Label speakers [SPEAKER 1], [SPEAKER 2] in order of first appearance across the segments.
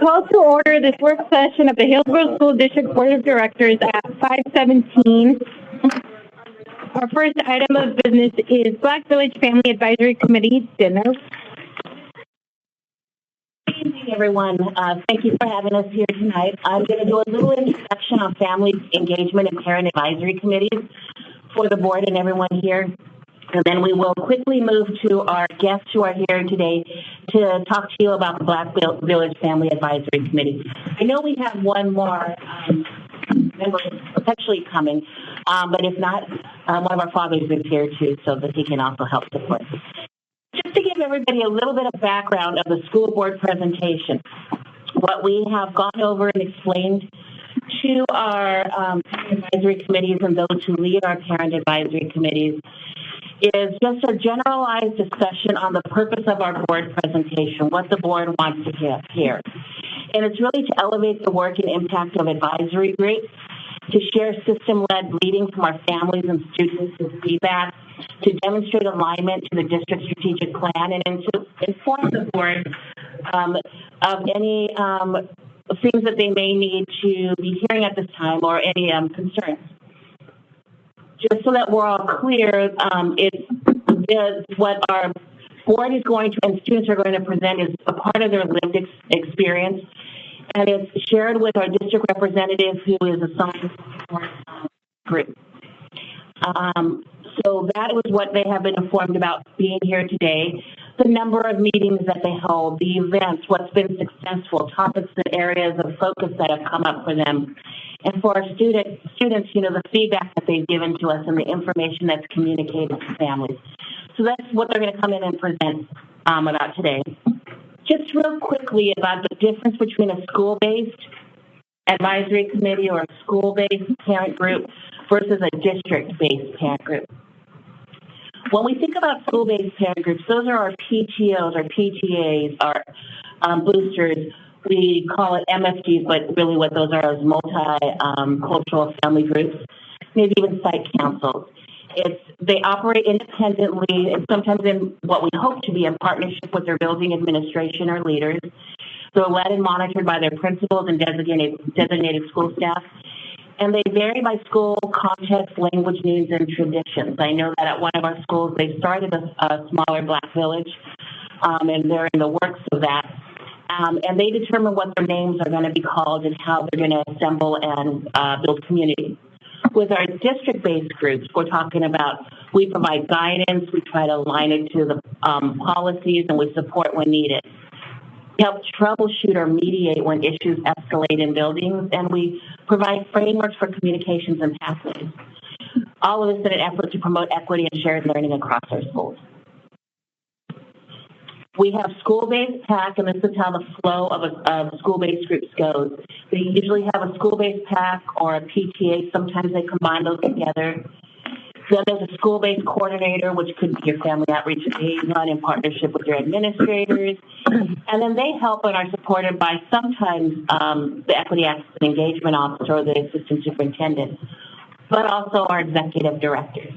[SPEAKER 1] Call to order this work session of the Hillsboro School District Board of Directors at 5:17. Our first item of business is Black Village Family Advisory Committee dinner.
[SPEAKER 2] Good evening, everyone. Thank you for having us here tonight. I'm going to do a little introduction on family engagement and parent advisory committees for the board and everyone here. And then we will quickly move to our guests who are here today to talk to you about the Black Village Family Advisory Committee. I know we have one more member potentially coming, but if not, one of our fathers is here too, so that he can also help support. Just to give everybody a little bit of background of the school board presentation, what we have gone over and explained to our parent advisory committees and those who lead our parent advisory committees is just a generalized discussion on the purpose of our board presentation, what the board wants to hear. And it's really to elevate the work and impact of advisory groups, to share system-led leading from our families and students with feedback, to demonstrate alignment to the district strategic plan, and to inform the board of any things that they may need to be hearing at this time or any concerns. Just so that we're all clear, what our board is going to and students are going to present is a part of their lived experience, and it's shared with our district representative who is assigned to the group. So that was what they have been informed about being here today. The number of meetings that they hold, the events, what's been successful, topics and areas of focus that have come up for them. And for our students, the feedback that they've given to us and the information that's communicated to families. So that's what they're going to come in and present about today. Just real quickly about the difference between a school-based advisory committee or a school-based parent group versus a district-based parent group. When we think about school-based parent groups, those are our PTOs, our PTAs, our boosters. We call it MFGs, but really what those are is multi-cultural family groups, maybe even site councils. They operate independently and sometimes in what we hope to be a partnership with their building administration or leaders. They're led and monitored by their principals and designated school staff. And they vary by school, context, language needs, and traditions. I know that at one of our schools, they started a smaller Black village, and they're in the works of that. And they determine what their names are going to be called and how they're going to assemble and build community. With our district-based groups, we're talking about we provide guidance, we try to align it to the policies, and we support when needed. We help troubleshoot or mediate when issues escalate in buildings, and we provide frameworks for communications and pathways. All of this in an effort to promote equity and shared learning across our schools. We have school-based PAC, and this is how the flow of school-based groups goes. They usually have a school-based PAC or a PTA. Sometimes they combine those together. Then there's a school-based coordinator, which could be your family outreach liaison in partnership with your administrators. And then they help and are supported by sometimes the Equity Access and Engagement Officer or the Assistant Superintendent, but also our executive directors.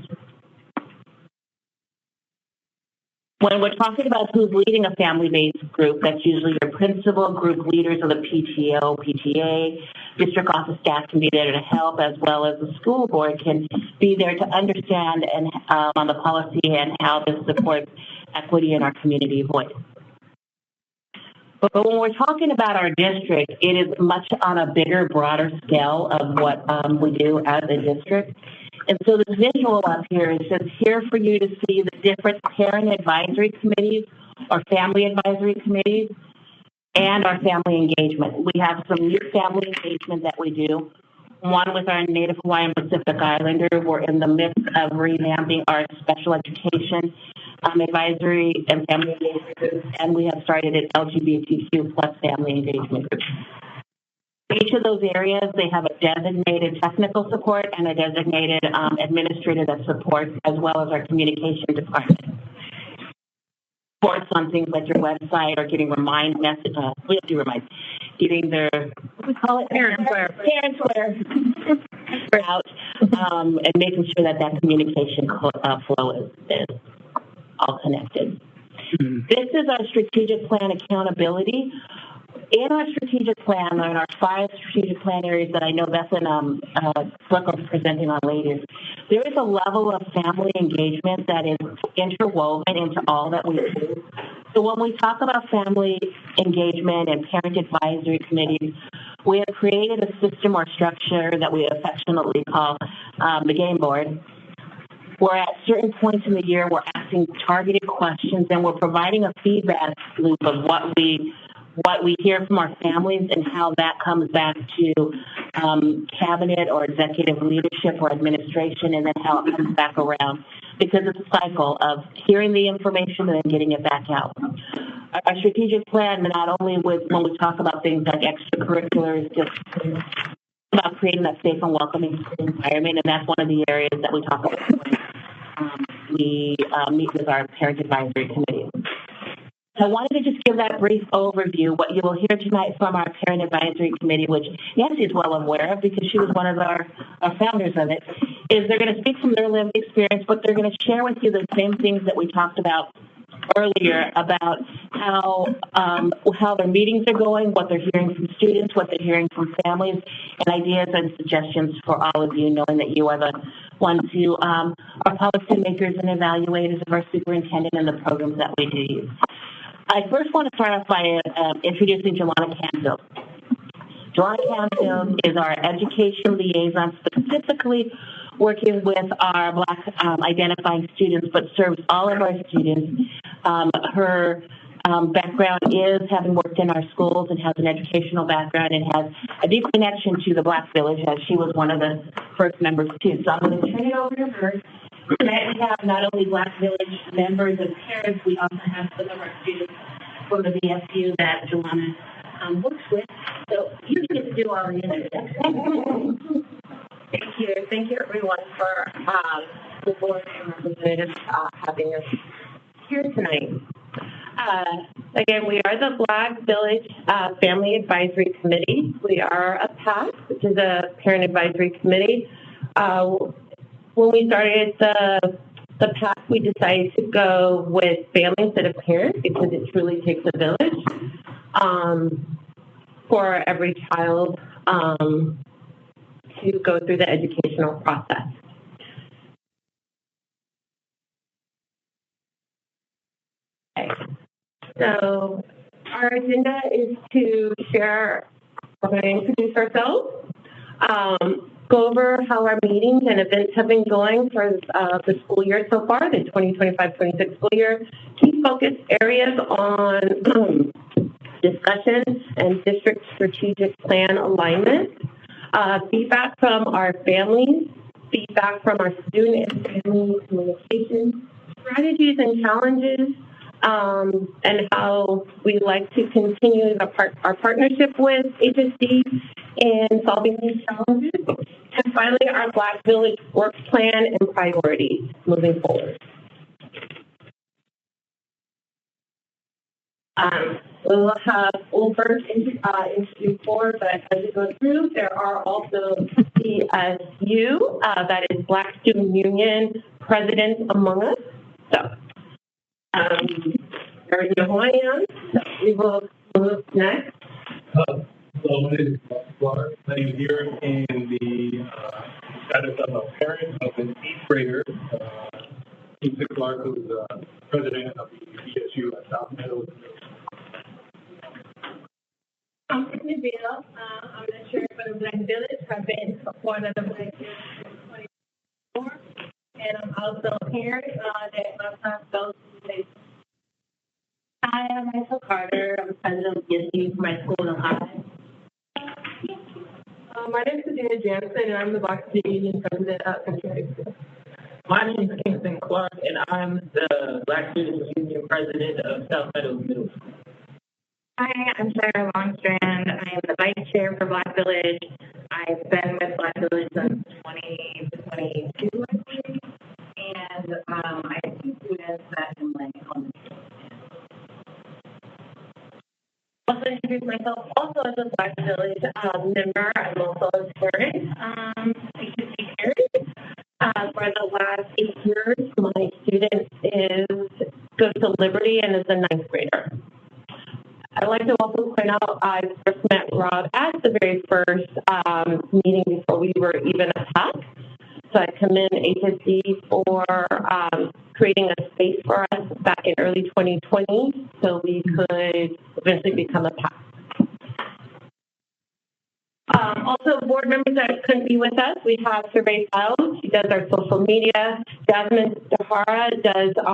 [SPEAKER 2] When we're talking about who's leading a family-based group, that's usually your principal, group leaders of the PTO, PTA, district office staff can be there to help, as well as the school board can be there to understand and on the policy and how this supports equity in our community voice. But when we're talking about our district, it is much on a bigger, broader scale of what we do as a district. And so this visual up here is just here for you to see the different parent advisory committees or family advisory committees and our family engagement. We have some new family engagement that we do. One with our Native Hawaiian Pacific Islander. We're in the midst of revamping our special education advisory and family engagement groups, and we have started an LGBTQ plus family engagement group. Each of those areas, they have a designated technical support and a designated administrator that supports, as well as our communication department. Supports on things like your website or getting remind messages. We have to remind, getting their, what do we call it? Parent square out, and making sure that that communication flow is all connected. Mm-hmm. This is our strategic plan accountability. In our strategic plan, in our 5 strategic plan areas that I know Beth and Brooke are presenting on later, there is a level of family engagement that is interwoven into all that we do. So when we talk about family engagement and parent advisory committees, we have created a system or structure that we affectionately call the game board, where at certain points in the year we're asking targeted questions and we're providing a feedback loop of what we hear from our families and how that comes back to cabinet or executive leadership or administration, and then how it comes back around, because it's a cycle of hearing the information and then getting it back out. Our strategic plan, not only when we talk about things like extracurriculars, just about creating that safe and welcoming environment, and that's one of the areas that we talk about when we meet with our parent advisory committee. So I wanted to just give that brief overview. What you will hear tonight from our parent advisory committee, which Nancy is well aware of because she was one of our founders of it, is they're going to speak from their lived experience, but they're going to share with you the same things that we talked about earlier about how their meetings are going, what they're hearing from students, what they're hearing from families, and ideas and suggestions for all of you, knowing that you are the ones who are policymakers and evaluators of our superintendent and the programs that we do use. I first want to start off by introducing Jelana Canfield. Jelana Canfield is our education liaison, specifically working with our Black identifying students, but serves all of our students. Her background is having worked in our schools and has an educational background and has a deep connection to the Black Village, as she was one of the first members too. So I'm going to turn it over to her. Tonight we have not only Black Village members and parents, we also have some of our students from the VSU that Jelana works with. So you get to do all the introductions.
[SPEAKER 3] Thank you, everyone, for the board and representatives having us here tonight. Again, we are the Black Village Family Advisory Committee. We are a PAC, which is a Parent Advisory Committee. When we started the PAC, we decided to go with family instead of parents because it truly takes a village for every child to go through the educational process. Okay. So our agenda is to share, we're going to introduce ourselves, go over how our meetings and events have been going for the school year so far, the 2025-26 school year, key focus areas on discussion and district strategic plan alignment, feedback from our families, feedback from our student and family communication, strategies and challenges, and how we like to continue our partnership with HSD in solving these challenges. And finally, our Black Village work plan and priorities moving forward. We'll first introduce board, but as we go through, there are also BSU, that is Black Student Union presidents among us. So, there is no who I am. So we will move next.
[SPEAKER 4] So my name is Clark. I'm here in the status of a parent of an 8th grader. Lisa Clark, who's president of the BSU at South Meadows.
[SPEAKER 3] I'm Tiffany Bill. I'm the chair for the Black Village. I've been a part of the Black Village since 2024, and I'm also a parent that my son goes to the.
[SPEAKER 2] Hi, I'm Rachel Carter. I'm president of BSU for my school in Ohio.
[SPEAKER 3] My name is Christina Jansen, and I'm the Black Student Union president at Country.
[SPEAKER 5] My name is Kingston Clark, and I'm the Black Student Union president of South Meadows Middle School.
[SPEAKER 6] Hi, I'm Sarah Longstrand. I am the vice chair for Black Village. I've been with Black Village since 2022, I believe, and I have 2 students that am like on the team.
[SPEAKER 3] I'll also introduce myself also as a Black Village member. I'm also a parent, HSC parent. For the last 8 years, my student goes to Liberty and is a 9th grader. I'd like to also point out I first met Rob at the very first meeting before we were even a PAC. So I commend HSD for creating a space for us back in early 2020 so we could eventually become a PAC. Also, board members that couldn't be with us, we have Survey Files. She does our social media. Jasmine Dahara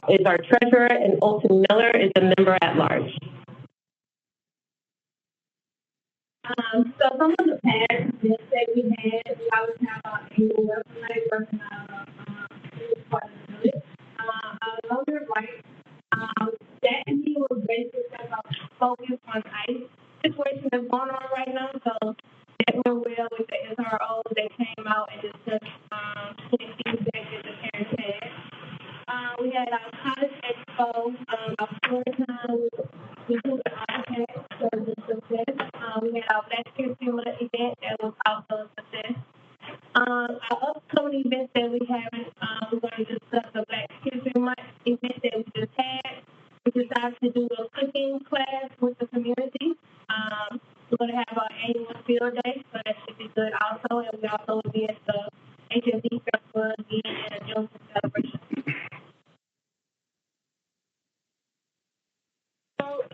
[SPEAKER 3] is our treasurer, and Olson Miller is a member at large.
[SPEAKER 6] So some of the past events that we had, we always have our annual website working on part of the village. I know you're right. That meeting was basically focused on ICE situation that's going on right now. So that went well with the SRO. They came out and discussed any feedback that the parents had. We had our college expo, our story time. We took the architect, so it was a success. We had our Black History Month event that was also a success. Our upcoming events that we have, we're going to discuss the Black History Month event that we just had. We decided to do a cooking class with the community. We're going to have our annual field day, so that should be good also. And we also will be at the HSD Festival again and a Joseph celebration.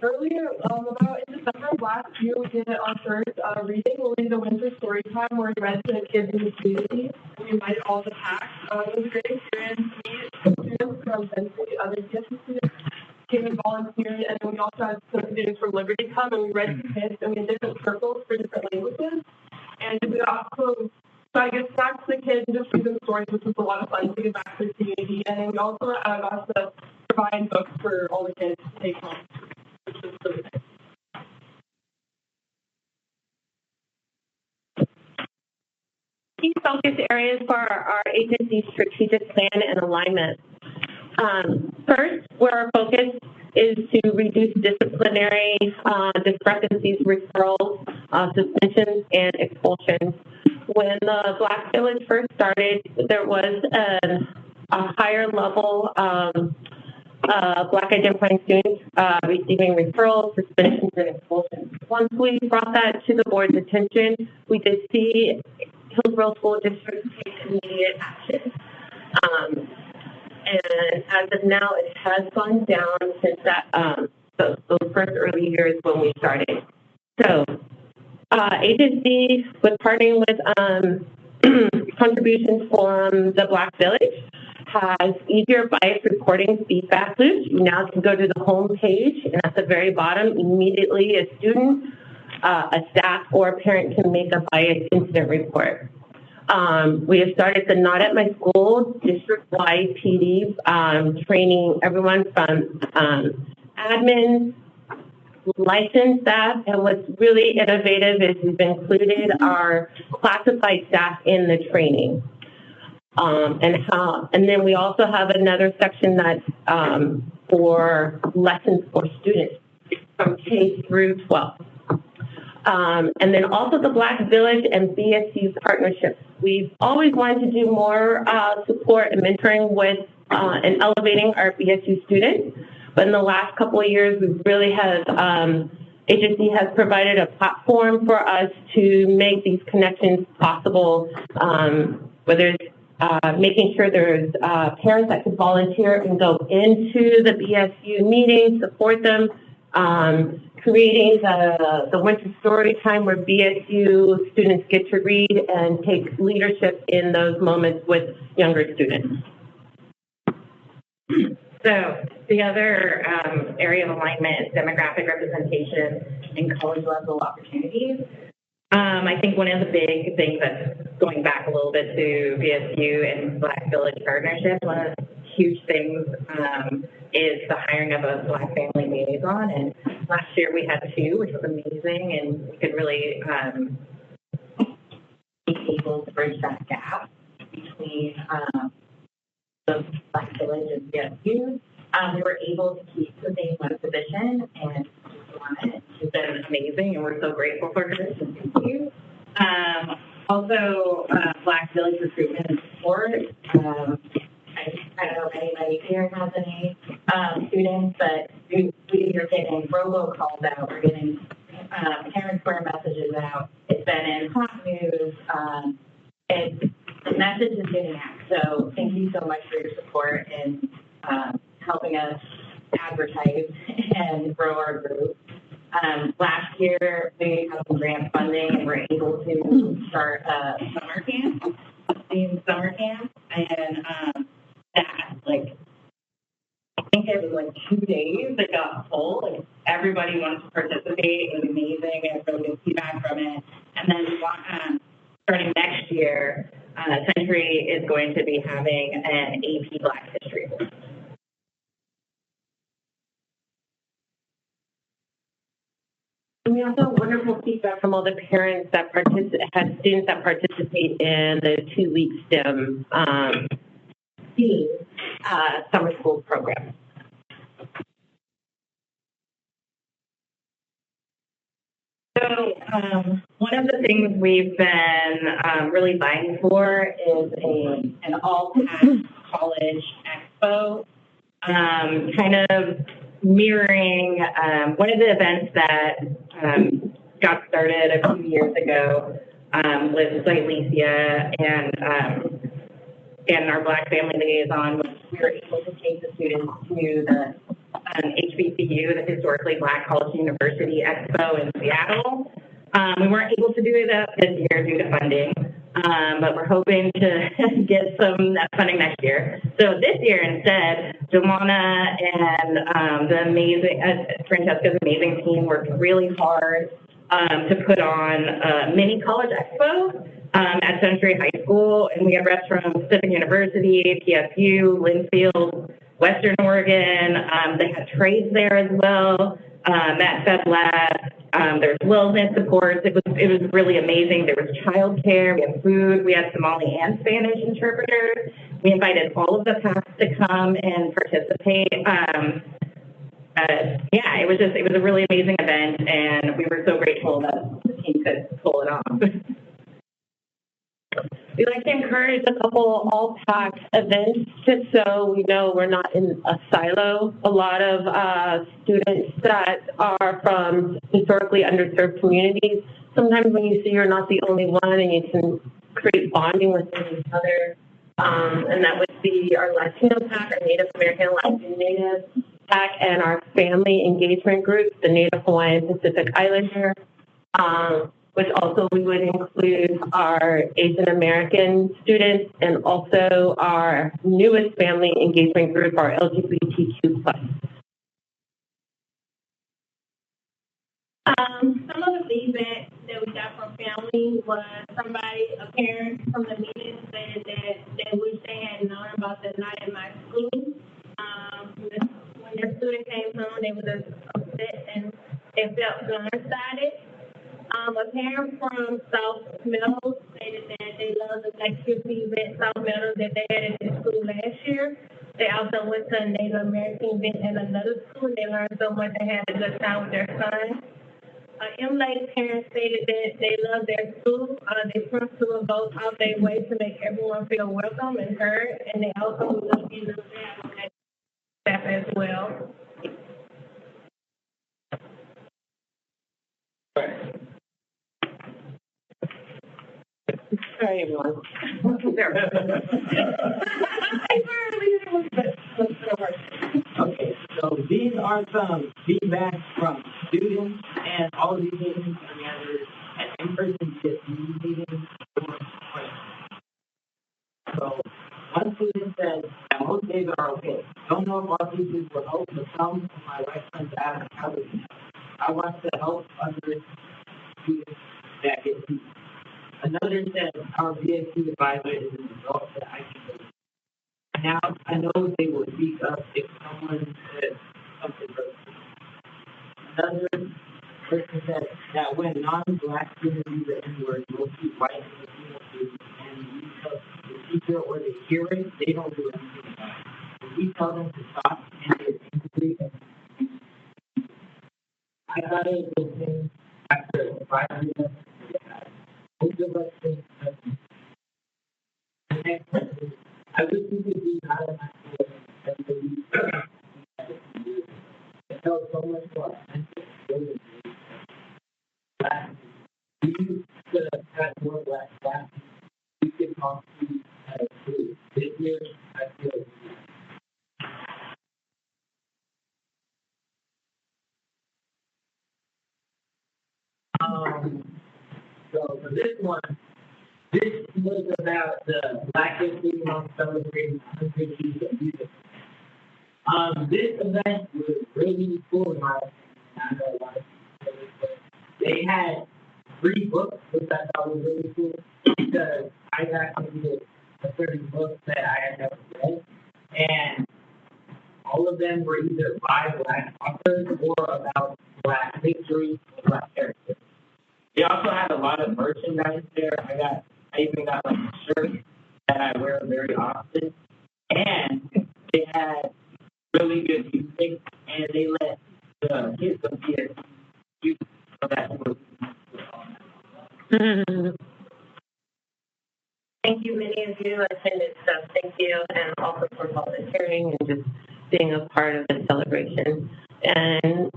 [SPEAKER 3] Earlier, about in December of last year, we did our first reading, Lily the Winter story time, where we read to the kids in the community. We invited all the PACs. It was a great experience. Students from Bentley, other district students came and volunteered, and then we also had some students from Liberty come, and we read to kids, and we had different circles for different languages. And we also, so I guess, back to the kids and just read them stories, which was a lot of fun to give back to the community. And then we also got to provide books for all the kids to take home. Key focus areas for our agency's strategic plan and alignment. First, where our focus is to reduce disciplinary discrepancies, referrals, suspensions, and expulsions. When the Black Village first started, there was a higher level Black identifying students receiving referrals, suspensions, and expulsions. Once we brought that to the board's attention, we did see Hillsboro School District take immediate action. And as of now, it has gone down since that those first early years when we started. So, agency was partnering with contributions from the Black Village, has easier bias reporting feedback loops. You now can go to the home page, and at the very bottom, immediately a student, a staff, or a parent can make a bias incident report. We have started the Not at My School district-wide PD, training everyone from admins, licensed staff, and what's really innovative is we've included our classified staff in the training. And then we also have another section that's for lessons for students from K through 12. And then also the Black Village and BSU partnerships. We've always wanted to do more support and mentoring with and elevating our BSU students. But in the last couple of years, we really have, agency has provided a platform for us to make these connections possible, whether it's making sure there's parents that can volunteer and go into the BSU meetings, support them, creating the winter story time where BSU students get to read and take leadership in those moments with younger students.
[SPEAKER 6] So the other area of alignment is demographic representation and college level opportunities. I think one of the big things that's going back a little bit to BSU and Black Village partnership, one of the huge things is the hiring of a Black family liaison. And last year we had 2, which was amazing, and we could really be able to bridge that gap between the Black Village and BSU. We were able to keep the same one position and on it. She's been amazing, and we're so grateful for her. So thank you. Also, Black Village recruitment and support. I don't know if anybody here has any students, but we are getting robocalls out, we're getting parent square messages out. It's been in hot news. The message is getting out. So thank you so much for your support in helping us advertise and grow our group. Last year, we had some grant funding and were able to start a summer camp, and that, like, I think it was like 2 days that got full. Like, everybody wanted to participate. It was amazing. We had really good feedback from it. And then starting next year, Century is going to be having an AP Black History.
[SPEAKER 3] We also have wonderful feedback from all the parents that had students that participate in the 2-week STEM summer school program.
[SPEAKER 6] So one of the things we've been really vying for is an all-pack college expo, kind of mirroring one of the events that got started a few years ago with Zylesia and our Black Family Liaison. We were able to take the students to the HBCU, the Historically Black College University Expo in Seattle. We weren't able to do that this year due to funding, but we're hoping to get some funding next year. So this year instead, Joanna and the amazing, Francesca's amazing team worked really hard to put on a mini college expo at Century High School, and we had reps from Pacific University, PSU, Linfield, Western Oregon. They had trades there as well, at Fed Lab. There's wellness supports. It was really amazing. There was childcare. We had food. We had Somali and Spanish interpreters. We invited all of the packs to come and participate. Yeah, it was a really amazing event, and we were so grateful that the team could pull it off.
[SPEAKER 3] We like to encourage a couple all-pack events just so we know we're not in a silo. A lot of students that are from historically underserved communities, sometimes when you see you're not the only one and you can create bonding with each other. And that would be our Latino pack, our Native American Latin Native pack, and our family engagement group, the Native Hawaiian Pacific Islander. Which also we would include our Asian American students and also our newest family engagement group, our LGBTQ+.
[SPEAKER 7] Some of the feedback that we got from family was a parent from the meeting said that they wish they had known about the night at my school. When their student came home, they were upset and they felt blindsided. A parent from South Meadows stated that they love the Black History event South Meadows that they had at their school last year. They also went to a Native American event at another school. They learned so much and had a good time with their son. M-Lady parents stated that they love their school. Their principal goes out their way to make everyone feel welcome and heard, and they also love you little staff as well.
[SPEAKER 3] Sorry, everyone.
[SPEAKER 5] Okay, so these are some feedback from students, and all of these meetings are gathered at in-person CSU meetings or questions. So one student said that most days are okay. Don't know if all teachers will help, but some of my right friends ask how to be. I want to help other students that get beat. Another said our BSU advisor is an adult that I can believe. Now I know they will speak up if someone says something hurtful. Another person said that when non-Black students use the N-word, mostly white and Latino students, and we tell the teacher or the hearing, they don't do anything about it. When we tell them to stop and they're angry, I got it listening after 5 minutes. Most of us think the next person, I wish we could be out of my school and believe tell so much more. You could have had more black classes. You could talk to as a group. This year, I feel. So for this one, this was about the Black History Month celebrating 100 years of music. This event was really cool in my opinion. I know a lot of people, but they had 3 books, which I thought was really cool because I got to read a certain book that I had never read, and all of them were either by Black authors or about Black history or Black heritage. They also had a lot of merchandise there. I even got like a shirt that I wear very often, and they had really good music, and they let the kids of kids use so that was.
[SPEAKER 3] Thank you, many of you attended, so thank you, and also for volunteering and just being a part of the celebration. And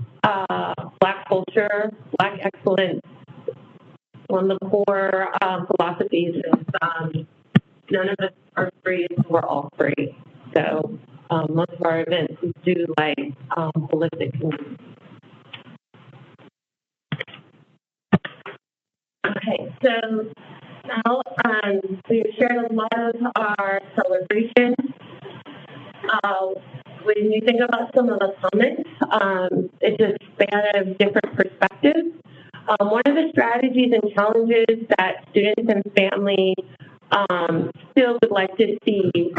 [SPEAKER 3] Black culture, Black excellence, one of the core philosophies is none of us are free until we're all free. So most of our events do like holistic community. Okay, so now we've shared a lot of our celebrations. When you think about some of the comments, it's a span of different perspectives. One of the strategies and challenges that students and families still would like to see,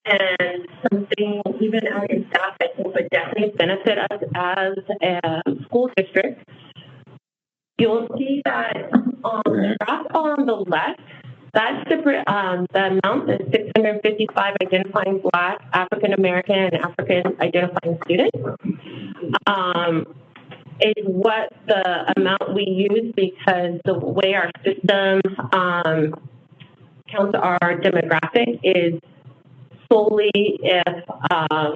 [SPEAKER 3] and something even as a staff I think would definitely benefit us as a school district, you'll see that on the graph on the left, that's the amount is 655 identifying Black, African American, and African identifying students. Is what the amount we use because the way our system counts our demographic is solely if a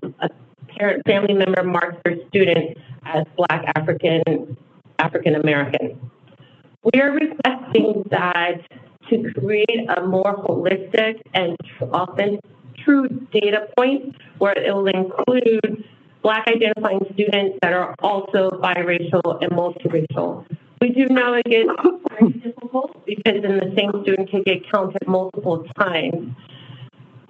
[SPEAKER 3] parent family member marks their student as Black, African American. We are requesting that to create a more holistic and often true data point where it will include Black identifying students that are also biracial and multiracial. We do know it gets very difficult because then the same student can get counted multiple times.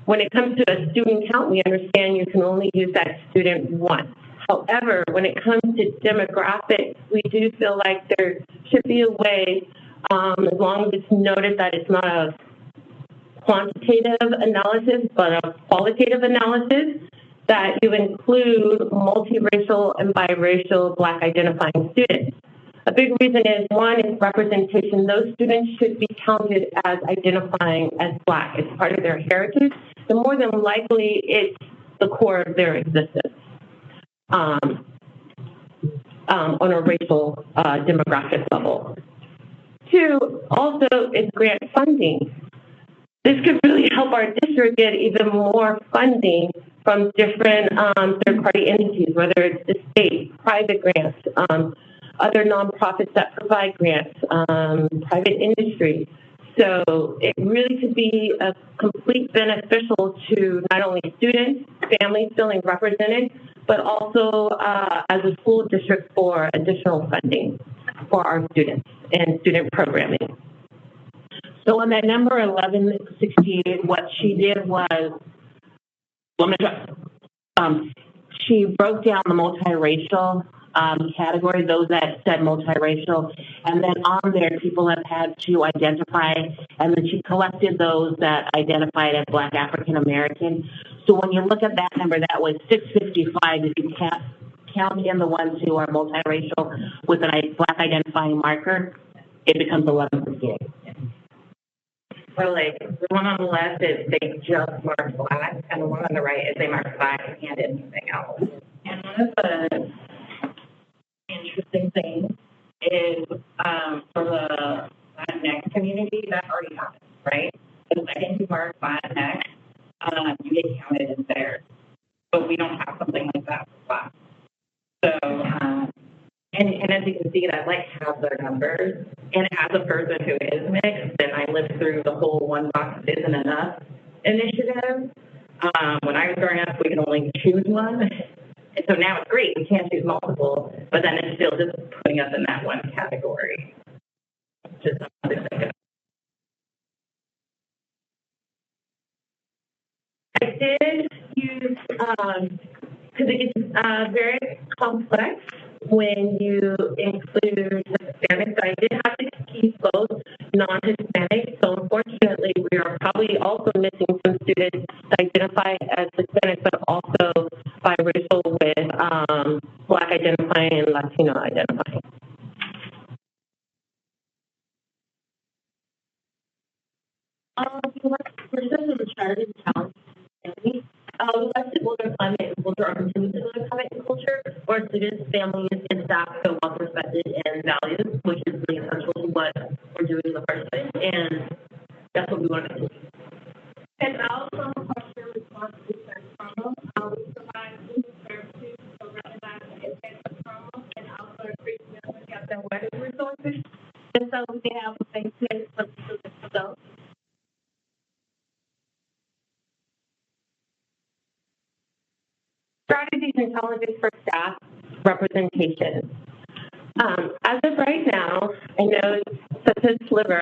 [SPEAKER 3] When it comes to a student count, we understand you can only use that student once. However, when it comes to demographics, we do feel like there should be a way, as long as it's noted that it's not a quantitative analysis, but a qualitative analysis, that you include multiracial and biracial Black identifying students. A big reason is, one, is representation. Those students should be counted as identifying as Black. It's part of their heritage, and more than likely, it's the core of their existence on a racial demographic level. 2, also is grant funding. This could really help our district get even more funding from different third-party entities, whether it's the state, private grants, other nonprofits that provide grants, private industry. So it really could be a complete beneficial to not only students, families feeling represented, but also as a school district for additional funding for our students and student programming.
[SPEAKER 2] So on that number 1168, what she did was, she broke down the multiracial category, those that said multiracial, and then on there people have had to identify, and then she collected those that identified as Black African American. So when you look at that number, that was 655. If you count in the ones who are multiracial with a Black identifying marker, it becomes 1168.
[SPEAKER 6] So like the one on the left is they just mark Black, and the one on the right is they mark Black and anything else. And one of the interesting things is for the Latinx community, that already happens, right? The second you mark Latinx, you get counted as theirs. But we don't have something like that for Black. And as you can see, that like have their numbers. And as a person who is mixed, and I lived through the whole one box isn't enough initiative. When I was growing up, we could only choose one. And so now it's great, we can't choose multiple, but then it's still just putting us in that one category. Just something to think of. I did use, because it gets very complex when you include Hispanics. So I did have to keep both non-Hispanic. So unfortunately, we are probably also missing some students that identify as Hispanic, but also biracial with Black identifying and Latino identifying.
[SPEAKER 2] We're just in the charter count. We like to build our climate and culture, our continues to build our climate and culture, or students, families, and staff feel well respected and valued, which is really essential to what we're doing in the first place, and that's what we want to do.
[SPEAKER 7] And also, question responsibility for trauma. We provide food services to recognize the effects of trauma and also increase mental health and wellness resources. And so we have a safe place for students to go.
[SPEAKER 1] Strategies and challenges for staff representation. As of right now, I know such a sliver,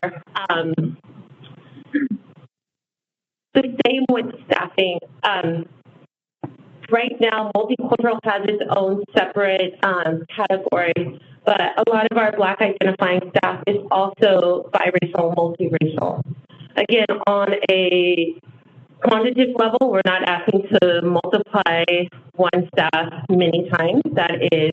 [SPEAKER 1] the same with staffing. Right now, multicultural has its own separate category, but a lot of our Black identifying staff is also biracial, multiracial. Again, on a quantitative level, we're not asking to multiply one staff many times. That is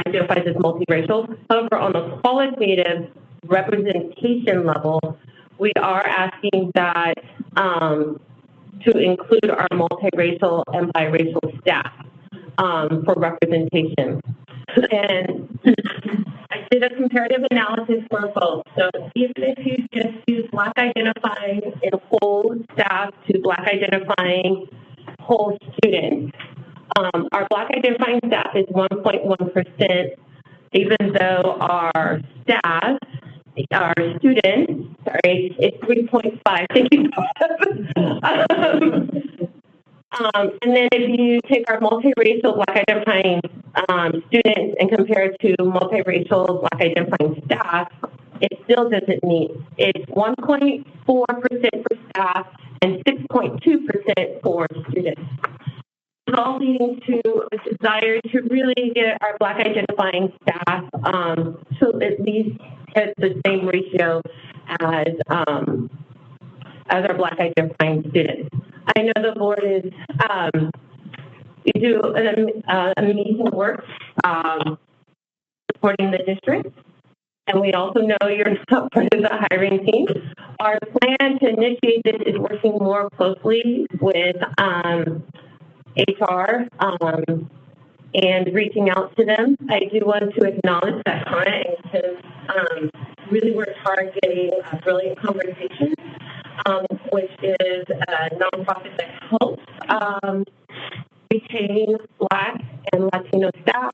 [SPEAKER 1] identifies as multiracial. However, on the qualitative representation level, we are asking that to include our multiracial and biracial staff for representation. And I did a comparative analysis for both. So even if you just use Black identifying in whole staff to Black identifying whole students, our Black identifying staff is 1.1%, even though our staff, our students, sorry, it's 3.5. Thank you. And then if you take our multiracial Black identifying students and compare it to multiracial Black identifying staff, it still doesn't meet. It's 1.4% for staff and 6.2% for students. It's all leading to a desire to really get our Black identifying staff to at least hit the same ratio as our Black identifying students. I know the board is, you do amazing work supporting the district, and we also know you're not part of the hiring team. Our plan to initiate this is working more closely with HR and reaching out to them. I do want to acknowledge that Hannah has really worked hard getting a brilliant conversation, which is a nonprofit that helps retain Black and Latino staff.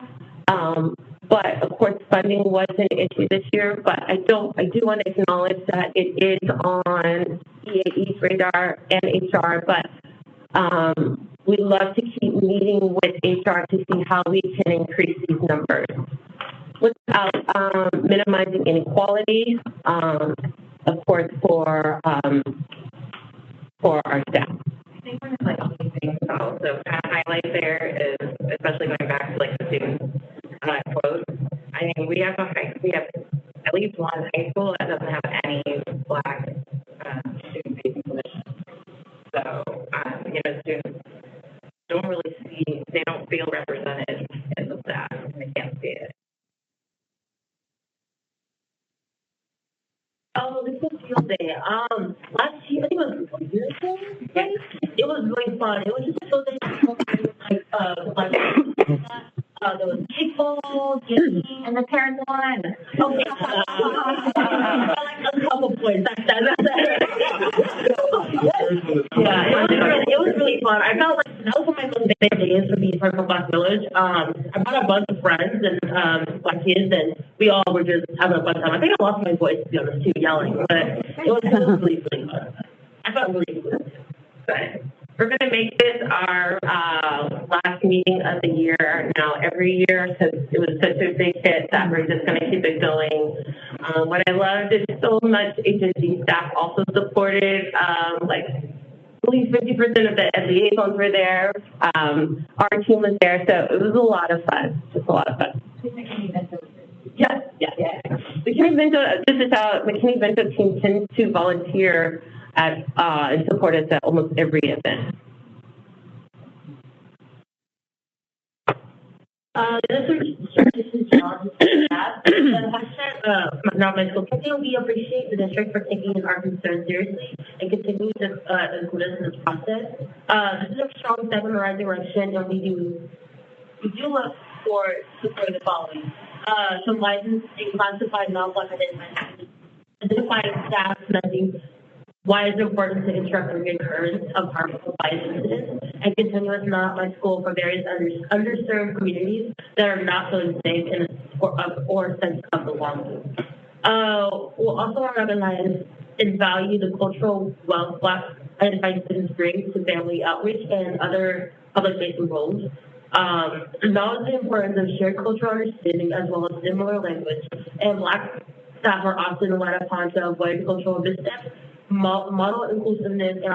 [SPEAKER 1] But of course, funding was an issue this year. But I do want to acknowledge that it is on EAE's radar and HR. But we'd love to keep meeting with HR to see how we can increase these numbers without minimizing inequality, of course, for our staff.
[SPEAKER 6] I think one of like key things to also kind of highlight there is, especially going back to like the student quote. I mean, we have at least one high school that doesn't have any Black student-facing positions. So, students don't really see, they don't feel represented in the staff, and they can't see it.
[SPEAKER 2] Oh, this was field day. Last year, I think it was 4 years ago, right? It was really fun. It was just a field day. There was kickball, games, and the parents won. Okay. Like a couple points. Yeah, it was really fun. I felt like that was one of my most favorite days for me. part of Black Village. I brought a bunch of friends and Black kids, and we all were just having a fun time. I think I lost my voice, to be honest, too, yelling, but it was really, really fun. I felt really good. But we're going to make this our last meeting of the year now every year because it was such a big hit that we're just going to keep it going. What I loved is so much HSD staff also supported, like at least 50% of the liaisons were there. Our team was there, so it was a lot of fun, just a lot of fun. Yes. McKinney-Vento, this is how McKinney-Vento team tends to volunteer at and support us at almost every event. This is John. Not my school. We appreciate the district for taking our concerns seriously and continuing to include us in this process. This is a strong step in the right direction, and we do look for the following: some licensed and classified non-Black identified staff connecting why it's important to interrupt the recurrence of harmful bias incidents and continuous non-Black school for various underserved communities that are not feeling safe or sense of belonging. We'll also recognize and value the cultural wealth Black identified students bring to family outreach and other public-facing roles. Acknowledge the importance of shared cultural understanding as well as similar language, and Black staff are often relied upon to avoid cultural missteps, model inclusiveness and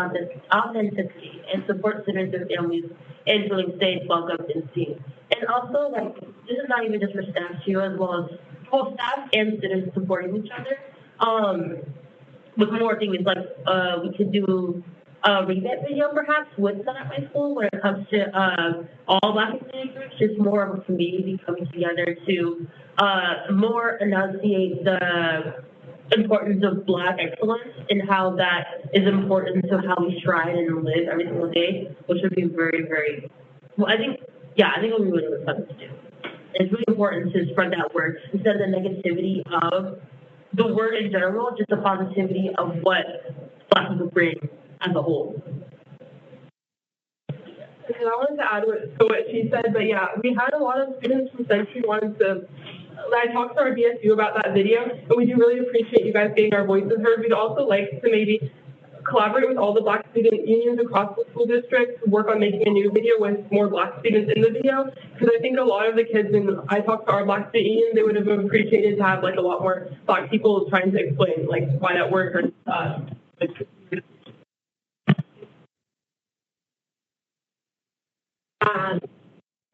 [SPEAKER 2] authenticity, and support students and families in feeling safe, welcomed, and seen. And also, like, this is not even just for staff too, as well as both staff and students supporting each other. With more things like we could do a revamp video perhaps with Sun at My School when it comes to all Black community groups, just more of a community coming together to more enunciate the importance of Black excellence and how that is important to how we strive and live every single day, which would be very, very, well, I think it would be really, really fun to do. It's really important to spread that word instead of the negativity of the word in general, just the positivity of what Black people bring as a whole.
[SPEAKER 3] And I wanted to add to what she said, but yeah, we had a lot of students from Century wanted to. I talked to our BSU about that video, and we do really appreciate you guys getting our voices heard. We'd also like to maybe collaborate with all the Black student unions across the school district to work on making a new video with more Black students in the video, because I think a lot of the kids, and I talked to our Black student union, they would have appreciated to have like a lot more Black people trying to explain like why that word hurts us.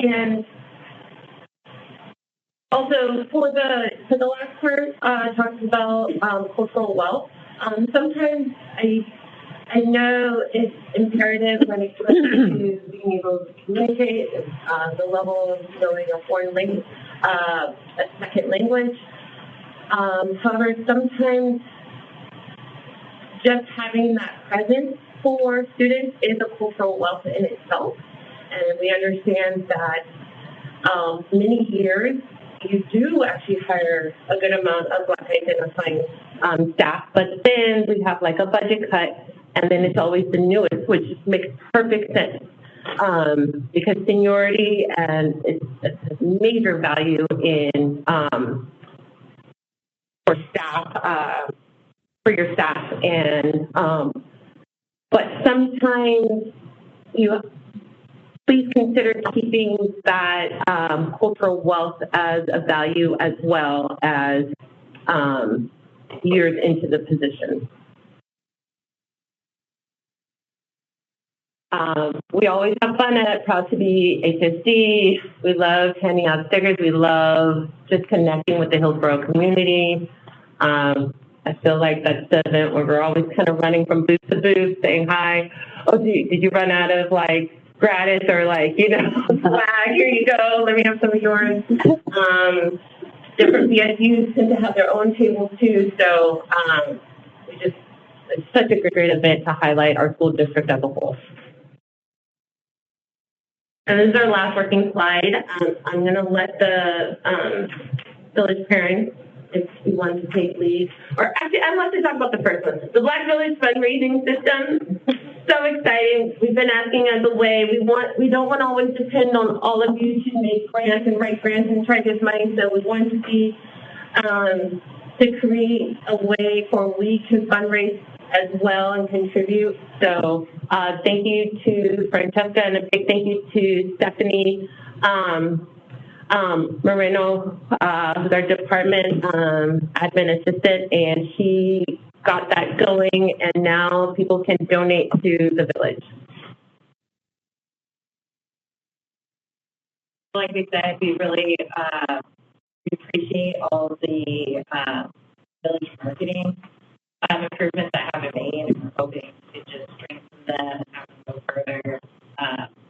[SPEAKER 3] And also for the last part, talking about cultural wealth. Sometimes I know it's imperative when it comes to being able to communicate, the level of knowing a foreign language, a second language. However, sometimes just having that presence for students is a cultural wealth in itself. And we understand that many years you do actually hire a good amount of Black identifying staff, but then we have like a budget cut, and then it's always the newest, which makes perfect sense because seniority and it's a major value in for staff, for your staff, and but sometimes please consider keeping that cultural wealth as a value as well as years into the position. We always have fun at Proud to be HSD. We love handing out stickers. We love just connecting with the Hillsboro community. I feel like that's the event where we're always kind of running from booth to booth saying hi. Oh, did you run out of like gratis or like, swag, here you go, let me have some of yours. Different BSUs tend to have their own tables too, so it's such a great event to highlight our school district as a whole. And this is our last working slide. I'm going to let the village parents, if you want to take lead, or actually I'd like to talk about the first one, the Black Village fundraising system. so exciting. We've been asking as a way. We don't want to always depend on all of you to make grants and write grants and try to get money. So we want to see to create a way for we can fundraise as well and contribute. So thank you to Francesca, and a big thank you to Stephanie Moreno, who's our department admin assistant, and she got that going, and now people can donate to the village.
[SPEAKER 6] Like we said, we really appreciate all the village marketing improvements that have been made, and we're hoping to just strengthen them and have them go further.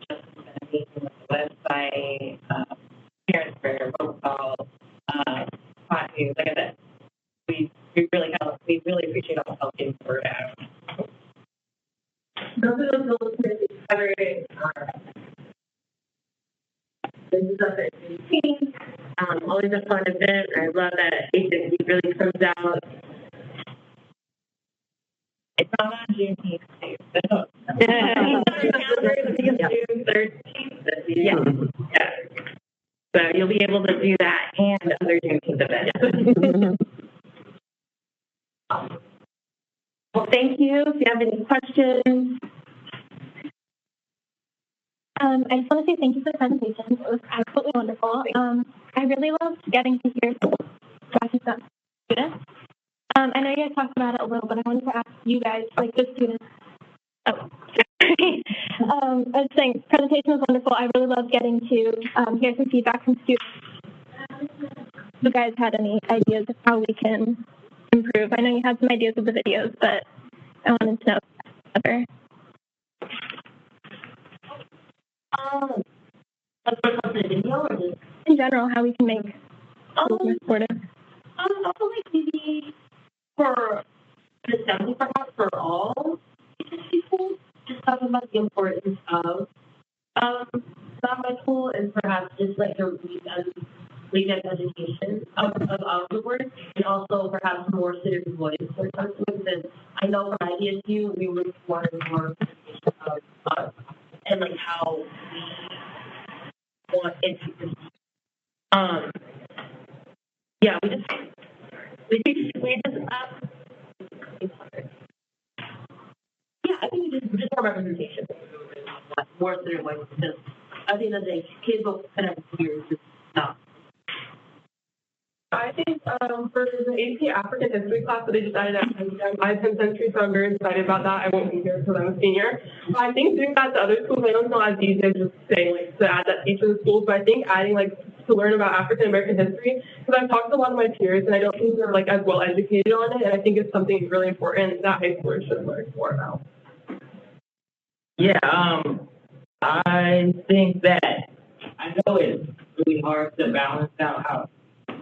[SPEAKER 6] Just been amazing with the website, parents fair, roll call, hot news. Like I said, we really appreciate all the help getting the word out.
[SPEAKER 3] Those are the goals that we covered. This is our 13th. Always a fun event. I love that agency really comes out.
[SPEAKER 6] It's not on Juneteenth, too.
[SPEAKER 3] June 13th. Yeah. So you'll be able to do that and other Juneteenth events. Well, thank you. If you have any questions.
[SPEAKER 8] I just want to say thank you for the presentation. It was absolutely wonderful. I really loved getting to hear from students. I know you guys talked about it a little, but I wanted to ask you guys, like the students. Oh, sorry. I was saying, presentation was wonderful. I really loved getting to hear some feedback from students. If you guys had any ideas of how we can improve? I know you had some ideas of the videos, but I wanted to know better.
[SPEAKER 2] Like for the video or just
[SPEAKER 8] in general, how we can make schools more supportive?
[SPEAKER 2] I feel like maybe for an assembly, perhaps for all people, just talking about the importance of school and perhaps just like the weekend education of the word, and also perhaps more civic voice when it comes to it. Because I know from IDSU, we would want more of us and like how we want it to be. Yeah, we just yeah, I think just more representation, more civic voice, because at the end of the day, kids will kind of hear just stuff.
[SPEAKER 3] I think for the AP African History class that they just added at 10th century, so I'm very excited about that. I won't be here because I'm a senior. But I think doing that to other schools, I know it's not as easy as just saying like to add that to each of the schools, but I think adding like to learn about African American history, because I've talked to a lot of my peers and I don't think they're like as well educated on it, and I think it's something really important that high schoolers should learn more about.
[SPEAKER 5] Yeah, I think that I know it's really hard to balance out how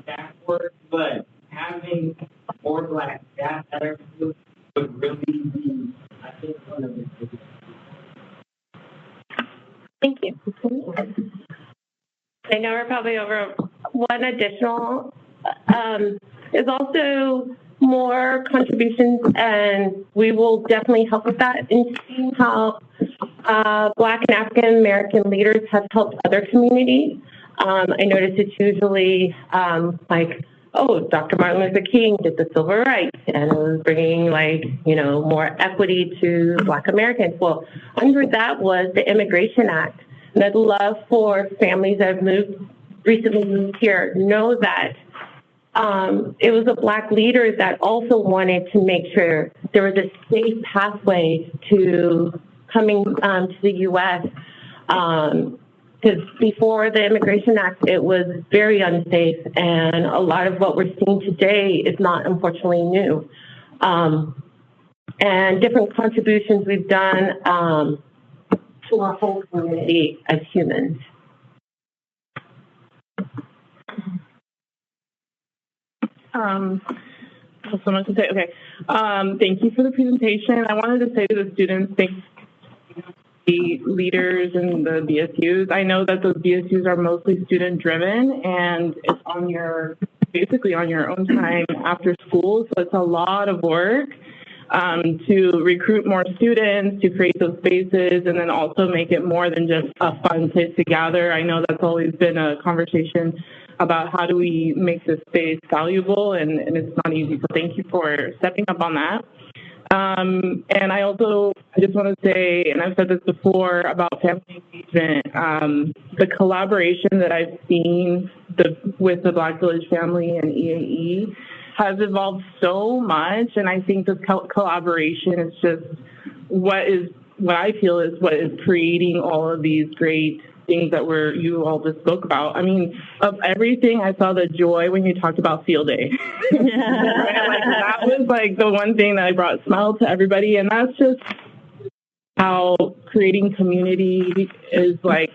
[SPEAKER 5] staff work, but having more Black staff at our school would really be, I think, one of the biggest.
[SPEAKER 8] Thank you.
[SPEAKER 3] I know we're probably over. One additional is also more contributions, and we will definitely help with that in seeing how Black and African American leaders have helped other communities. I noticed it's usually like, oh, Dr. Martin Luther King did the civil rights, and it was bringing like, you know, more equity to Black Americans. Well, under that was the Immigration Act. And I'd love for families that have recently moved here know that it was a Black leader that also wanted to make sure there was a safe pathway to coming to the U.S. Because before the Immigration Act, it was very unsafe, and a lot of what we're seeing today is not, unfortunately, new. And different contributions we've done to our whole community as humans.
[SPEAKER 9] Someone to say, okay. Thank you for the presentation. I wanted to say to the students, thank you to the leaders and the BSUs. I know that those BSUs are mostly student driven, and it's on your, basically on your own time after school, so it's a lot of work. to recruit more students, to create those spaces, and then also make it more than just a fun place to gather. I know that's always been a conversation about how do we make this space valuable, and it's not easy. So thank you for stepping up on that. And I just want to say, and I've said this before about family engagement, the collaboration that I've seen with the Black Village family and EAE has evolved so much, and I think this collaboration is just what I feel is what is creating all of these great things that you all just spoke about. I mean, of everything, I saw the joy when you talked about field day. That was like the one thing that I brought a smile to everybody, and that's just how creating community is like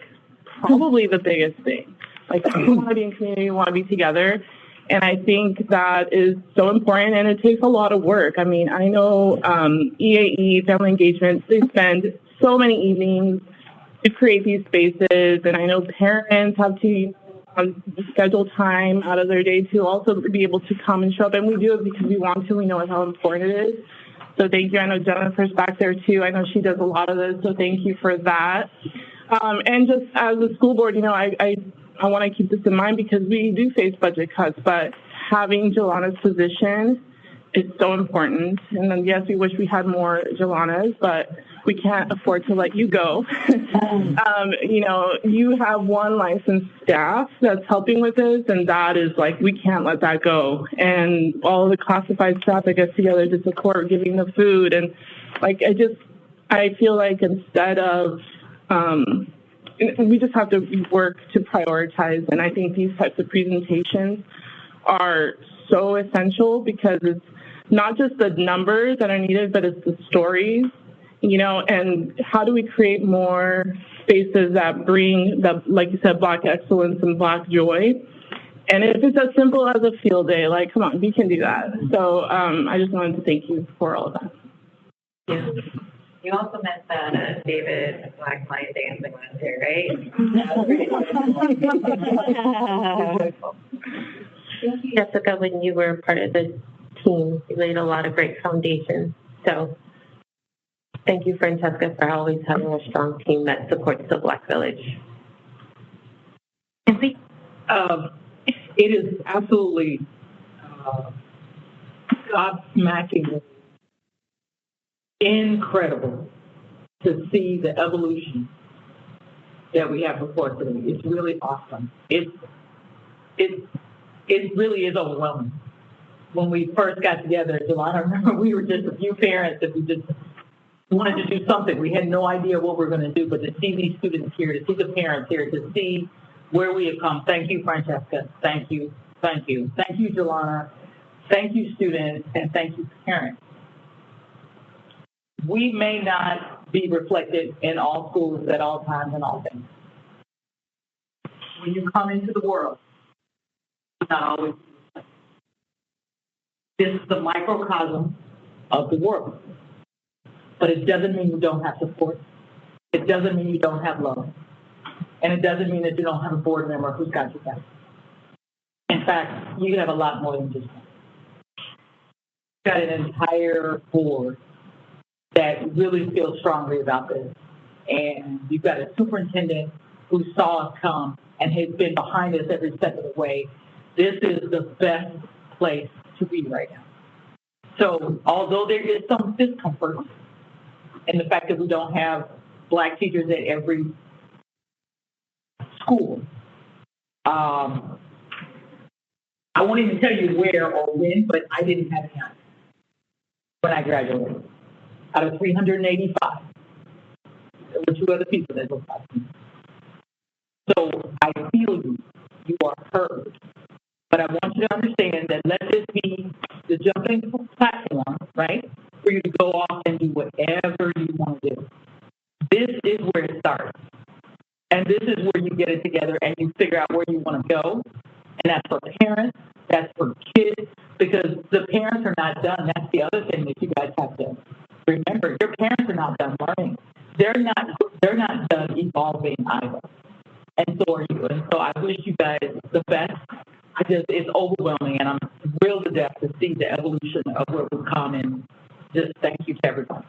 [SPEAKER 9] probably the biggest thing. Like, we want to be in community, we want to be together. And I think that is so important, and it takes a lot of work. I mean, I know EAE, Family Engagement, they spend so many evenings to create these spaces, and I know parents have to schedule time out of their day to also be able to come and show up, and we do it because we want to. We know how important it is. So thank you. I know Jennifer's back there too. I know she does a lot of this, so thank you for that. And just as a school board, I want to keep this in mind because we do face budget cuts, but having Jelana's position is so important. And then, yes, we wish we had more Jelanas, but we can't afford to let you go. You have one licensed staff that's helping with this, and that is like, we can't let that go. And all the classified staff that gets together to support giving the food. And like, I feel like instead of, we just have to work to prioritize, and I think these types of presentations are so essential because it's not just the numbers that are needed, but it's the stories, and how do we create more spaces that bring, like you said, Black excellence and Black joy. And if it's as simple as a field day, like, come on, we can do that. So I just wanted to thank you for all of that.
[SPEAKER 6] Yeah. You also met David Black line dancing last year, right?
[SPEAKER 3] Thank you, Jessica, when you were part of the team. You laid a lot of great foundations. So thank you, Francesca, for always having a strong team that supports the Black Village.
[SPEAKER 10] It is absolutely gobsmacking, incredible to see the evolution that we have before today. It's really awesome. It really is overwhelming. When we first got together, Jelana, I remember we were just a few parents that we just wanted to do something. We had no idea what we were going to do, but to see these students here, to see the parents here, to see where we have come. Thank you, Francesca. Thank you. Thank you. Thank you, Jelana. Thank you, students, and thank you, parents. We may not be reflected in all schools at all times and all things. When you come into the world, it's not always. This is the microcosm of the world. But it doesn't mean you don't have support. It doesn't mean you don't have love. And it doesn't mean that you don't have a board member who's got your back. In fact, you have a lot more than just one. You've got an entire board that really feels strongly about this. And you've got a superintendent who saw us come and has been behind us every step of the way. This is the best place to be right now. So although there is some discomfort in the fact that we don't have Black teachers at every school, I won't even tell you where or when, but I didn't have any when I graduated. Out of 385, there were 2 other people that looked like me. So I feel you. You are heard. But I want you to understand that let this be the jumping platform, right, for you to go off and do whatever you want to do. This is where it starts. And this is where you get it together and you figure out where you want to go. And that's for parents, that's for kids, because the parents are not done. That's the other thing that you guys have to remember. Your parents are not done learning. They're not done evolving either. And so are you. And so I wish you guys the best. It's overwhelming, and I'm thrilled to death to see the evolution of where we've come just thank you to everyone.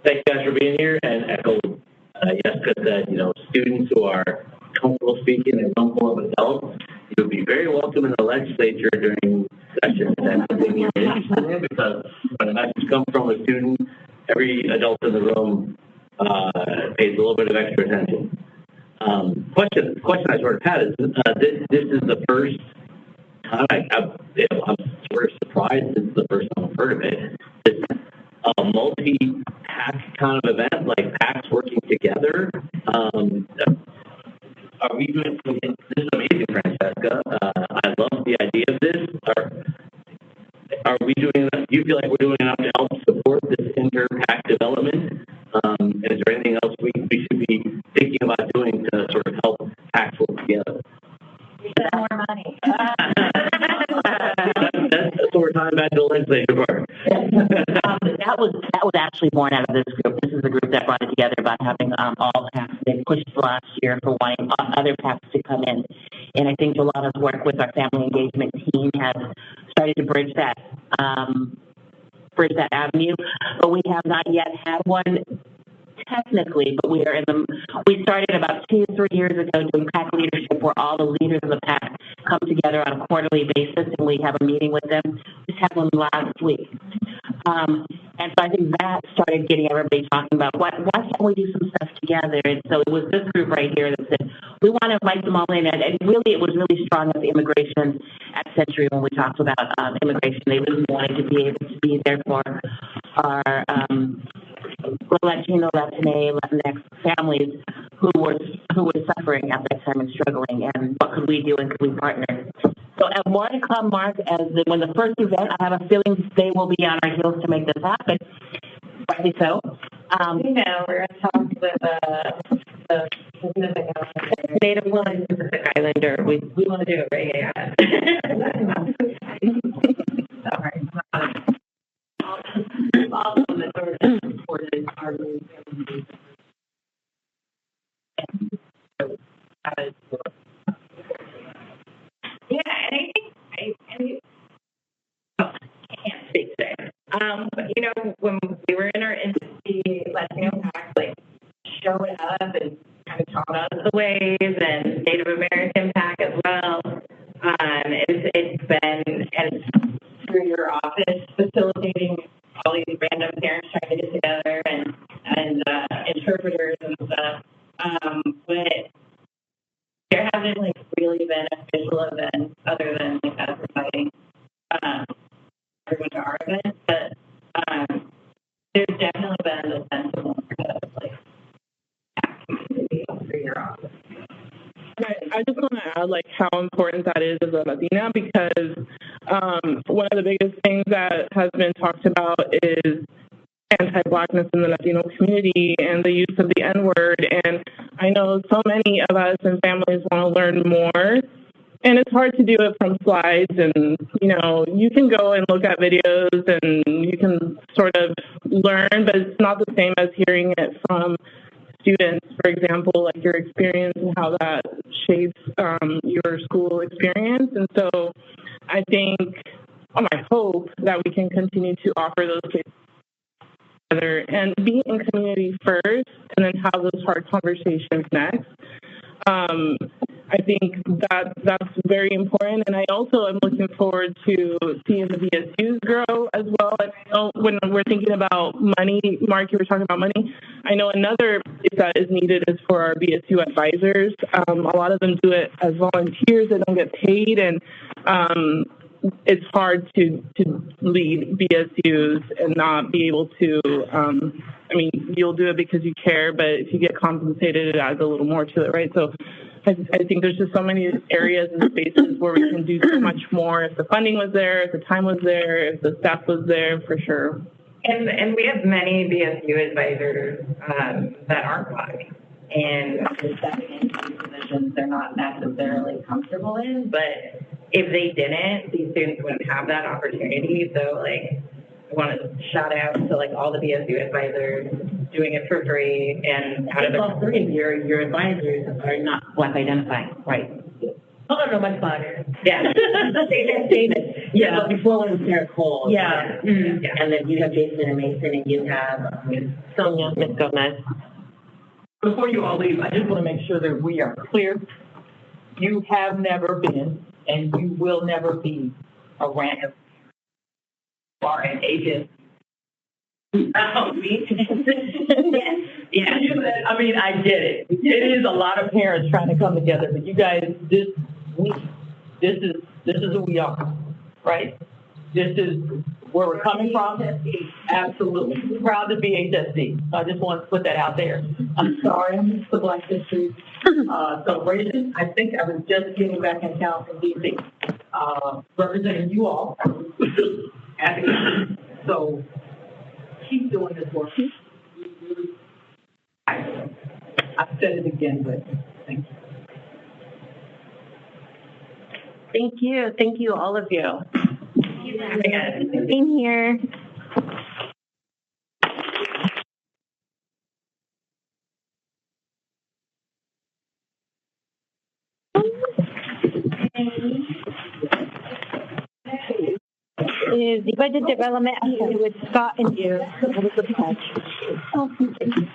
[SPEAKER 11] Thank you guys for being here, and echo Jessica said, students who are comfortable speaking and comfortable with adults, you would be very welcome in the legislature during sessions and anything you're interested in, because when a message comes from a student, every adult in the room pays a little bit of extra attention. Question I sort of had is, this is the first time I'm sort of surprised this is the first time I've heard of it. It's a multi-PAC kind of event, like PACs working together. Are we doing this is amazing, Francesca. I love the idea of this. Are we doing, do you feel like we're doing enough to help support this inter-PAC development? And is there anything else we should be thinking about doing to sort of help PACs work together?
[SPEAKER 2] More money.
[SPEAKER 11] That's what we're talking about in the legislative part.
[SPEAKER 2] That was actually born out of this group. This is the group that brought it together about having all PACs. They pushed last year for wanting other PACs to come in. And I think a lot of work with our family engagement team has started to bridge that avenue. But we have not yet had one technically, but we started about 2-3 years ago doing PAC leadership, where all the leaders of the PAC come together on a quarterly basis and we have a meeting with them. Just had one last week. And so I think that started getting everybody talking about why can't we do some stuff together? And so it was this group right here that said, we want to invite them all in. And really, it was really strong at the immigration at Century when we talked about immigration. They really wanted to be able to be there for our Latino, Latinx families who were suffering at that time and struggling, and what could we do and could we partner? So more to come, Mark, when the first event, I have a feeling they will be on our heels to make this happen. Rightly so.
[SPEAKER 6] We're going to talk with the Pacific Islander.
[SPEAKER 2] Native one Pacific Islander. We want to do it, right? Yeah.
[SPEAKER 6] All of them that are supported our group.
[SPEAKER 2] Yeah, and I can't speak today. But when we were in our industry, Latino PAC, like showing up and kind of taught us the ways, and Native American PAC as well. It's been, and through your office facilitating all these random parents trying to get together and interpreters and stuff. But there haven't really been official events other than us inviting everyone to our event. But there's definitely been a sense of community through your office.
[SPEAKER 9] I just want to add how important that is as a Latina, because one of the biggest things that has been talked about is anti-Blackness in the Latino community and the use of the N-word. And I know so many of us and families want to learn more, and it's hard to do it from slides. And, you can go and look at videos and you can sort of learn, but it's not the same as hearing it from students, for example, your experience and how that shapes your school experience. And so I think, I hope that we can continue to offer those cases together and be in community first and then have those hard conversations next. I think that's very important. And I also am looking forward to seeing the BSUs grow as well. And I know when we're thinking about money, Mark, you were talking about money. I know another piece that is needed is for our BSU advisors. A lot of them do it as volunteers. They don't get paid. And it's hard to lead BSUs and not be able to, you'll do it because you care, but if you get compensated, it adds a little more to it, right? So I think there's just so many areas and spaces where we can do so much more if the funding was there, if the time was there, if the staff was there, for sure.
[SPEAKER 6] And we have many BSU advisors that aren't Black, and stepping into these positions they're not necessarily comfortable in, but if they didn't, these students wouldn't have that opportunity. So, I want to shout out to all the BSU advisors doing it for free and out of
[SPEAKER 2] all three of your advisors are not Black identifying, right? Oh, no, much longer. Yeah. David. Yeah, but before when Sarah Cole. Yeah. Mm-hmm. Yeah. And then you have Jason and Mason, and you have Sonia, Miss Gomez.
[SPEAKER 10] Before you all leave, I just want to make sure that we are clear. You have never been, and you will never be a rant or an agent.
[SPEAKER 2] Oh, me? Yes. Yeah.
[SPEAKER 10] I mean, I get it. It is a lot of parents trying to come together, but you guys, this is who we are, right? This is where we're coming from. Absolutely. Proud to be HSD. I just want to put that out there. I'm sorry, I missed the Black History celebration. I think I was just getting back in town from DC, representing you all. So keep doing this work. I've said it again, but thank you.
[SPEAKER 2] Thank you. Thank you, all of you.
[SPEAKER 1] Same here. Is the budget development with Scott and you. Oh, thank you.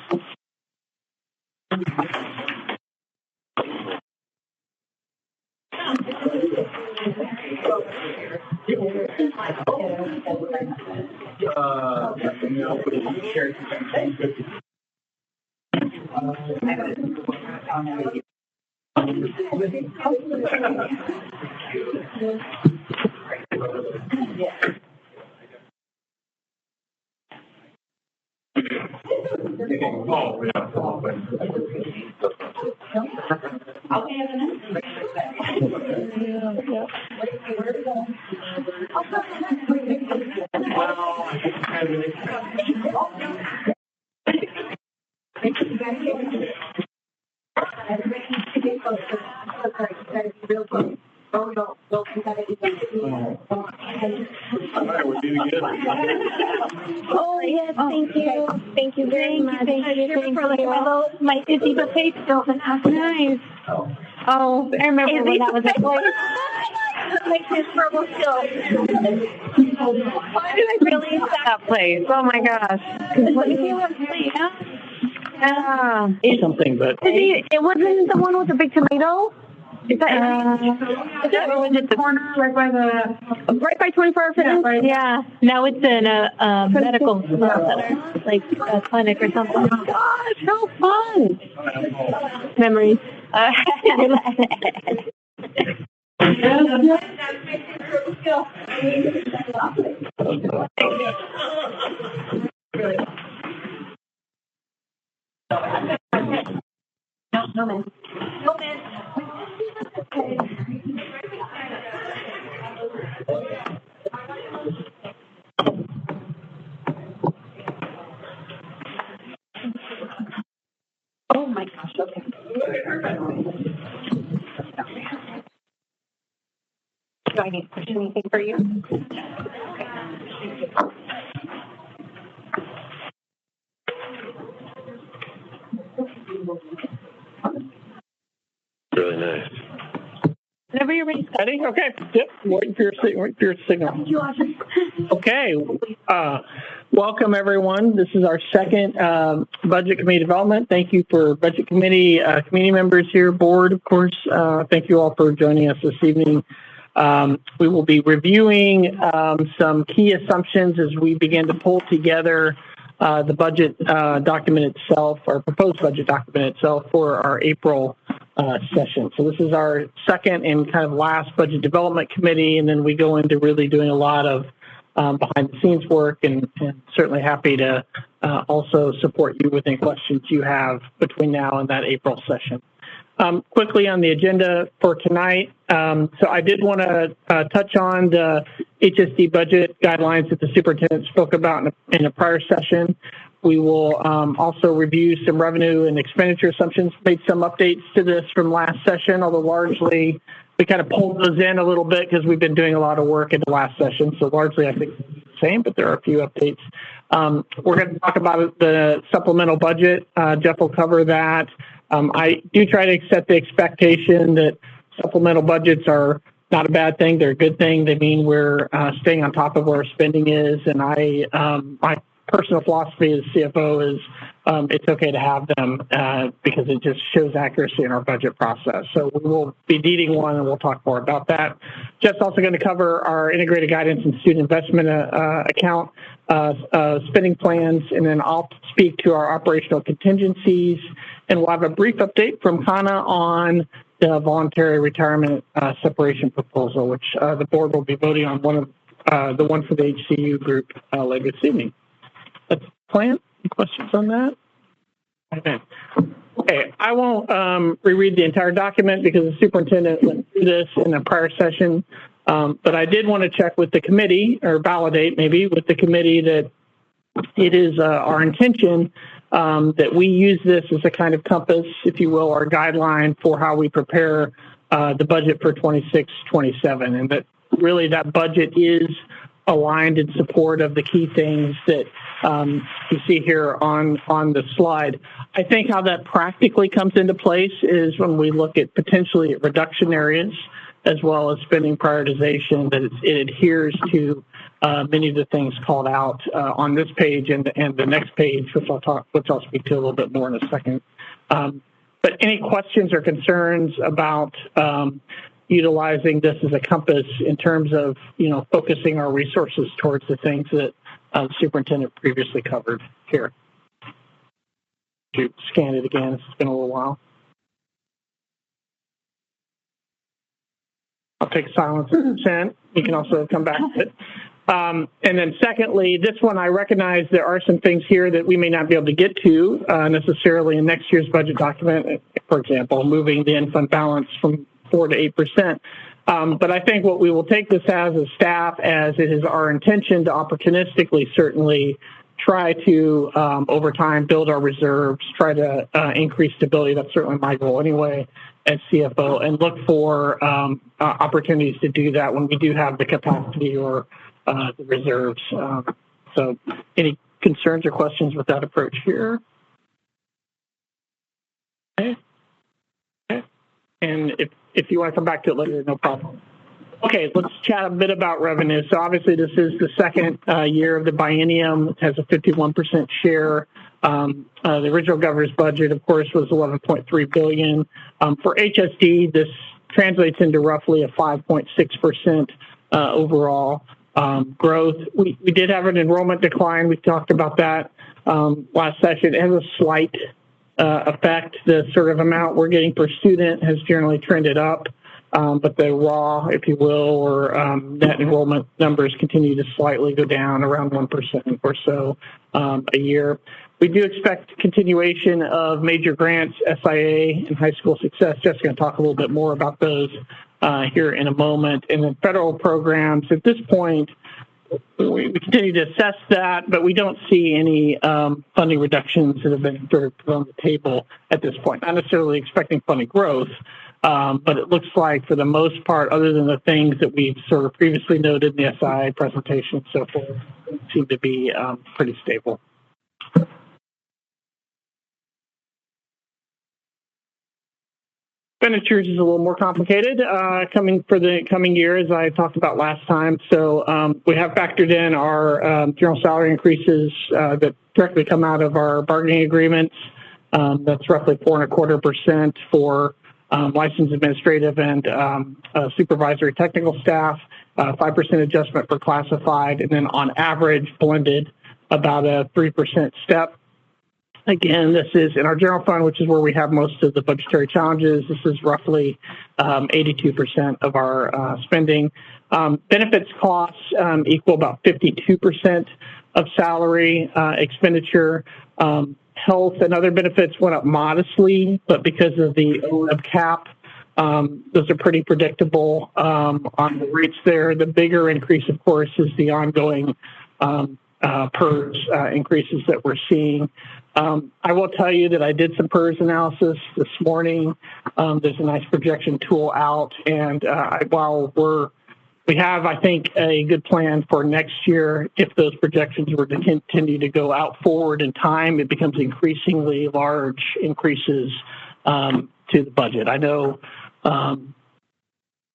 [SPEAKER 1] Oh, yes, thank you. Thank you very much. Thank you. My Izzy the face still nice. Oh, I remember when that was a place. My Hillsboro still. Why did I really that place? Oh my gosh.
[SPEAKER 10] It's something, but
[SPEAKER 1] It wasn't the one with the big tomato? Is that or was it the corner right by 24-hour fitness? Yeah. Now it's in a medical center, like a clinic or something. Oh gosh, how fun! Memories. Oh my gosh, okay. Do I need to push anything for you?
[SPEAKER 11] Really nice.
[SPEAKER 1] Whenever you're ready.
[SPEAKER 12] Ready? Okay. Yep. Waiting for your signal. Okay. Welcome, everyone. This is our second Budget Committee development. Thank you for Budget Committee committee members here, board, of course. Thank you all for joining us this evening. We will be reviewing some key assumptions as we begin to pull together the budget document itself, our proposed budget document itself for our April session. So this is our second and kind of last budget development committee, and then we go into really doing a lot of behind the scenes work, and certainly happy to also support you with any questions you have between now and that April session. Quickly on the agenda for tonight, so I did want to touch on the HSD budget guidelines that the superintendent spoke about in a prior session. We will also review some revenue and expenditure assumptions, made some updates to this from last session, although largely we kind of pulled those in a little bit because we've been doing a lot of work in the last session. So largely I think it's the same, but there are a few updates. We're going to talk about the supplemental budget. Jeff will cover that. I do try to set the expectation that supplemental budgets are not a bad thing. They're a good thing. They mean we're staying on top of where our spending is. And my personal philosophy as CFO is it's okay to have them because it just shows accuracy in our budget process. So we will be needing one, and we'll talk more about that. Jeff's also going to cover our integrated guidance and student investment account spending plans, and then I'll speak to our operational contingencies, and we'll have a brief update from Kana on the voluntary retirement separation proposal, which the board will be voting on the one for the HCU group later this evening. That's the plan. Any questions on that? Okay, I won't reread the entire document because the superintendent went through this in a prior session, but I did want to check with the committee, or validate maybe with the committee, that it is our intention that we use this as a kind of compass, if you will, or guideline for how we prepare the budget for 26-27, and that really that budget is aligned in support of the key things that you see here on the slide. I think how that practically comes into place is when we look at potentially reduction areas as well as spending prioritization, that it adheres to many of the things called out on this page and the next page, which I'll speak to a little bit more in a second. But any questions or concerns about utilizing this as a compass in terms of, focusing our resources towards the things that the superintendent previously covered here? To scan it again, it's been a little while. I'll take silence as consent. You can also come back to it. And then secondly, this one, I recognize there are some things here that we may not be able to get to necessarily in next year's budget document. For example, moving the in-fund balance from 4 to 8%. But I think what we will take this as staff, as it is our intention to opportunistically certainly try to, over time, build our reserves, try to increase stability. That's certainly my goal anyway as CFO, and look for opportunities to do that when we do have the capacity or the reserves. So any concerns or questions with that approach here? Okay. And if you want to come back to it later, no problem. Okay, let's chat a bit about revenue. So obviously this is the second year of the biennium. It has a 51% share. The original governor's budget, of course, was $11.3 billion. For HSD, this translates into roughly a 5.6% overall growth. We did have an enrollment decline. We talked about that last session. It has a slight effect. The sort of amount we're getting per student has generally trended up. But the raw, if you will, or net enrollment numbers continue to slightly go down around 1% or so a year. We do expect continuation of major grants, SIA and high school success. Jeff's going to talk a little bit more about those here in a moment. And then federal programs, at this point, we continue to assess that, but we don't see any funding reductions that have been sort of put on the table at this point. Not necessarily expecting funding growth, but it looks like for the most part, other than the things that we've sort of previously noted in the SI presentation and so forth, seem to be pretty stable. Expenditures is a little more complicated coming for the coming year, as I talked about last time. So we have factored in our general salary increases that directly come out of our bargaining agreements. That's roughly 4.25% for licensed administrative and supervisory technical staff, 5% adjustment for classified, and then on average blended about a 3% step. Again, this is in our general fund, which is where we have most of the budgetary challenges. This is roughly 82% of our spending. Benefits costs equal about 52% of salary expenditure. Health and other benefits went up modestly, but because of the OLEB cap, those are pretty predictable on the rates there. The bigger increase, of course, is the ongoing PERS increases that we're seeing. I will tell you that I did some PERS analysis this morning. There's a nice projection tool out, and while we have, I think, a good plan for next year, if those projections were to continue to go out forward in time, it becomes increasingly large increases to the budget. I know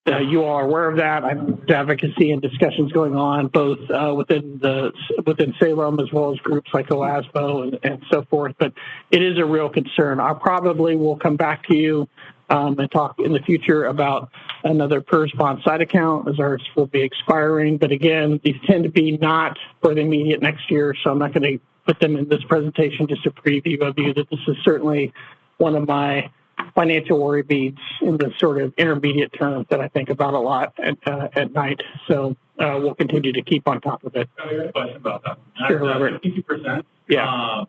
[SPEAKER 12] you all are aware of that. I've advocacy and discussions going on both within Salem as well as groups like OASBO and so forth. But it is a real concern. I probably will come back to you and talk in the future about another PERS bond side account as ours will be expiring. But again, these tend to be not for the immediate next year, so I'm not going to put them in this presentation, just a preview of you that this is certainly one of my financial worry beads in the sort of intermediate term that I think about a lot at night. So we'll continue to keep on top of it.
[SPEAKER 4] I have a question about that.
[SPEAKER 12] Sure, Robert.
[SPEAKER 4] 52%.
[SPEAKER 12] Yeah.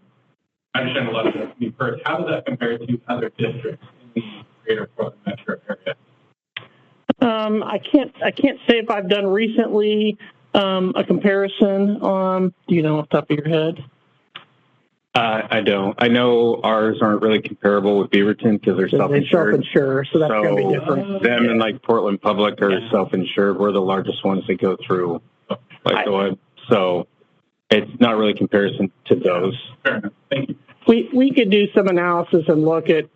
[SPEAKER 4] I understand a lot of the PERS. How does that compare to other districts in the greater Portland metro area?
[SPEAKER 12] I can't say if I've done recently a comparison. Do you know off the top of your head?
[SPEAKER 13] I don't. I know ours aren't really comparable with Beaverton because they're self-insured.
[SPEAKER 12] Self-insured, so that's going to be different.
[SPEAKER 13] Them and like Portland Public are self-insured. We're the largest ones that go through like the web. So it's not really comparison to those.
[SPEAKER 4] Fair enough. Thank you.
[SPEAKER 12] We could do some analysis and look at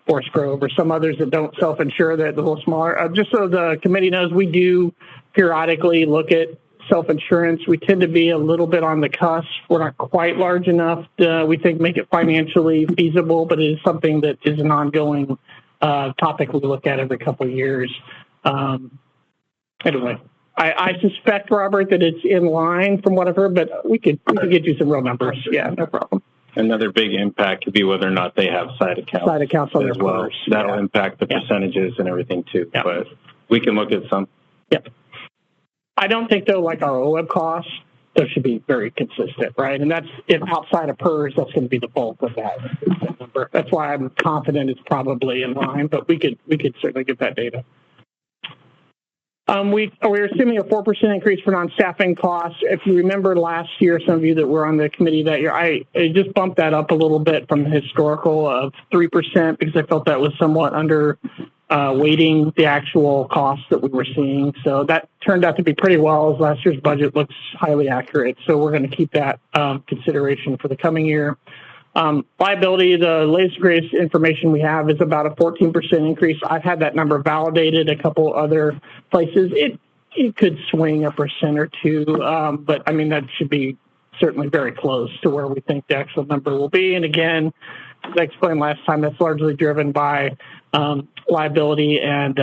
[SPEAKER 12] Forest Grove or some others that don't self-insure that are a little smaller. Just so the committee knows, we do periodically look at self-insurance. We tend to be a little bit on the cusp. We're not quite large enough to, we think, make it financially feasible, but it is something that is an ongoing topic we look at every couple of years. Anyway, I suspect, Robert, that it's in line from what I've heard, but we could get you some real numbers. Yeah, no problem.
[SPEAKER 13] Another big impact could be whether or not they have side accounts.
[SPEAKER 12] Side accounts on
[SPEAKER 13] as
[SPEAKER 12] their
[SPEAKER 13] well.
[SPEAKER 12] PERS.
[SPEAKER 13] That'll impact the percentages and everything too.
[SPEAKER 12] Yeah.
[SPEAKER 13] But we can look at some.
[SPEAKER 12] Yep. I don't think, though, like our OWEB costs, those should be very consistent, right? And that's, if outside of PERS, that's going to be the bulk of that number. That's why I'm confident it's probably in line, but we could certainly get that data. We're assuming a 4% increase for non-staffing costs. If you remember last year, some of you that were on the committee that year, I just bumped that up a little bit from the historical of 3% because I felt that was somewhat under weighting the actual costs that we were seeing. So that turned out to be pretty well, as last year's budget looks highly accurate. So we're going to keep that consideration for the coming year. Liability, the latest greatest information we have is about a 14% increase. I've had that number validated a couple other places. It could swing 1% or 2%, but I mean, that should be certainly very close to where we think the actual number will be. And again, as I explained last time, that's largely driven by liability and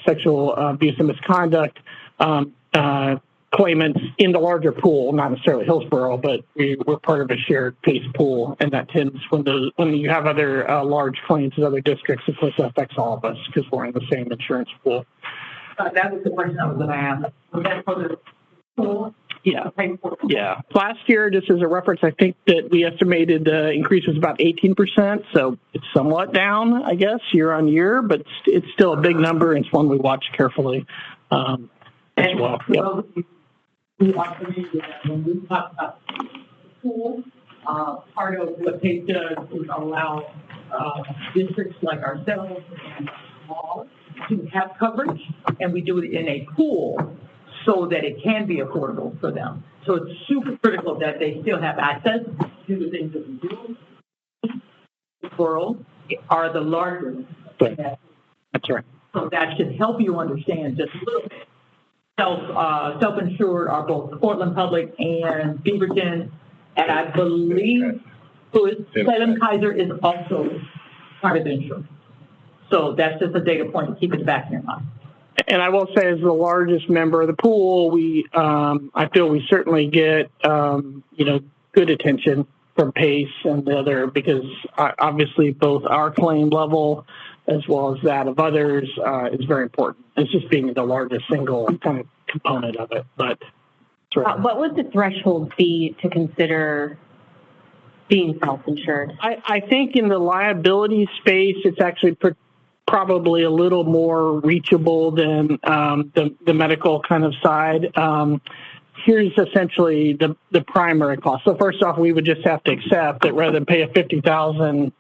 [SPEAKER 12] sexual abuse and misconduct claimants in the larger pool, not necessarily Hillsboro, but we're part of a shared PACE pool, and that tends, when you have other large claims in other districts, of course, that affects all of us because we're in the same insurance pool.
[SPEAKER 10] That was the question I was going to ask. Was that for the pool?
[SPEAKER 12] Yeah. Yeah. Last year, just as a reference, I think that we estimated the increase was about 18%. So it's somewhat down, I guess, year on year, but it's still a big number. And it's one we watch carefully as well. Yep.
[SPEAKER 10] We are familiar with that. When we talk about the pool, part of what PACE does is allow districts like ourselves and small to have coverage, and we do it in a pool so that it can be affordable for them. So it's super critical that they still have access to the things that we do. The world are the largest.
[SPEAKER 12] Right. That's right.
[SPEAKER 10] So that should help you understand just a little bit. Self-insured are both Portland Public and Beaverton, and I believe Salem Kaiser is also part of the insurance. So that's just a data point to keep it back in your mind.
[SPEAKER 12] And I will say, as the largest member of the pool, I feel we certainly get, good attention from PACE and the other, because obviously both our claim level as well as that of others is very important. It's just being the largest single kind of component of it. But
[SPEAKER 1] what would the threshold be to consider being self-insured?
[SPEAKER 12] I think in the liability space, it's actually probably a little more reachable than the medical kind of side. Here's essentially the primary cost. So first off, we would just have to accept that rather than pay a $50,000,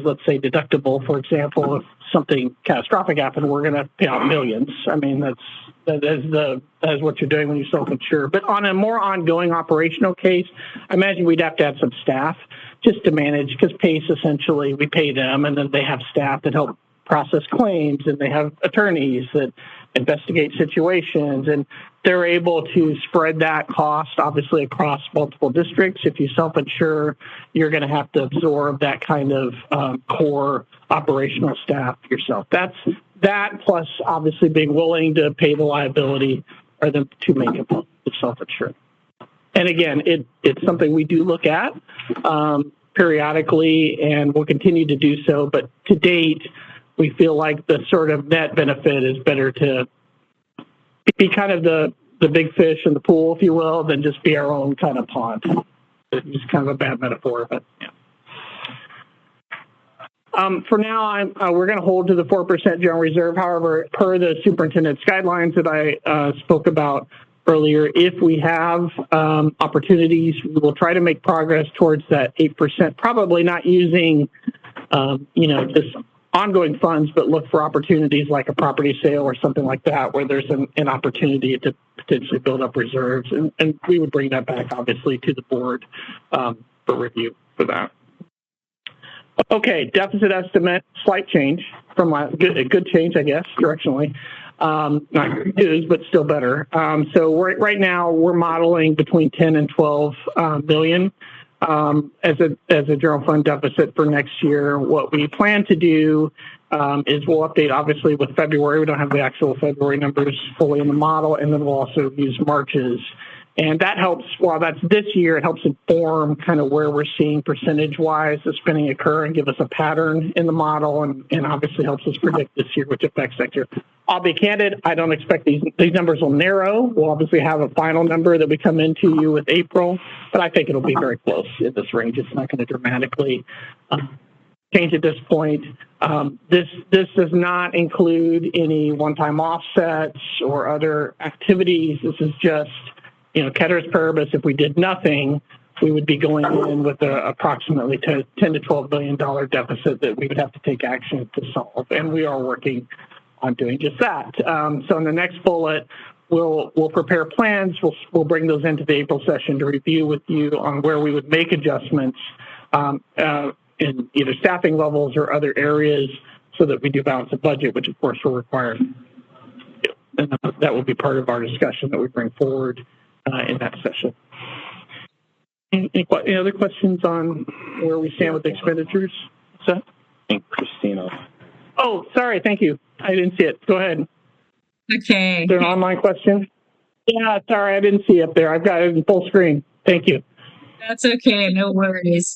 [SPEAKER 12] let's say, deductible, for example, if something catastrophic happened, we're going to pay out millions. I mean, that is what you're doing when you self-insure. But on a more ongoing operational case, I imagine we'd have to have some staff just to manage, because PACE, essentially, we pay them, and then they have staff that help process claims, and they have attorneys that investigate situations, and they're able to spread that cost obviously across multiple districts. If you self-insure, you're going to have to absorb that kind of core operational staff yourself. That's that, plus obviously being willing to pay the liability, are the two main components of self-insurance. And again, it's something we do look at periodically, and we'll continue to do so. But to date, we feel like the sort of net benefit is better to be kind of the big fish in the pool, if you will, than just be our own kind of pond. It's kind of a bad metaphor, but yeah. For now, we're going to hold to the 4% general reserve. However, per the superintendent's guidelines that I spoke about earlier, if we have opportunities, we will try to make progress towards that 8%, probably not using, just ongoing funds, but look for opportunities like a property sale or something like that, where there's an opportunity to potentially build up reserves. And we would bring that back, obviously, to the board for review for that. Okay, deficit estimate, slight change from a good change, I guess, directionally. Not good news, but still better. So right now we're modeling between 10 and 12 billion as a general fund deficit for next year. What we plan to do is we'll update obviously with February. We don't have the actual February numbers fully in the model, and then we'll also use March's. And that helps, while that's this year, it helps inform kind of where we're seeing percentage-wise the spending occur and give us a pattern in the model, and obviously helps us predict this year, which affects next year. I'll be candid, I don't expect these numbers will narrow. We'll obviously have a final number that we come into you with April, but I think it'll be very close in this range. It's not going to dramatically change at this point. This does not include any one-time offsets or other activities. This is just, ceteris paribus, if we did nothing, we would be going in with approximately $10 to $12 billion deficit that we would have to take action to solve. And we are working on doing just that. So in the next bullet, we'll prepare plans. We'll bring those into the April session to review with you on where we would make adjustments in either staffing levels or other areas so that we do balance the budget, which of course will require. And that will be part of our discussion that we bring forward in that session. Any other questions on where we stand with the expenditures? Seth?
[SPEAKER 13] And Christina.
[SPEAKER 12] Oh, sorry. Thank you. I didn't see it. Go ahead.
[SPEAKER 14] Okay.
[SPEAKER 12] Is there an online question? Yeah, sorry. I didn't see it up there. I've got it in full screen. Thank you.
[SPEAKER 14] That's okay. No worries.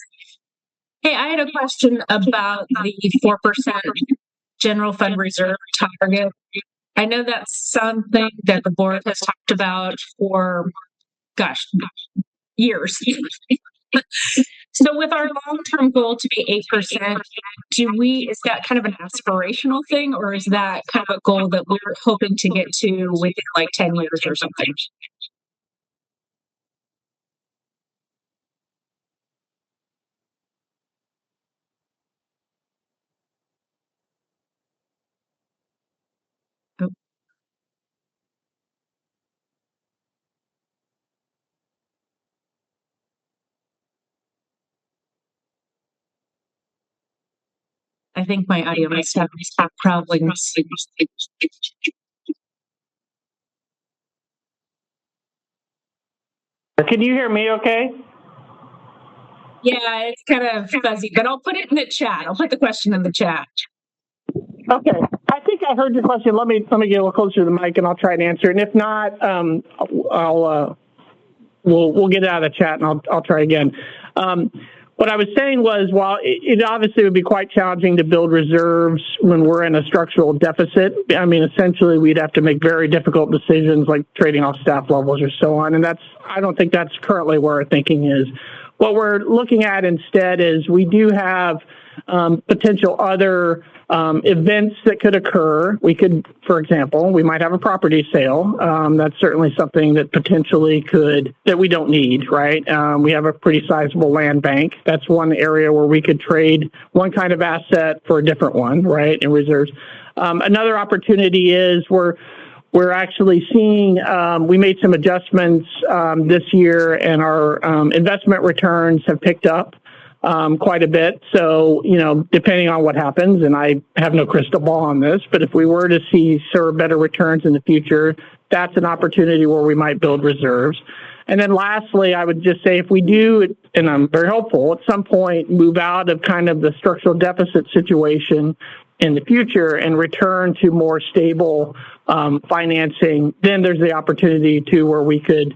[SPEAKER 14] Hey, I had a question about the 4% general fund reserve target. I know that's something that the board has talked about for, years. So with our long-term goal to be 8%, is that kind of an aspirational thing, or is that kind of a goal that we're hoping to get to within like 10 years or something? I think my audio must have problems.
[SPEAKER 12] Can you hear me okay?
[SPEAKER 14] Yeah, it's kind of fuzzy, but I'll put it in the chat. I'll put the question in the chat.
[SPEAKER 12] Okay. I think I heard your question. Let me get a little closer to the mic and I'll try to answer it. And if not, we'll get it out of the chat and I'll try again. What I was saying was, while it obviously would be quite challenging to build reserves when we're in a structural deficit, I mean, essentially we'd have to make very difficult decisions like trading off staff levels or so on. And I don't think that's currently where our thinking is. What we're looking at instead is we do have potential other events that could occur. We could, for example, we might have a property sale. That's certainly something that potentially that we don't need, right? We have a pretty sizable land bank. That's one area where we could trade one kind of asset for a different one, right, in reserves. Another opportunity is we're actually seeing, we made some adjustments this year and our investment returns have picked up quite a bit. So, depending on what happens, and I have no crystal ball on this, but if we were to see sort of better returns in the future, that's an opportunity where we might build reserves. And then lastly, I would just say if we do, and I'm very hopeful, at some point move out of kind of the structural deficit situation in the future and return to more stable financing, then there's the opportunity to where we could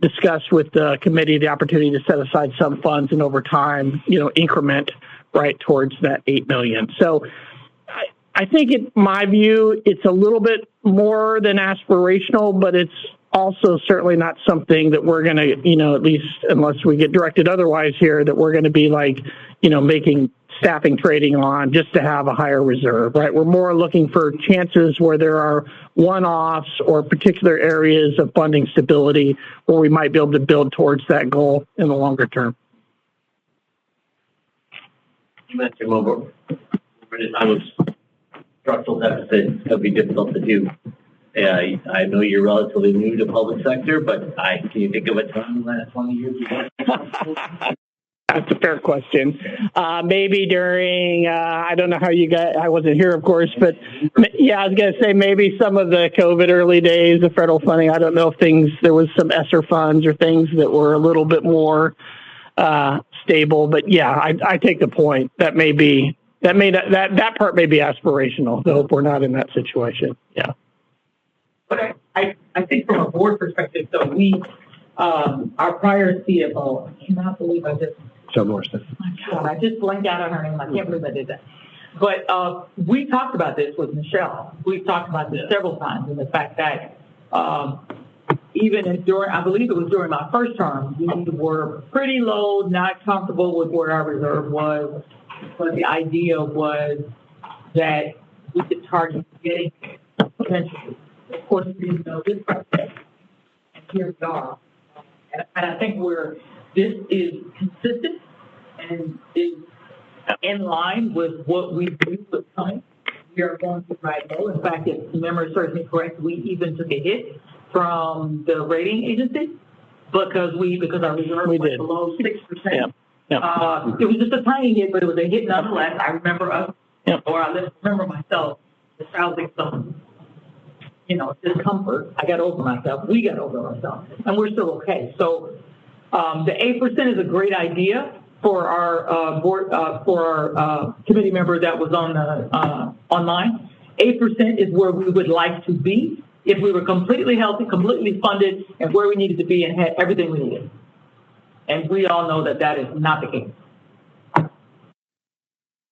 [SPEAKER 12] discuss with the committee the opportunity to set aside some funds and over time, increment right towards that $8 million. So I think in my view, it's a little bit more than aspirational, but it's also certainly not something that we're going to, at least unless we get directed otherwise here, that we're going to be like, making staffing trading on just to have a higher reserve, right? We're more looking for chances where there are one-offs or particular areas of funding stability where we might be able to build towards that goal in the longer term.
[SPEAKER 11] You mentioned over the time of structural deficit, it'll be difficult to do. I know you're relatively new to public sector, but can you think of a time in the last 20 years?
[SPEAKER 12] That's a fair question. Maybe during, I don't know how you guys, I wasn't here, of course, but yeah, I was going to say maybe some of the COVID early days of federal funding. I don't know if there was some ESSER funds or things that were a little bit more stable, but yeah, I take the point. That part may be aspirational, though, if we're not in that situation. Yeah.
[SPEAKER 10] But I think from a board perspective, so our prior CFO, I cannot believe I just,
[SPEAKER 13] Joe Morrison.
[SPEAKER 10] Oh my God, I just blanked out on her name. I can't believe I did that. But we talked about this with Michelle. We've talked about this several times, and the fact that even during, I believe it was during my first term, we were pretty low, not comfortable with where our reserve was. But the idea was that we could target getting potentially. Of course, we didn't know this process, and here we are. And I think this is consistent and is in line with what we do with time. We are going to ride low. In fact, if memory serves me correct, we even took a hit from the rating agency because our reserve went below 6%. Yeah. It was just a tiny hit, but it was a hit nonetheless. I remember us, or I remember myself, espousing some discomfort. I got over myself. We got over ourselves, and we're still okay. So the 8% is a great idea for our board, for our committee member that was on the online. 8% is where we would like to be if we were completely healthy, completely funded, and where we needed to be and had everything we needed. And we all know that is not the case.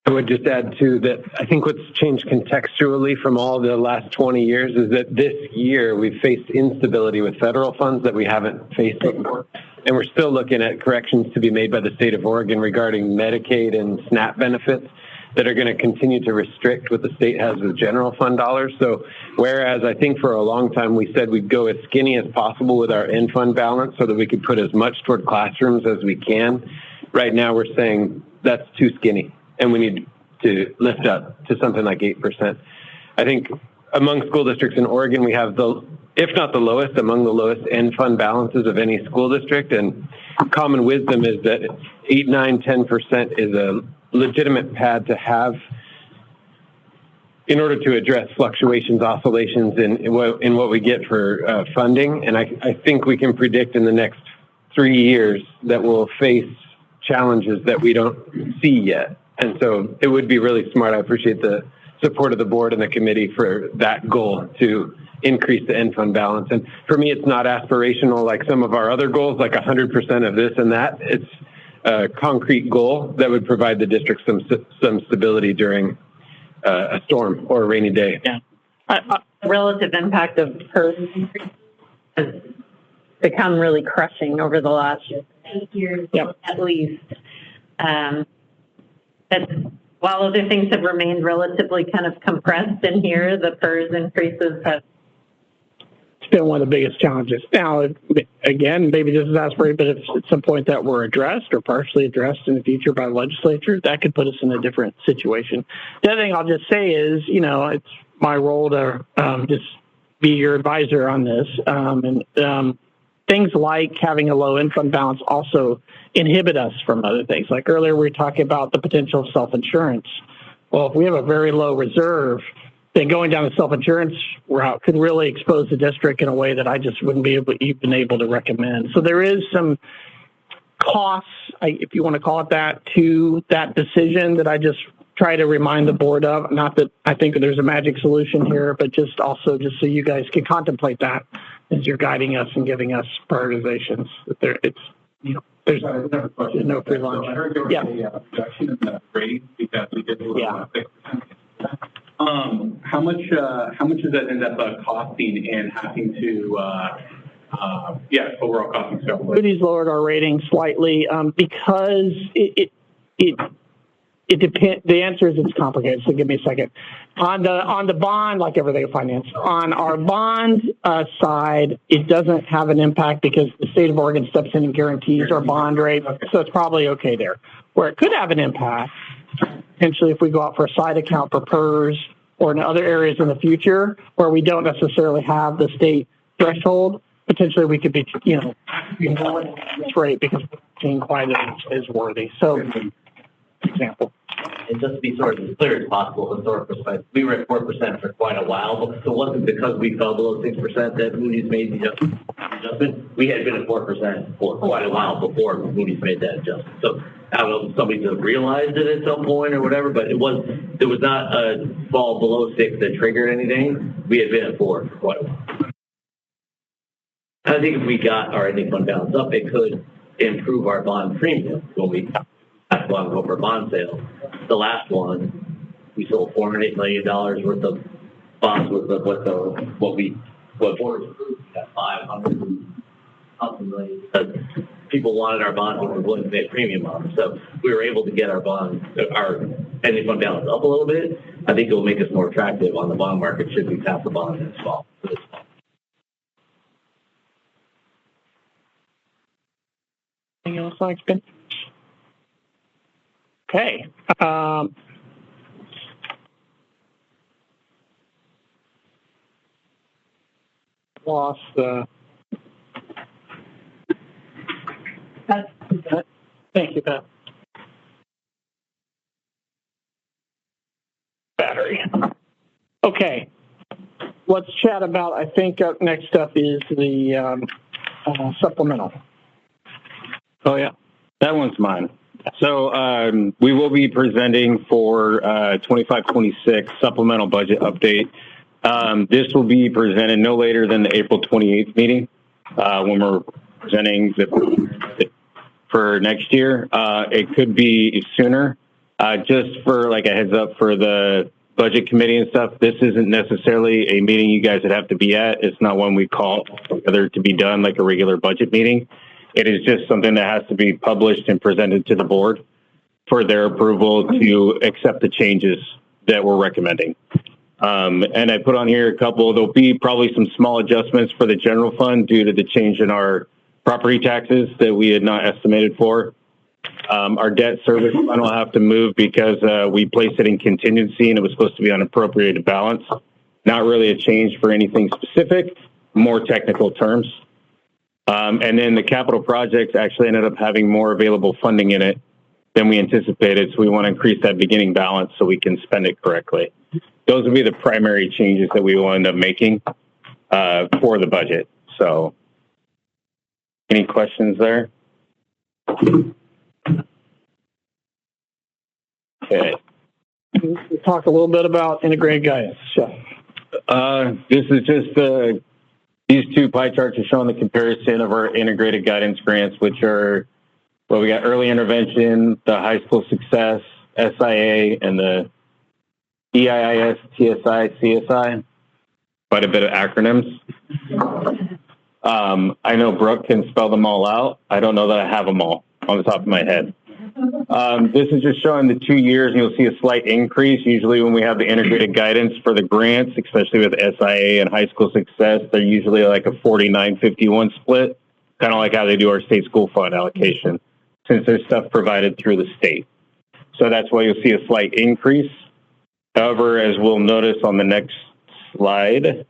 [SPEAKER 15] I would just add, too, that I think what's changed contextually from all the last 20 years is that this year we've faced instability with federal funds that we haven't faced before. And we're still looking at corrections to be made by the state of Oregon regarding Medicaid and SNAP benefits that are going to continue to restrict what the state has with general fund dollars. So whereas I think for a long time we said we'd go as skinny as possible with our end fund balance so that we could put as much toward classrooms as we can, right now we're saying that's too skinny. And we need to lift up to something like 8%. I think among school districts in Oregon, we have if not the lowest, among the lowest end fund balances of any school district. And common wisdom is that 8, 9, 10% is a legitimate pad to have in order to address fluctuations, oscillations in what we get for funding. And I think we can predict in the next 3 years that we'll face challenges that we don't see yet. And so it would be really smart. I appreciate the support of the board and the committee for that goal to increase the end fund balance. And for me, it's not aspirational like some of our other goals, like 100% of this and that. It's a concrete goal that would provide the district some stability during a storm or a rainy day.
[SPEAKER 1] Yeah. The relative impact of PERS has become really crushing over the last 8 years, at least. While other things have remained relatively kind of compressed in here, the PERS increases have.
[SPEAKER 12] It's been one of the biggest challenges. Now, again, maybe this is aspirated, but if at some point that were addressed or partially addressed in the future by the legislature, that could put us in a different situation. The other thing I'll just say is, it's my role to just be your advisor on this. things like having a low in-fund balance also inhibit us from other things. Like earlier, we were talking about the potential of self-insurance. Well, if we have a very low reserve, then going down the self-insurance route could really expose the district in a way that I just wouldn't be even able to recommend. So there is some costs, if you want to call it that, to that decision that I just try to remind the board of. Not that I think there's a magic solution here, but just also just so you guys can contemplate that as you're guiding us and giving us prioritizations. That there's no free lunch.
[SPEAKER 4] So I heard there was a reduction in the grades because we did a little 6%. How much does that end up costing and having to, overall costing stuff?
[SPEAKER 12] Moody's lowered our rating slightly because it depends. The answer is it's complicated. So give me a second. On the bond, like everything in finance, on our bond side, it doesn't have an impact because the state of Oregon steps in and guarantees our bond rate. So it's probably okay there. Where it could have an impact, potentially if we go out for a side account for PERS or in other areas in the future where we don't necessarily have the state threshold, potentially we could be, this rate because we're being quite as worthy. So, example.
[SPEAKER 11] And just to be sort of as clear as possible, historic perspective, we were at 4% for quite a while, but it wasn't because we fell below 6% that Moody's made the adjustment. We had been at 4% for quite a while before Moody's made that adjustment. So I don't know if somebody just realized it at some point or whatever, but there was not a fall below 6 that triggered anything. We had been at 4 for quite a while. I think if we got our ending fund balance up, it could improve our bond premium when we go for bond sales. The last one, we sold $408 million worth of bonds with what board approved at 500 million. People wanted our bonds and were willing to pay a premium on them. So we were able to get our ending fund balance up a little bit. I think it will make us more attractive on the bond market should we pass the bond this fall.
[SPEAKER 12] Anything else on expense? Okay. Lost the. Thank you, Pat. Battery. Okay. Let's chat about. I think next up is the supplemental.
[SPEAKER 13] Oh yeah, that one's mine. So we will be presenting for 25-26 supplemental budget update. This will be presented no later than the April 28th meeting when we're presenting for next year. It could be sooner. Just for like a heads up for the budget committee and stuff, this isn't necessarily a meeting you guys would have to be at. It's not one we call together to be done like a regular budget meeting. It is just something that has to be published and presented to the board for their approval to accept the changes that we're recommending. And I put on here a couple. There'll be probably some small adjustments for the general fund due to the change in our property taxes that we had not estimated for. Our debt service fund will have to move because we placed it in contingency and it was supposed to be on appropriated balance. Not really a change for anything specific, more technical terms. And then the capital projects actually ended up having more available funding in it than we anticipated. So we want to increase that beginning balance so we can spend it correctly. Those will be the primary changes that we will end up making for the budget. So any questions there? Okay.
[SPEAKER 12] We'll talk a little bit about integrated guidance. Sure.
[SPEAKER 13] This is just these two pie charts are showing the comparison of our integrated guidance grants, which are, well, we got early intervention, the high school success, SIA, and the EIIS, TSI, CSI. Quite a bit of acronyms. I know Brooke can spell them all out. I don't know that I have them all on the top of my head. This is just showing the 2 years, and you'll see a slight increase. Usually when we have the integrated guidance for the grants, especially with SIA and high school success, they're usually like a 49-51 split, kind of like how they do our state school fund allocation, since there's stuff provided through the state. So that's why you'll see a slight increase. However, as we'll notice on the next slide,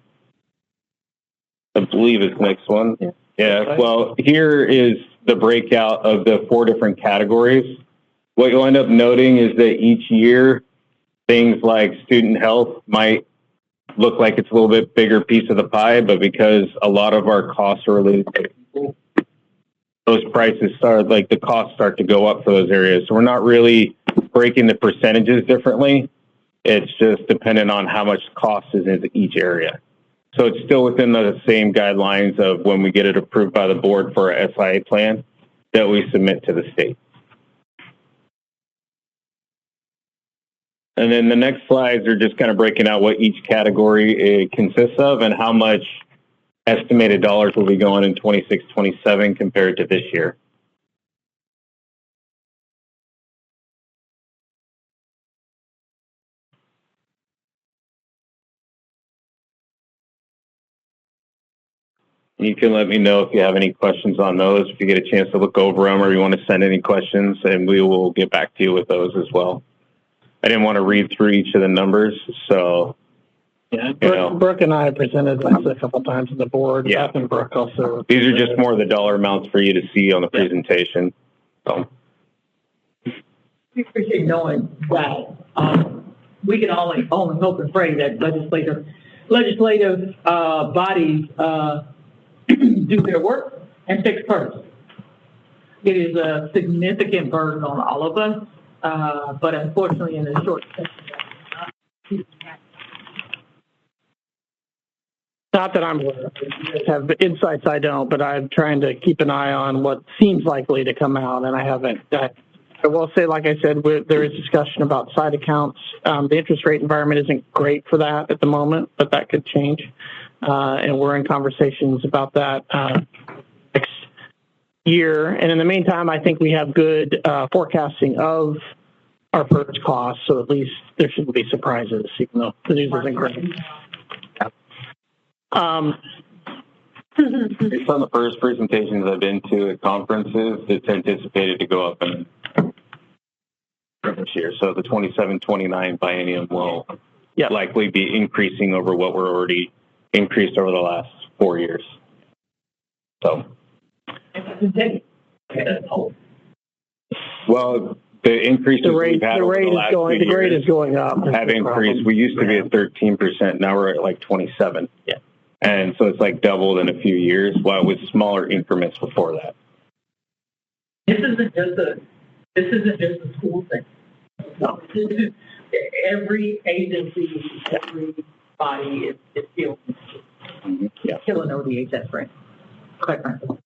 [SPEAKER 13] I believe it's the next one. Yeah, well, here is the breakout of the 4 different categories. What you'll end up noting is that each year, things like student health might look like it's a little bit bigger piece of the pie, but because a lot of our costs are related to people, those prices start, like the costs start to go up for those areas. So we're not really breaking the percentages differently. It's just dependent on how much cost is in each area. So it's still within the same guidelines of when we get it approved by the board for a SIA plan that we submit to the state. And then the next slides are just kind of breaking out what each category consists of and how much estimated dollars will be going in 26-27 compared to this year. You can let me know if you have any questions on those, if you get a chance to look over them or you want to send any questions, and we will get back to you with those as well. I didn't want to read through each of the numbers, so.
[SPEAKER 12] Yeah, Brooke and I presented this a couple times on the board.
[SPEAKER 13] Yeah.
[SPEAKER 12] Beth and Brooke also.
[SPEAKER 13] These are just more of the dollar amounts for you to see on the presentation. So.
[SPEAKER 10] We appreciate knowing that we can only hope and pray that legislative bodies do their work and take first. It is a significant burden on all of us, but unfortunately in the short session,
[SPEAKER 12] not that I'm aware of. Have insights I don't, but I'm trying to keep an eye on what seems likely to come out, and I haven't. I will say, like I said, there is discussion about side accounts. The interest rate environment isn't great for that at the moment, but that could change. And we're in conversations about that next year. And in the meantime, I think we have good forecasting of our purchase costs, so at least there shouldn't be surprises, even though the news isn't great.
[SPEAKER 13] Based on the first presentations I've been to at conferences, it's anticipated to go up in this year. So the 27-29 biennium will likely be increasing over what we're already increased over the last 4 years. So, well, the increases we've had over the last few years,
[SPEAKER 12] the rate is going up.
[SPEAKER 13] Have increased. We used to be at 13%. Now we're at like 27.
[SPEAKER 12] Yeah.
[SPEAKER 13] And so it's like doubled in a few years, while with smaller increments before that.
[SPEAKER 10] This isn't just a school thing. No. Every agency, every body is killing ODHS, right? Quite frankly.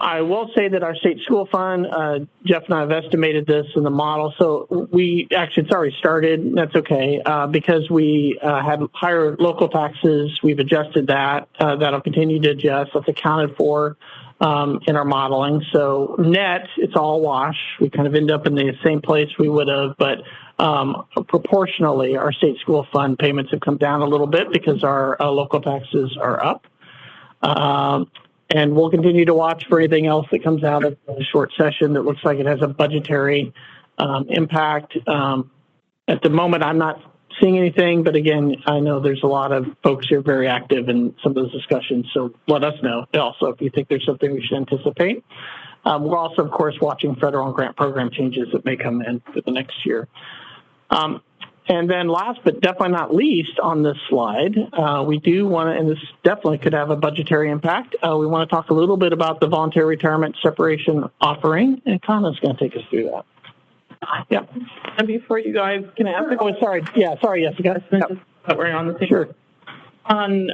[SPEAKER 12] I will say that our state school fund, Jeff and I have estimated this in the model. So it's already started. That's okay. Because we had higher local taxes, we've adjusted that. That'll continue to adjust. That's accounted for in our modeling. So net, it's all wash. We kind of end up in the same place we would have, but proportionally, our state school fund payments have come down a little bit because our local taxes are up. And we'll continue to watch for anything else that comes out of the short session that looks like it has a budgetary impact. At the moment, I'm not seeing anything, but again, I know there's a lot of folks here very active in some of those discussions, so let us know also if you think there's something we should anticipate. We're also, of course, watching federal and grant program changes that may come in for the next year. And then last but definitely not least on this slide, we do want to, and this definitely could have a budgetary impact, we want to talk a little bit about the voluntary retirement separation offering, and Connor's going to take us through that.
[SPEAKER 9] Yeah. And before you guys can ask,
[SPEAKER 12] oh, sorry. Yeah, sorry. Yes, you guys.
[SPEAKER 9] Yep. But we're on the same.
[SPEAKER 12] Sure.
[SPEAKER 9] On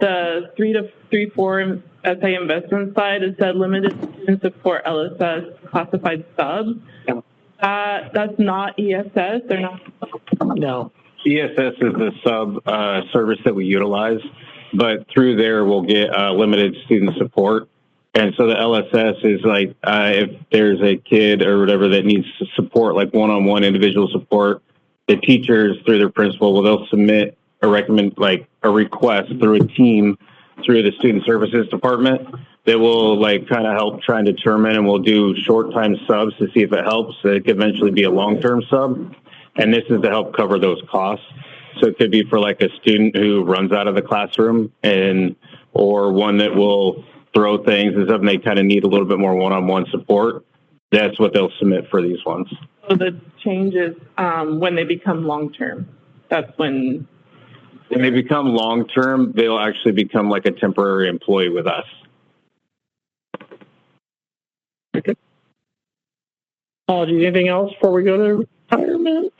[SPEAKER 9] the 3-4 SA investment side, it said limited student support LSS classified subs.
[SPEAKER 12] Yeah.
[SPEAKER 9] That's not ESS. They're not.
[SPEAKER 12] No.
[SPEAKER 13] ESS is the sub service that we utilize, but through there we'll get limited student support. And so the LSS is like if there's a kid or whatever that needs support, like one-on-one individual support, the teachers through their principal, they'll submit a request through a team through the student services department that will kind of help try and determine, and we'll do short-time subs to see if it helps. It could eventually be a long-term sub, and this is to help cover those costs. So it could be for a student who runs out of the classroom and or one that will throw things and something they kind of need a little bit more one-on-one support, that's what they'll submit for these ones.
[SPEAKER 9] So the changes when they become long-term, that's when
[SPEAKER 13] they become long-term, they'll actually become like a temporary employee with us.
[SPEAKER 12] Okay. Anything else before we go to retirement?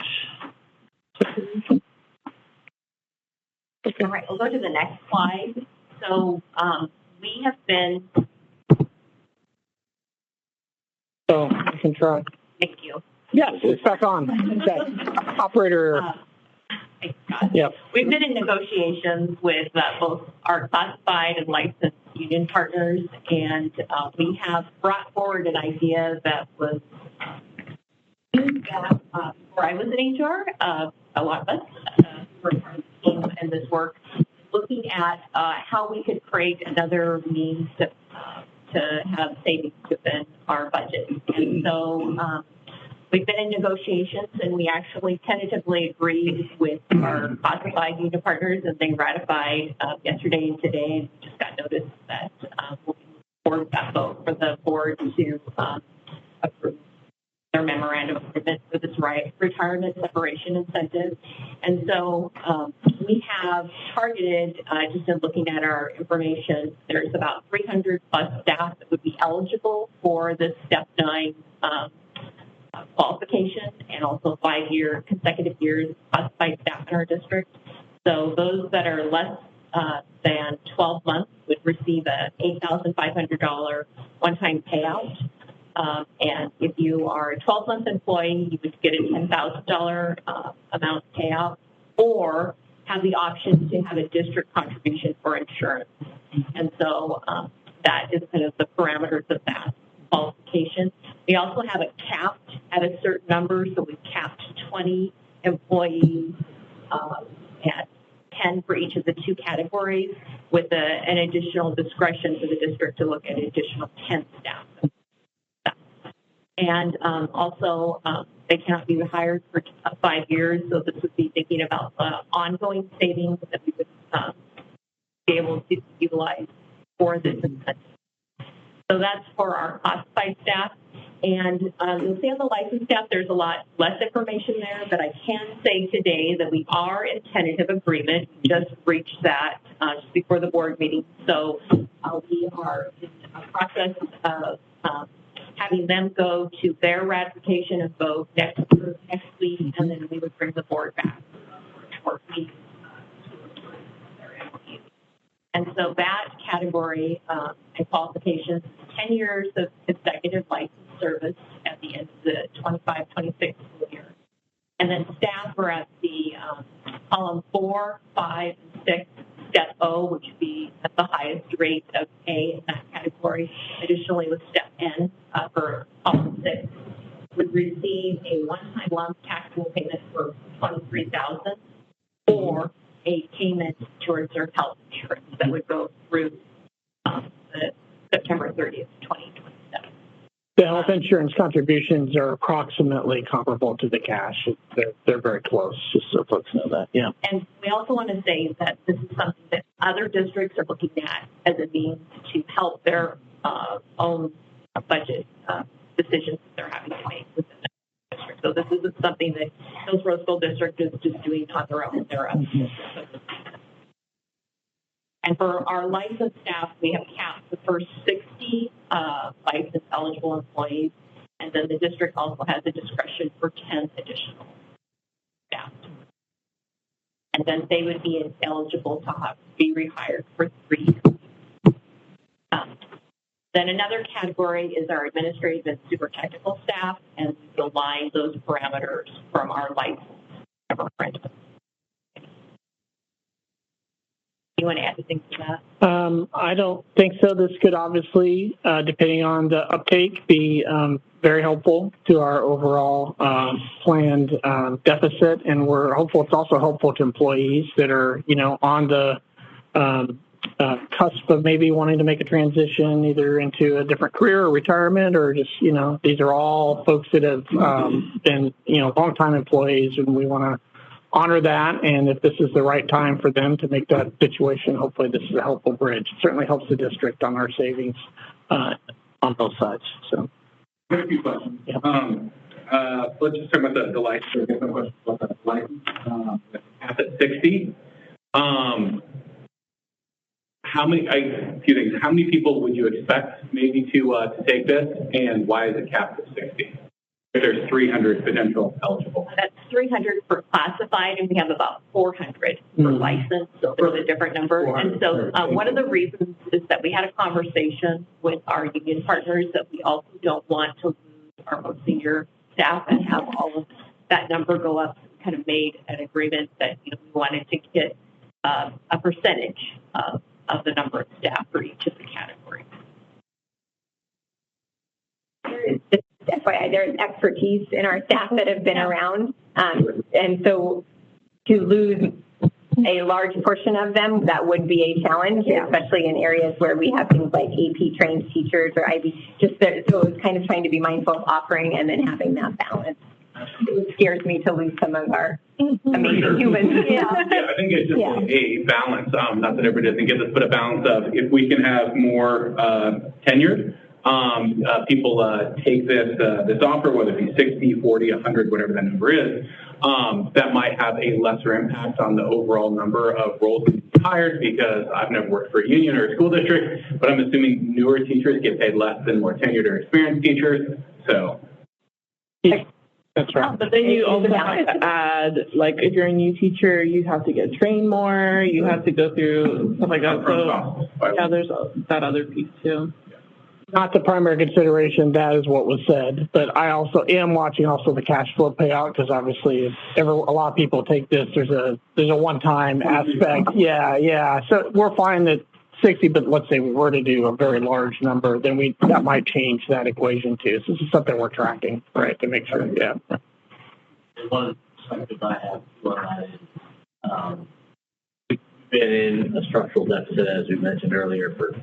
[SPEAKER 2] Okay. All right, we'll go to the next slide. So we have been.
[SPEAKER 12] So I can try.
[SPEAKER 2] Thank you.
[SPEAKER 12] Yes, it's back on. Okay. Operator.
[SPEAKER 2] Yep. We've been in negotiations with both our classified and licensed union partners, and we have brought forward an idea that was before I was in HR, a lot of us were part of the team in this work, looking at how we could create another means to have savings within our budget. And so we've been in negotiations, and we actually tentatively agreed with our classified union partners, and they ratified yesterday and today. And we just got notice that we'll be forward that vote for the board to approve their memorandum of agreement for this retirement separation incentive. And so we have targeted, just in looking at our information, there's about 300 plus staff that would be eligible for this Step 9 qualification, and also 5-year consecutive years classified staff in our district. So those that are less than 12 months would receive a $8,500 one-time payout. And if you are a 12-month employee, you would get a $10,000 amount payout, or have the option to have a district contribution for insurance. And so that is kind of the parameters of that qualification. We also have it capped at a certain number, so we've capped 20 employees at 10 for each of the 2 categories, with an additional discretion for the district to look at an additional 10 staff. And also, they cannot be hired for 5 years, so this would be thinking about ongoing savings that we would be able to utilize for this incentive. So that's for our classified staff. And you'll see on the licensed staff, there's a lot less information there, but I can say today that we are in tentative agreement. We just reached that just before the board meeting. So we are in a process of having them go to their ratification and vote next week, and then we would bring the board back for a short meeting. And so that category and qualifications, 10 years of consecutive license service at the end of the 25-26 school year. And then staff are at the column 4, 5, and 6, step O, which would be at the highest rate of pay in that category. Additionally, with step N for column 6, would receive a one-time lump taxable payment for $23,000, or a payment towards their health insurance that would go through September 30th, 2027.
[SPEAKER 12] The health insurance contributions are approximately comparable to the cash. They're very close, just so folks know that. Yeah.
[SPEAKER 2] And we also want to say that this is something that other districts are looking at as a means to help their own budget decisions that they're having to make within the district. So this isn't something that Hillsboro School District is just doing on their own. And for our licensed staff, we have capped the first 60 licensed eligible employees, and then the district also has a discretion for 10 additional staff. And then they would be eligible to be rehired for 3 years. Then another category is our administrative and super technical staff, and we align those parameters from our licensed arrangements. You want to add anything to that?
[SPEAKER 12] I don't think so. This could obviously, depending on the uptake, be very helpful to our overall planned deficit, and we're hopeful it's also helpful to employees that are, on the cusp of maybe wanting to make a transition either into a different career or retirement, or just, these are all folks that have been, long-time employees, and we want to honor that, and if this is the right time for them to make that situation, hopefully this is a helpful bridge. It certainly helps the district on our savings on both sides. So,
[SPEAKER 4] I have a few questions.
[SPEAKER 12] Yeah.
[SPEAKER 4] Let's just talk about the license. I guess some questions about the license. At 60. How many? A few things. How many people would you expect maybe to take this, and why is it capped at 60? If there's 300 potential eligible.
[SPEAKER 2] That's 300 for classified, and we have about 400 for licensed, so there's a different number. And so one of the reasons is that we had a conversation with our union partners that we also don't want to lose our most senior staff and have all of that number go up. Kind of made an agreement that we wanted to get a percentage of the number of staff for each of the categories.
[SPEAKER 16] FYI, there's expertise in our staff that have been around, and so to lose a large portion of them, that would be a challenge, especially in areas where we have things like AP trained teachers or IB. So it's kind of trying to be mindful of offering and then having that balance. It scares me to lose some of our amazing humans.
[SPEAKER 4] Yeah, I think it's just a balance. Not that everybody doesn't get this, but a balance of if we can have more tenured people take this offer, whether it be 60, 40, 100, whatever that number is, that might have a lesser impact on the overall number of roles hired, because I've never worked for a union or a school district, but I'm assuming newer teachers get paid less than more tenured or experienced teachers. So.
[SPEAKER 12] That's right.
[SPEAKER 9] But then you also have to add, like, if you're a new teacher, you have to get trained more, you have to go through stuff like that. So, yeah, there's that other piece too.
[SPEAKER 12] Not the primary consideration, that is what was said, but I also am watching also the cash flow payout, because obviously a lot of people take this, there's a one-time aspect. Yeah. So we're fine at 60, but let's say we were to do a very large number, then that might change that equation too. So this is something we're tracking, right, to make sure, yeah.
[SPEAKER 11] One perspective I have we've been in a structural deficit, as we mentioned earlier, for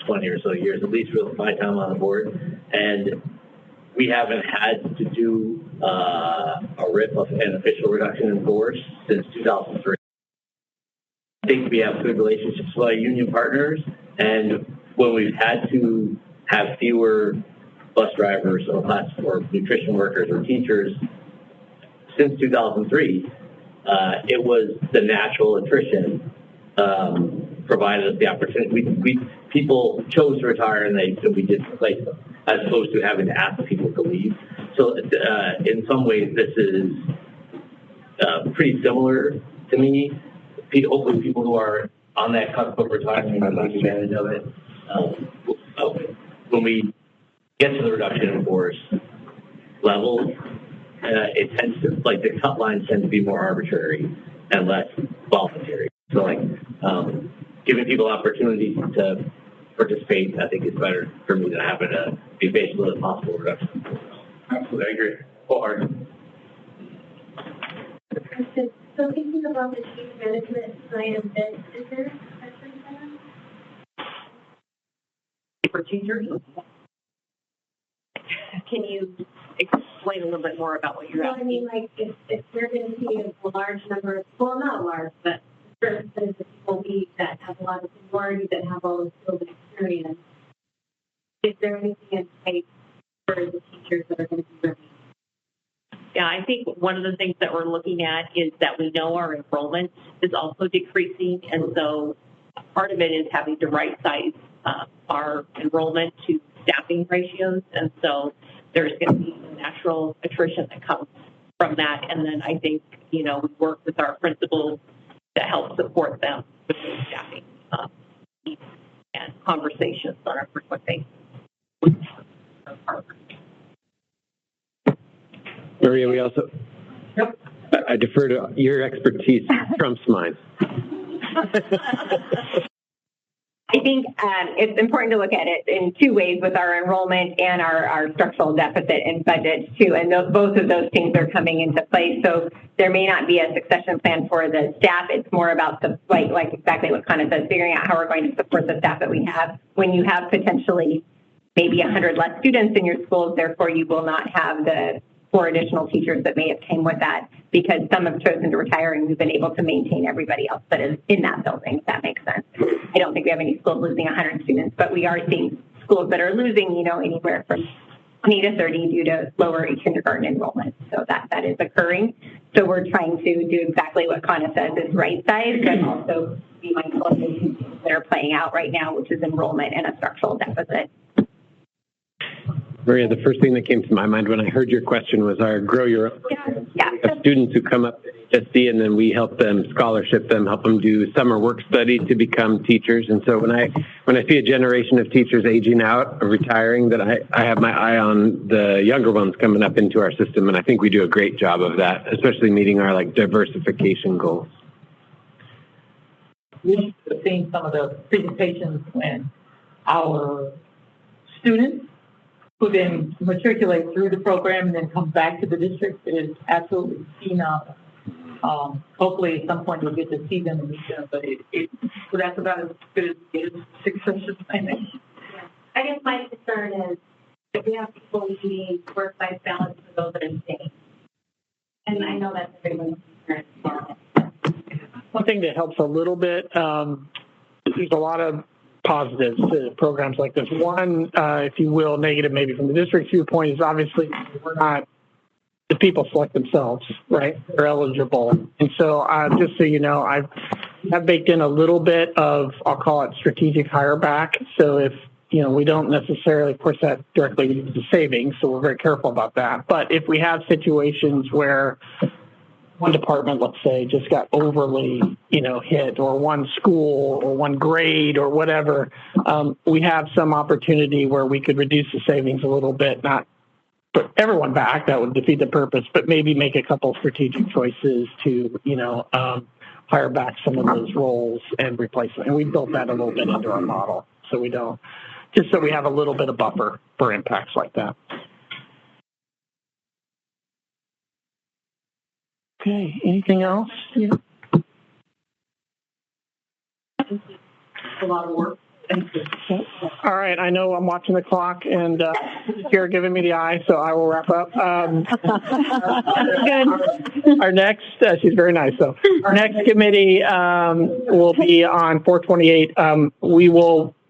[SPEAKER 11] 20 or so years, at least for my time on the board, and we haven't had to do a RIF of an official reduction in force since 2003. I think we have good relationships with our union partners, and when we've had to have fewer bus drivers or nutrition workers or teachers since 2003, it was the natural attrition provided us the opportunity. People chose to retire, and we did replace them, as opposed to having to ask people to leave. So in some ways, this is pretty similar to me. Hopefully people who are on that cusp of retirement are taking advantage of it. When we get to the reduction in force level, it tends to, like, the cut lines tend to be more arbitrary and less voluntary. So, like, giving people opportunities to participate, I think, is better for me than having to be faced with a possible reduction.
[SPEAKER 4] Absolutely, I agree. Wholeheartedly.
[SPEAKER 8] So thinking about the change management plan, is there a question for them?
[SPEAKER 2] For teachers? Can you explain a little bit more about what you're asking?
[SPEAKER 8] I mean, like, if we're going to see a large number of, well, not large, but certain percentage of people that have a lot of seniority, that have all the skills and experience, is there anything in place for the teachers that are going to be ready?
[SPEAKER 2] Yeah, I think one of the things that we're looking at is that we know our enrollment is also decreasing, and so part of it is having to right-size our enrollment to staffing ratios, and so there's going to be some natural attrition that comes from that, and then I think, we work with our principals to help support them with the staffing needs and conversations on a frequent basis.
[SPEAKER 15] Maria, we also, I defer to your expertise, trumps mine.
[SPEAKER 16] I think it's important to look at it in two ways, with our enrollment and our structural deficit and budgets too. And both of those things are coming into place. So there may not be a succession plan for the staff. It's more about like exactly what Connie says, figuring out how we're going to support the staff that we have. When you have potentially maybe 100 less students in your schools, therefore you will not have the 4 additional teachers that may have came with that, because some have chosen to retire and we've been able to maintain everybody else that is in that building, if that makes sense. I don't think we have any schools losing 100 students, but we are seeing schools that are losing, anywhere from 20 to 30 due to lower kindergarten enrollment. So that is occurring. So we're trying to do exactly what Kana says is right size, but also be mindful of the things that are playing out right now, which is enrollment and a structural deficit.
[SPEAKER 15] Maria, the first thing that came to my mind when I heard your question was our Grow Your Own.
[SPEAKER 16] Yeah.
[SPEAKER 15] Students who come up to HSD, and then we help them, scholarship them, help them do summer work study to become teachers. And so when I see a generation of teachers aging out or retiring, that I have my eye on the younger ones coming up into our system, and I think we do a great job of that, especially meeting our diversification goals.
[SPEAKER 10] We have seen some of the presentations when our students who then matriculate through the program and then come back to the district. It is absolutely phenomenal. Hopefully at some point you'll get to see them and meet them, but so that's about as good as it is succession planning.
[SPEAKER 6] I guess my concern is if we have people needing work-life balance for those that are staying. And I know that's everyone's concern as well.
[SPEAKER 12] One thing that helps a little bit, there's a lot of positives to programs like this. One, if you will, negative maybe from the district's viewpoint is obviously we're not, the people select themselves, right? They're eligible. And so just so you know, I've baked in a little bit of, I'll call it strategic hire back. So if, we don't necessarily, of course, that directly leads to savings, so we're very careful about that. But if we have situations where one department, let's say, just got overly, hit, or one school or one grade or whatever, we have some opportunity where we could reduce the savings a little bit, not put everyone back, that would defeat the purpose, but maybe make a couple strategic choices to, hire back some of those roles and replace them. And we built that a little bit into our model, so we don't, just so we have a little bit of buffer for impacts like that. Okay, anything else? Yeah.
[SPEAKER 10] A lot of work.
[SPEAKER 12] All right, I know I'm watching the clock, and you're giving me the eye, so I will wrap up. Our next, she's very nice, though. Our next committee will be on 428.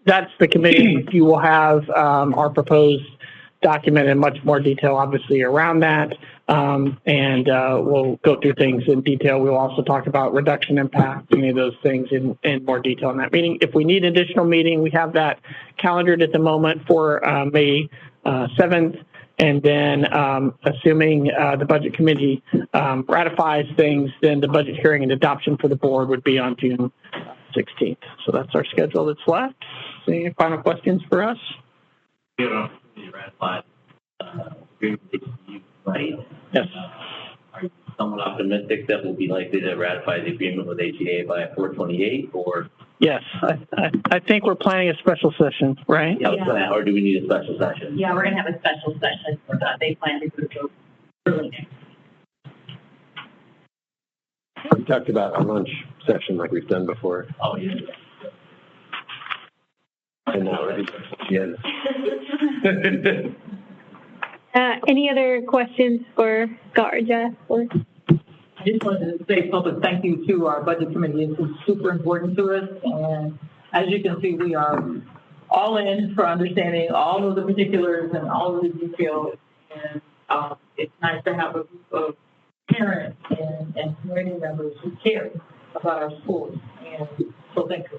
[SPEAKER 12] That's the committee. You will have our proposed document in much more detail, obviously, around that. And we'll go through things in detail. We'll also talk about reduction impact, any of those things in more detail in that meeting. If we need additional meeting, we have that calendared at the moment for May 7th. And then assuming the budget committee ratifies things, then the budget hearing and adoption for the board would be on June 16th. So that's our schedule that's left. Any final questions for us?
[SPEAKER 11] Ratified right?
[SPEAKER 12] Yes.
[SPEAKER 11] Are you somewhat optimistic that we'll be likely to ratify the agreement with HEA by 428, or?
[SPEAKER 12] Yes, I think we're planning a special session, right?
[SPEAKER 11] Yeah. Or do we need a special session?
[SPEAKER 2] Yeah, we're going to have a special session for that. They plan to go early next.
[SPEAKER 15] We talked about a lunch session like we've done before.
[SPEAKER 11] Oh, yeah.
[SPEAKER 15] And now, right? Yes.
[SPEAKER 1] Any other questions for Scott or Jeff?
[SPEAKER 10] I just wanted to say public thank you to our budget committee. It's super important to us, and as you can see, we are all in for understanding all of the particulars and all of the details. And it's nice to have a group of parents and community members who care about our schools. And so thank you.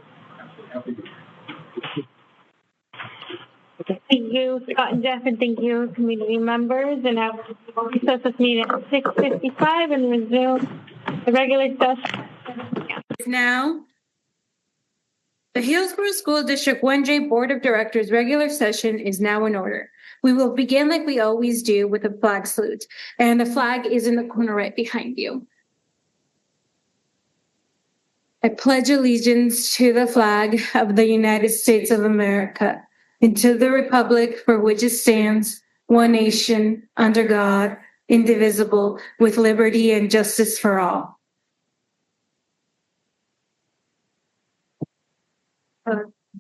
[SPEAKER 1] Thank you, Scott and Jeff, and thank you, community members. And I will recess this meeting at 6:55 and resume the regular session.
[SPEAKER 17] Now, the Hillsboro School District 1J Board of Directors regular session is now in order. We will begin like we always do with a flag salute, and the flag is in the corner right behind you. I pledge allegiance to the flag of the United States of America and to the republic for which it stands, one nation, under God, indivisible, with liberty and justice for all.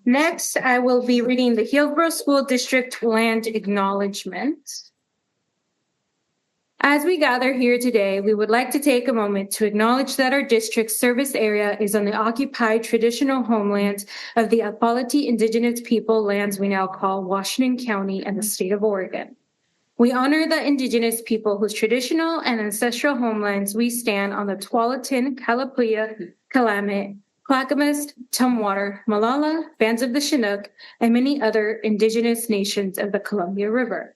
[SPEAKER 17] Next, I will be reading the Hillsboro School District Land Acknowledgement. As we gather here today, we would like to take a moment to acknowledge that our district's service area is on the occupied traditional homeland of the Apalati Indigenous people lands we now call Washington County and the state of Oregon. We honor the Indigenous people whose traditional and ancestral homelands we stand on the Tualatin, Kalapuya, Willamette, Clackamas, Tumwater, Malala, Bands of the Chinook, and many other Indigenous nations of the Columbia River.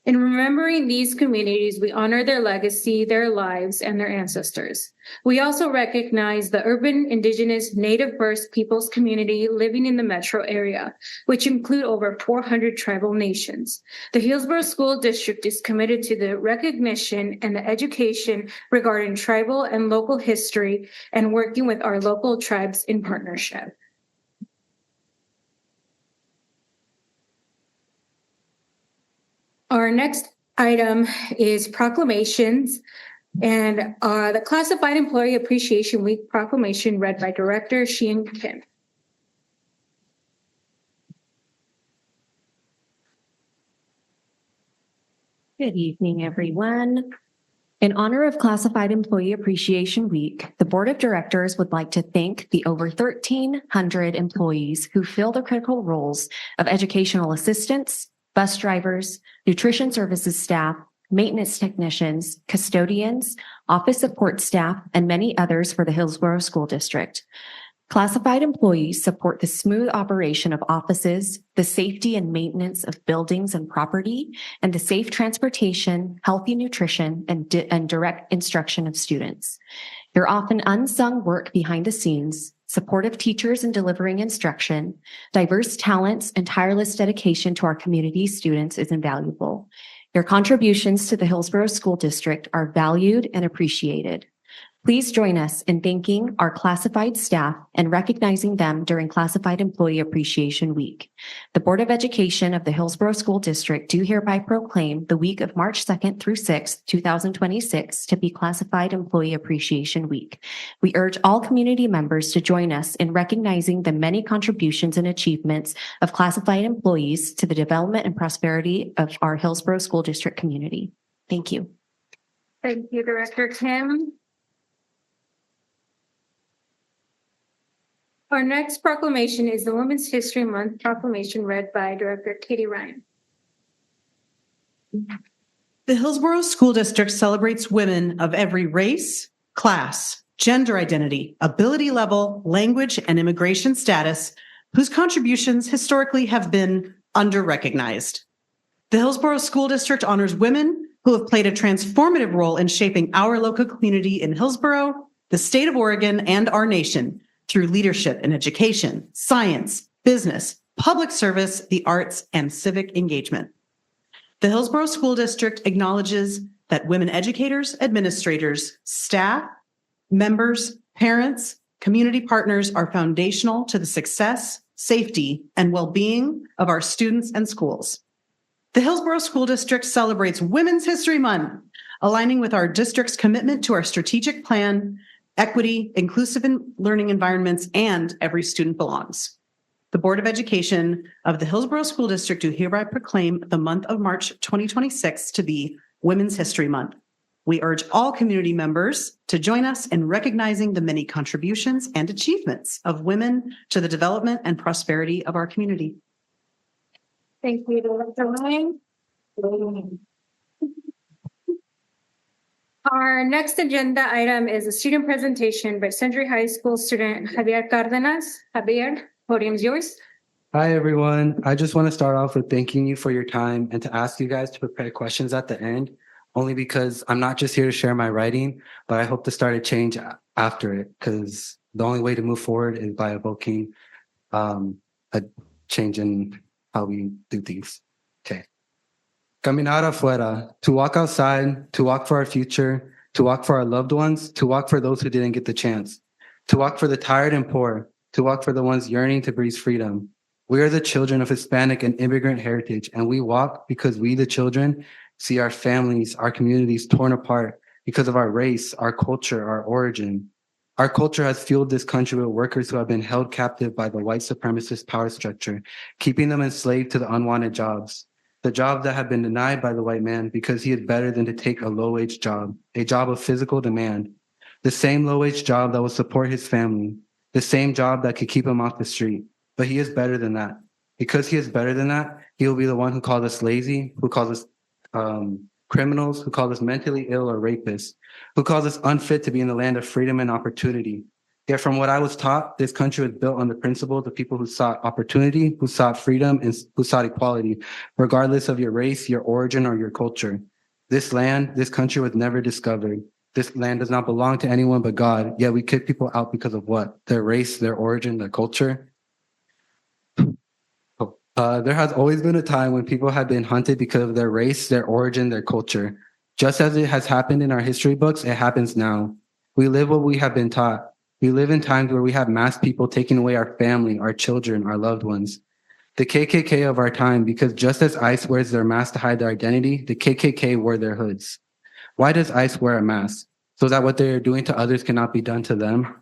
[SPEAKER 17] In remembering these communities, we honor their legacy, their lives, and their ancestors. We also recognize the urban, Indigenous, Native First Peoples community living in the metro area, which include over 400 tribal nations. The Hillsboro School District is committed to the recognition and the education regarding tribal and local history and working with our local tribes in partnership. Our next item is proclamations and the Classified Employee Appreciation Week proclamation read by Director Sheehan Kim.
[SPEAKER 18] Good evening, everyone. In honor of Classified Employee Appreciation Week, the Board of Directors would like to thank the over 1,300 employees who fill the critical roles of educational assistants, bus drivers, nutrition services staff, maintenance technicians, custodians, office support staff, and many others for the Hillsboro School District. Classified employees support the smooth operation of offices, the safety and maintenance of buildings and property, and the safe transportation, healthy nutrition, and direct instruction of students. Your often unsung work behind the scenes, supportive teachers in delivering instruction, diverse talents, and tireless dedication to our community students is invaluable. Your contributions to the Hillsboro School District are valued and appreciated. Please join us in thanking our classified staff and recognizing them during Classified Employee Appreciation Week. The Board of Education of the Hillsboro School District do hereby proclaim the week of March 2nd through 6th, 2026 to be Classified Employee Appreciation Week. We urge all community members to join us in recognizing the many contributions and achievements of classified employees to the development and prosperity of our Hillsboro School District community. Thank you.
[SPEAKER 17] Thank you, Director Kim. Our next proclamation is the Women's History Month proclamation read by Director Katie Ryan.
[SPEAKER 19] The Hillsboro School District celebrates women of every race, class, gender identity, ability level, language, and immigration status whose contributions historically have been under-recognized. The Hillsboro School District honors women who have played a transformative role in shaping our local community in Hillsboro, the state of Oregon, and our nation through leadership in education, science, business, public service, the arts, and civic engagement. The Hillsboro School District acknowledges that women educators, administrators, staff, members, parents, community partners are foundational to the success, safety, and well-being of our students and schools. The Hillsboro School District celebrates Women's History Month, aligning with our district's commitment to our strategic plan, equity, inclusive learning environments, and every student belongs. The Board of Education of the Hillsboro School District do hereby proclaim the month of March 2026 to be Women's History Month. We urge all community members to join us in recognizing the many contributions and achievements of women to the development and prosperity of our community.
[SPEAKER 17] Thank you, Director Ryan. Our next agenda item is a student presentation by Century High School student Javier Cárdenas. Javier, podium's yours.
[SPEAKER 20] Hi, everyone. I just want to start off with thanking you for your time and to ask you guys to prepare questions at the end, only because I'm not just here to share my writing, but I hope to start a change after it, because the only way to move forward is by evoking a change in how we do things. Okay. Caminar afuera, to walk outside, to walk for our future, to walk for our loved ones, to walk for those who didn't get the chance, to walk for the tired and poor, to walk for the ones yearning to breathe freedom. We are the children of Hispanic and immigrant heritage, and we walk because we, the children, see our families, our communities torn apart because of our race, our culture, our origin. Our culture has fueled this country with workers who have been held captive by the white supremacist power structure, keeping them enslaved to the unwanted jobs. the job that had been denied by the white man because he is better than to take a low-wage job, a job of physical demand, the same low-wage job that will support his family, the same job that could keep him off the street. But he is better than that. Because he is better than that, he will be the one who calls us lazy, who calls us criminals, who calls us mentally ill or rapists, who calls us unfit to be in the land of freedom and opportunity. Yet from what I was taught, this country was built on the principles of people who sought opportunity, who sought freedom, and who sought equality, regardless of your race, your origin, or your culture. This land, this country was never discovered. This land does not belong to anyone but God, yet we kick people out because of what? Their race, their origin, their culture. There has always been a time when people have been hunted because of their race, their origin, their culture. Just as it has happened in our history books, it happens now. We live what we have been taught. We live in times where we have mass people taking away our family, our children, our loved ones. The KKK of our time, because just as ICE wears their mask to hide their identity, the KKK wore their hoods. Why does ICE wear a mask? So that what they're doing to others cannot be done to them?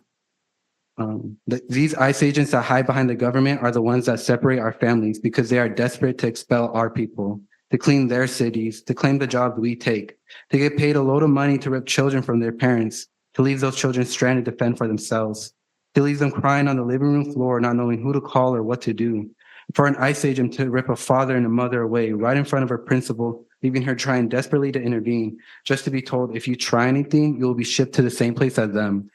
[SPEAKER 20] These ICE agents that hide behind the government are the ones that separate our families because they are desperate to expel our people, to clean their cities, to claim the jobs we take, to get paid a load of money to rip children from their parents, to leave those children stranded to fend for themselves, to leave them crying on the living room floor, not knowing who to call or what to do, for an ICE agent to rip a father and a mother away right in front of her principal, leaving her trying desperately to intervene, just to be told if you try anything, you will be shipped to the same place as them.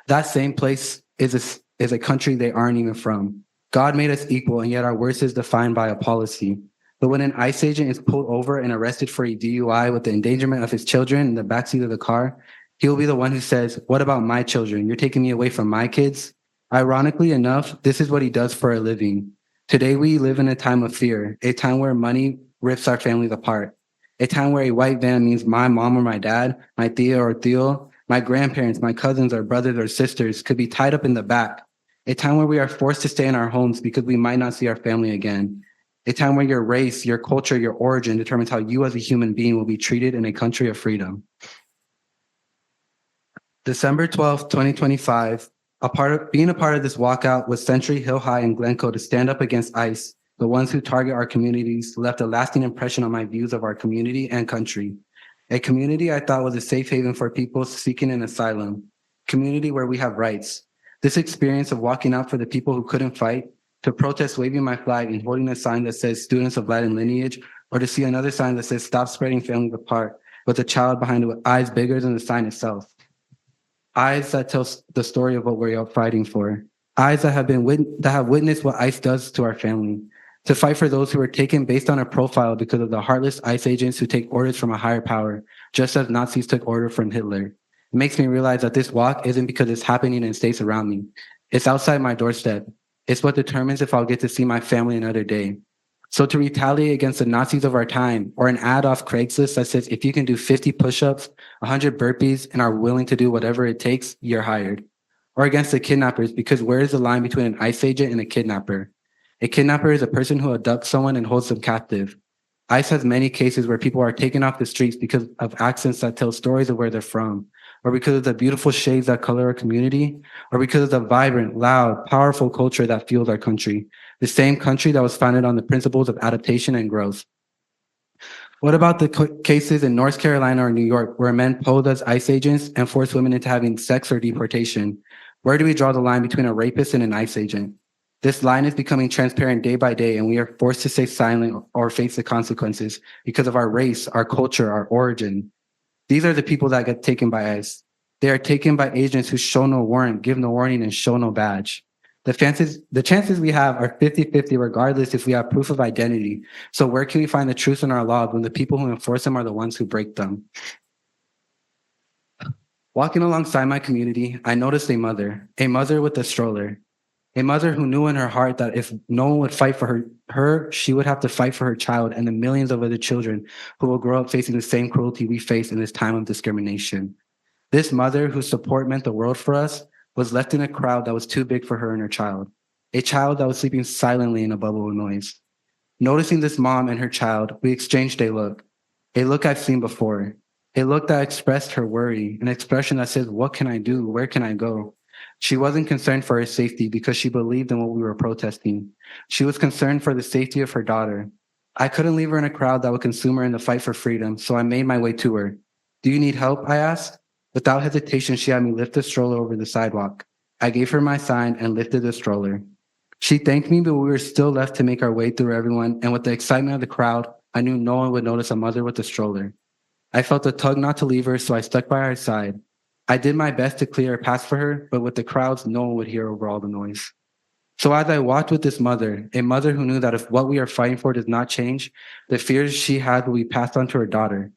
[SPEAKER 20] That same place is a country they aren't even from. God made us equal, and yet our worth is defined by a policy. But when an ICE agent is pulled over and arrested for a DUI with the endangerment of his children in the backseat of the car, he will be the one who says, "What about my children? You're taking me away from my kids?" Ironically enough, this is what he does for a living. Today, we live in a time of fear, a time where money rips our families apart, a time where a white van means my mom or my dad, my tia or tío, my grandparents, my cousins, or brothers or sisters could be tied up in the back, a time where we are forced to stay in our homes because we might not see our family again, a time where your race, your culture, your origin determines how you as a human being will be treated in a country of freedom. December 12th, 2025, being a part of this walkout with Century, Hill High, and Glencoe to stand up against ICE, the ones who target our communities, left a lasting impression on my views of our community and country. A community I thought was a safe haven for people seeking an asylum, community where we have rights. This experience of walking out for the people who couldn't fight, to protest waving my flag and holding a sign that says students of Latin lineage, or to see another sign that says stop spreading families apart, with a child behind it with eyes bigger than the sign itself. Eyes that tell the story of what we're all fighting for. Eyes that have witnessed what ICE does to our family. To fight for those who are taken based on a profile because of the heartless ICE agents who take orders from a higher power, just as Nazis took order from Hitler. It makes me realize that this walk isn't because it's happening in states around me. It's outside my doorstep. It's what determines if I'll get to see my family another day. So to retaliate against the Nazis of our time, or an ad off Craigslist that says if you can do 50 push-ups, 100 burpees, and are willing to do whatever it takes, you're hired. Or against the kidnappers, because where is the line between an ICE agent and a kidnapper? A kidnapper is a person who abducts someone and holds them captive. ICE has many cases where people are taken off the streets because of accents that tell stories of where they're from, or because of the beautiful shades that color our community, or because of the vibrant, loud, powerful culture that fuels our country, the same country that was founded on the principles of adaptation and growth. What about the cases in North Carolina or New York where men posed as ICE agents and forced women into having sex or deportation? Where do we draw the line between a rapist and an ICE agent? This line is becoming transparent day by day, and we are forced to stay silent or face the consequences because of our race, our culture, our origin. These are the people that get taken by ICE. They are taken by agents who show no warrant, give no warning, and show no badge. The chances we have are 50-50 regardless if we have proof of identity. So where can we find the truth in our laws when the people who enforce them are the ones who break them? Walking alongside my community, I noticed a mother with a stroller. A mother who knew in her heart that if no one would fight for her, she would have to fight for her child and the millions of other children who will grow up facing the same cruelty we face in this time of discrimination. This mother, whose support meant the world for us, was left in a crowd that was too big for her and her child, a child that was sleeping silently in a bubble of noise. Noticing this mom and her child, we exchanged a look I've seen before, a look that expressed her worry, an expression that says, "What can I do? Where can I go?" She wasn't concerned for her safety because she believed in what we were protesting. She was concerned for the safety of her daughter. I couldn't leave her in a crowd that would consume her in the fight for freedom, so I made my way to her. Do you need help? I asked. Without hesitation, she had me lift the stroller over the sidewalk. I gave her my sign and lifted the stroller. She thanked me, but we were still left to make our way through everyone, and with the excitement of the crowd, I knew no one would notice a mother with a stroller. I felt a tug not to leave her, so I stuck by her side. I did my best to clear a path for her, but with the crowds, no one would hear over all the noise. So as I walked with this mother, a mother who knew that if what we are fighting for does not change, the fears she had will be passed on to her daughter.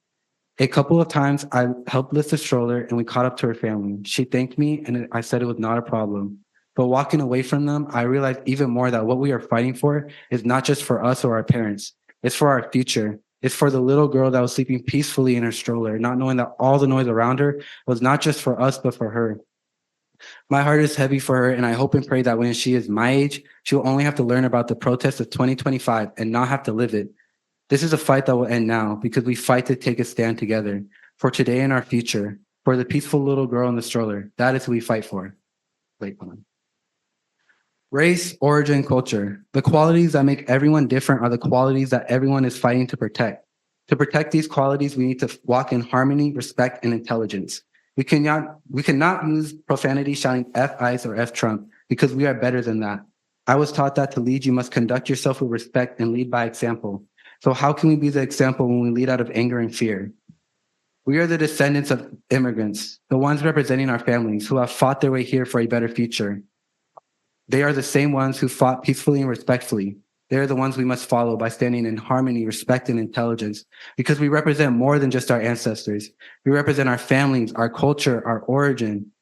[SPEAKER 20] A couple of times I helped lift the stroller and we caught up to her family. She thanked me and I said it was not a problem. But walking away from them, I realized even more that what we are fighting for is not just for us or our parents. It's for our future. It's for the little girl that was sleeping peacefully in her stroller, not knowing that all the noise around her was not just for us, but for her. My heart is heavy for her, and I hope and pray that when she is my age, she will only have to learn about the protests of 2025 and not have to live it. This is a fight that will end now because we fight to take a stand together for today and our future, for the peaceful little girl in the stroller. That is who we fight for. Wait, hold on. Race, origin, culture. The qualities that make everyone different are the qualities that everyone is fighting to protect. To protect these qualities, we need to walk in harmony, respect, and intelligence. We cannot use profanity shouting F ICE or F Trump because we are better than that. I was taught that to lead, you must conduct yourself with respect and lead by example. So how can we be the example when we lead out of anger and fear? We are the descendants of immigrants, the ones representing our families who have fought their way here for a better future. They are the same ones who fought peacefully and respectfully. They are the ones we must follow by standing in harmony, respect, and intelligence, because we represent more than just our ancestors. We represent our families, our culture, our origin.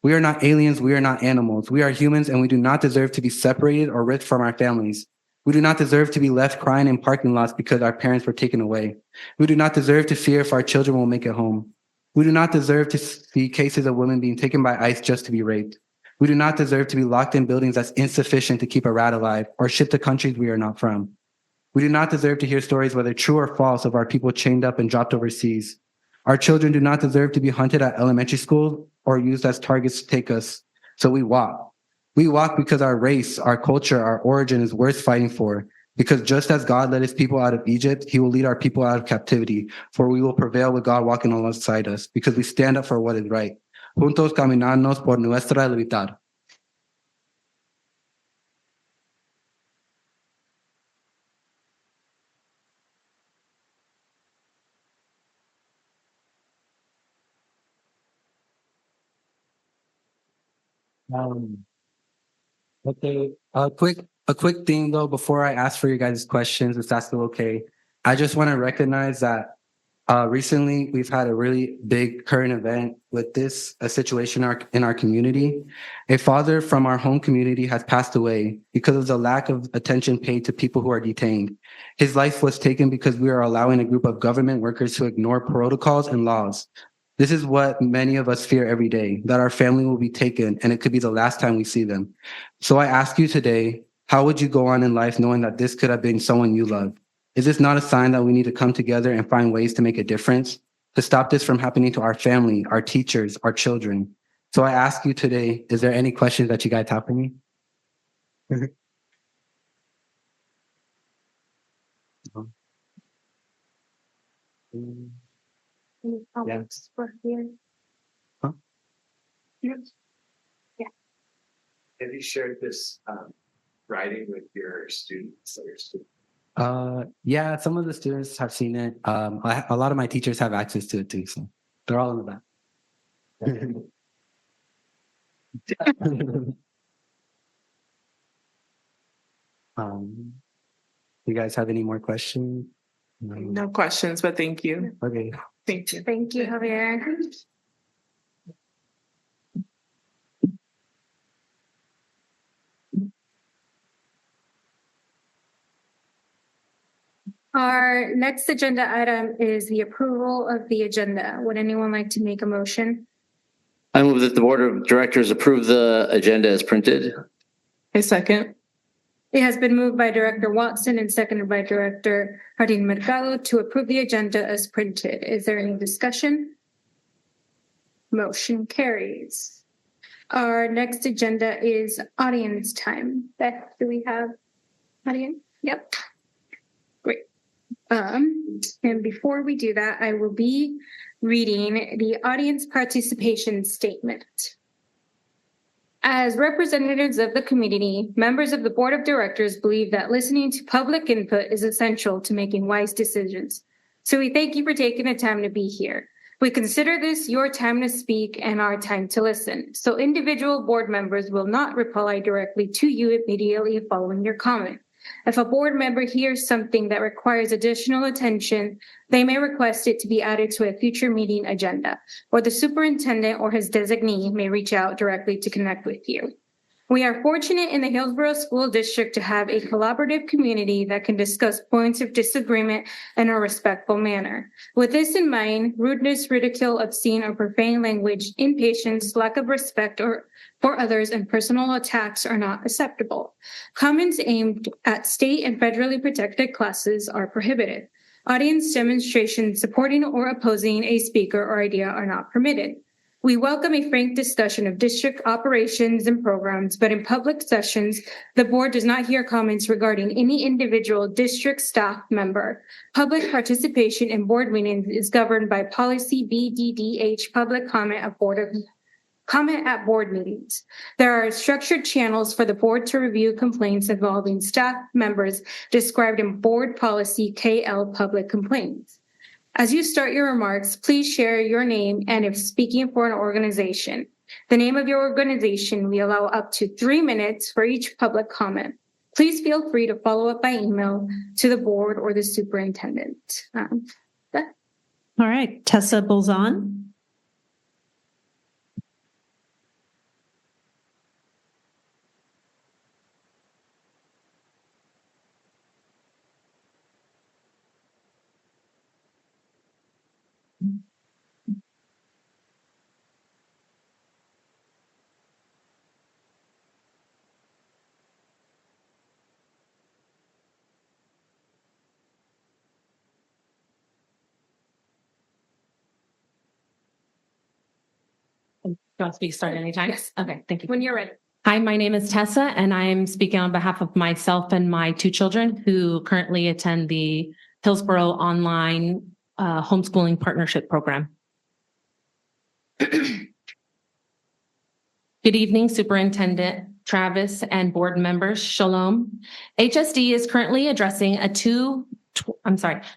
[SPEAKER 20] We are not aliens, we are not animals. We are humans, and we do not deserve to be separated or ripped from our families. We do not deserve to be left crying in parking lots because our parents were taken away. We do not deserve to fear if our children will make it home. We do not deserve to see cases of women being taken by ICE just to be raped. We do not deserve to be locked in buildings that's insufficient to keep a rat alive or shipped to countries we are not from. We do not deserve to hear stories, whether true or false, of our people chained up and dropped overseas. Our children do not deserve to be hunted at elementary school or used as targets to take us. So we walk. We walk because our race, our culture, our origin is worth fighting for. Because just as God led his people out of Egypt, he will lead our people out of captivity. For we will prevail with God walking alongside us because we stand up for what is right. Juntos caminarnos por nuestra libertad. Okay. A quick thing though, before I ask for your guys' questions, if that's still okay. I just want to recognize that recently we've had a really big current event with a situation in our community. A father from our home community has passed away because of the lack of attention paid to people who are detained. His life was taken because we are allowing a group of government workers to ignore protocols and laws. This is what many of us fear every day, that our family will be taken and it could be the last time we see them. So I ask you today, how would you go on in life knowing that this could have been someone you love? Is this not a sign that we need to come together and find ways to make a difference, to stop this from happening to our family, our teachers, our children? So I ask you today, is there any questions that you guys have for me? Yes. Huh?
[SPEAKER 8] Yes. Yeah.
[SPEAKER 21] Have you shared this writing with your students?
[SPEAKER 20] Yeah, some of the students have seen it. A lot of my teachers have access to it too, so they're all in the back. You guys have any more questions?
[SPEAKER 9] No questions, but thank you.
[SPEAKER 20] Okay.
[SPEAKER 9] Thank you.
[SPEAKER 17] Thank you, Javier. Our next agenda item is the approval of the agenda. Would anyone like to make a motion?
[SPEAKER 11] I move that the Board of Directors approve the agenda as printed.
[SPEAKER 9] A second.
[SPEAKER 17] It has been moved by Director Watson and seconded by Director Jardín Mercado to approve the agenda as printed. Is there any discussion? Motion carries. Our next agenda is audience time. Beth, do we have audience? Yep. Great. And before we do that, I will be reading the audience participation statement. As representatives of the community, members of the board of directors believe that listening to public input is essential to making wise decisions. So we thank you for taking the time to be here. We consider this your time to speak and our time to listen. So individual board members will not reply directly to you immediately following your comment. If a board member hears something that requires additional attention, they may request it to be added to a future meeting agenda, or the superintendent or his designee may reach out directly to connect with you. We are fortunate in the Hillsboro School District to have a collaborative community that can discuss points of disagreement in a respectful manner. With this in mind, rudeness, ridicule, obscene, or profane language, impatience, lack of respect for others, and personal attacks are not acceptable. Comments aimed at state and federally protected classes are prohibited. Audience demonstrations supporting or opposing a speaker or idea are not permitted. We welcome a frank discussion of district operations and programs, but in public sessions, the board does not hear comments regarding any individual district staff member. Public participation in board meetings is governed by policy BDDH, public comment at board meetings. There are structured channels for the board to review complaints involving staff members described in board policy KL public complaints. As you start your remarks, please share your name and if speaking for an organization. The name of your organization, we allow up to 3 minutes for each public comment. Please feel free to follow up by email to the board or the superintendent.
[SPEAKER 19] All right, Tessa Bolzan.
[SPEAKER 18] Do you want me to start anytime?
[SPEAKER 17] Yes.
[SPEAKER 18] Okay, thank you.
[SPEAKER 17] When you're ready.
[SPEAKER 18] Hi, my name is Tessa, and I'm speaking on behalf of myself and my 2 children who currently attend the Hillsboro Online Homeschooling Partnership Program. Good evening, Superintendent Travis and board members. Shalom. HSD is currently addressing a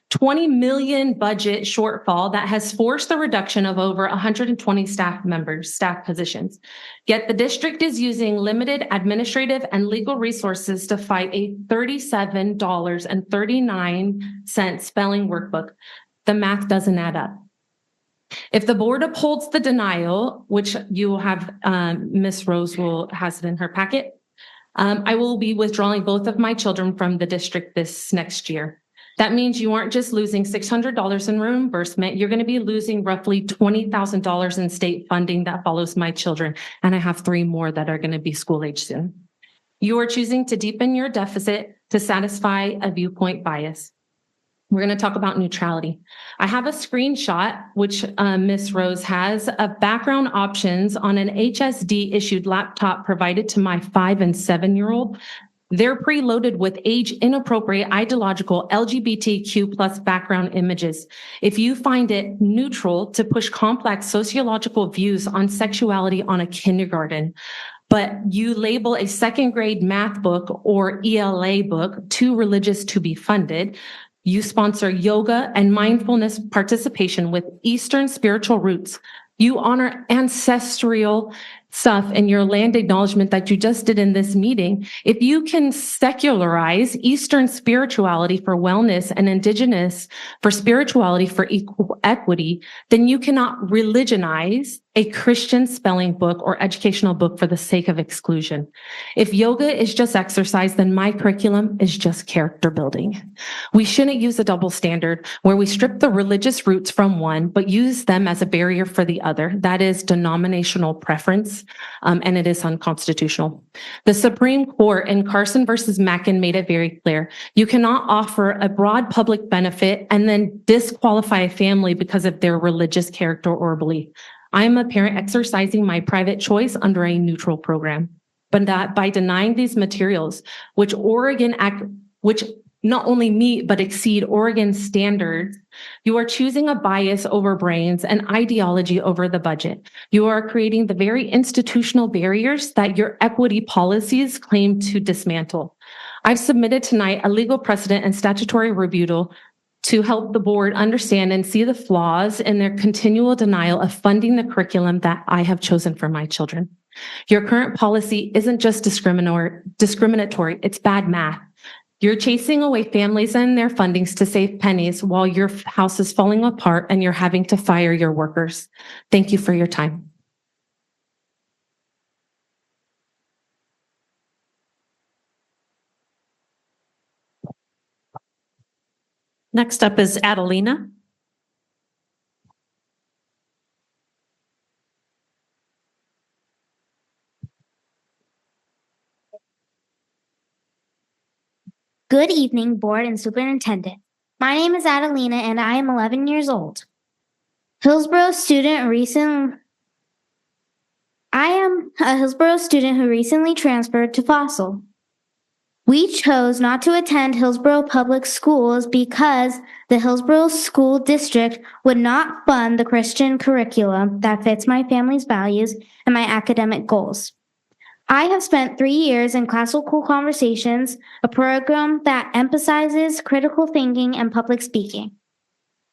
[SPEAKER 18] 20 million budget shortfall that has forced the reduction of over 120 staff positions. Yet the district is using limited administrative and legal resources to fight a $37.39 spelling workbook. The math doesn't add up. If the board upholds the denial, which you will have, Ms. Rose has it in her packet, I will be withdrawing both of my children from the district this next year. That means you aren't just losing $600 in reimbursement, you're going to be losing roughly $20,000 in state funding that follows my children. And I have 3 more that are going to be school age soon. You are choosing to deepen your deficit to satisfy a viewpoint bias. We're going to talk about neutrality. I have a screenshot, which Ms. Rose has, of background options on an HSD issued laptop provided to my 5 and 7-year-old. They're preloaded with age inappropriate ideological LGBTQ plus background images. If you find it neutral to push complex sociological views on sexuality on a kindergarten, but you label a 2nd grade math book or ELA book too religious to be funded, you sponsor yoga and mindfulness participation with Eastern spiritual roots. You honor ancestral stuff in your land acknowledgement that you just did in this meeting. If you can secularize Eastern spirituality for wellness and Indigenous for spirituality for equal equity, then you cannot religionize a Christian spelling book or educational book for the sake of exclusion. If yoga is just exercise, then my curriculum is just character building. We shouldn't use a double standard where we strip the religious roots from one, but use them as a barrier for the other. That is denominational preference, and it is unconstitutional. The Supreme Court in Carson versus Mackin made it very clear. You cannot offer a broad public benefit and then disqualify a family because of their religious character or belief. I am a parent exercising my private choice under a neutral program, but that by denying these materials, which
[SPEAKER 7] not only meet but exceed Oregon standards, you are choosing a bias over brains and ideology over the budget. You are creating the very institutional barriers that your equity policies claim to dismantle. I've submitted tonight a legal precedent and statutory rebuttal to help the board understand and see the flaws in their continual denial of funding the curriculum that I have chosen for my children. Your current policy isn't just discriminatory, it's bad math. You're chasing away families and their fundings to save pennies while your house is falling apart and you're having to fire your workers. Thank you for your time.
[SPEAKER 22] Next up is Adelina.
[SPEAKER 23] Good evening, board and superintendent. My name is Adelina and I am 11 years old. I am a Hillsboro student who recently transferred to Fossil. We chose not to attend Hillsboro Public Schools because the Hillsboro School District would not fund the Christian curriculum that fits my family's values and my academic goals. I have spent 3 years in Classical Conversations, a program that emphasizes critical thinking and public speaking.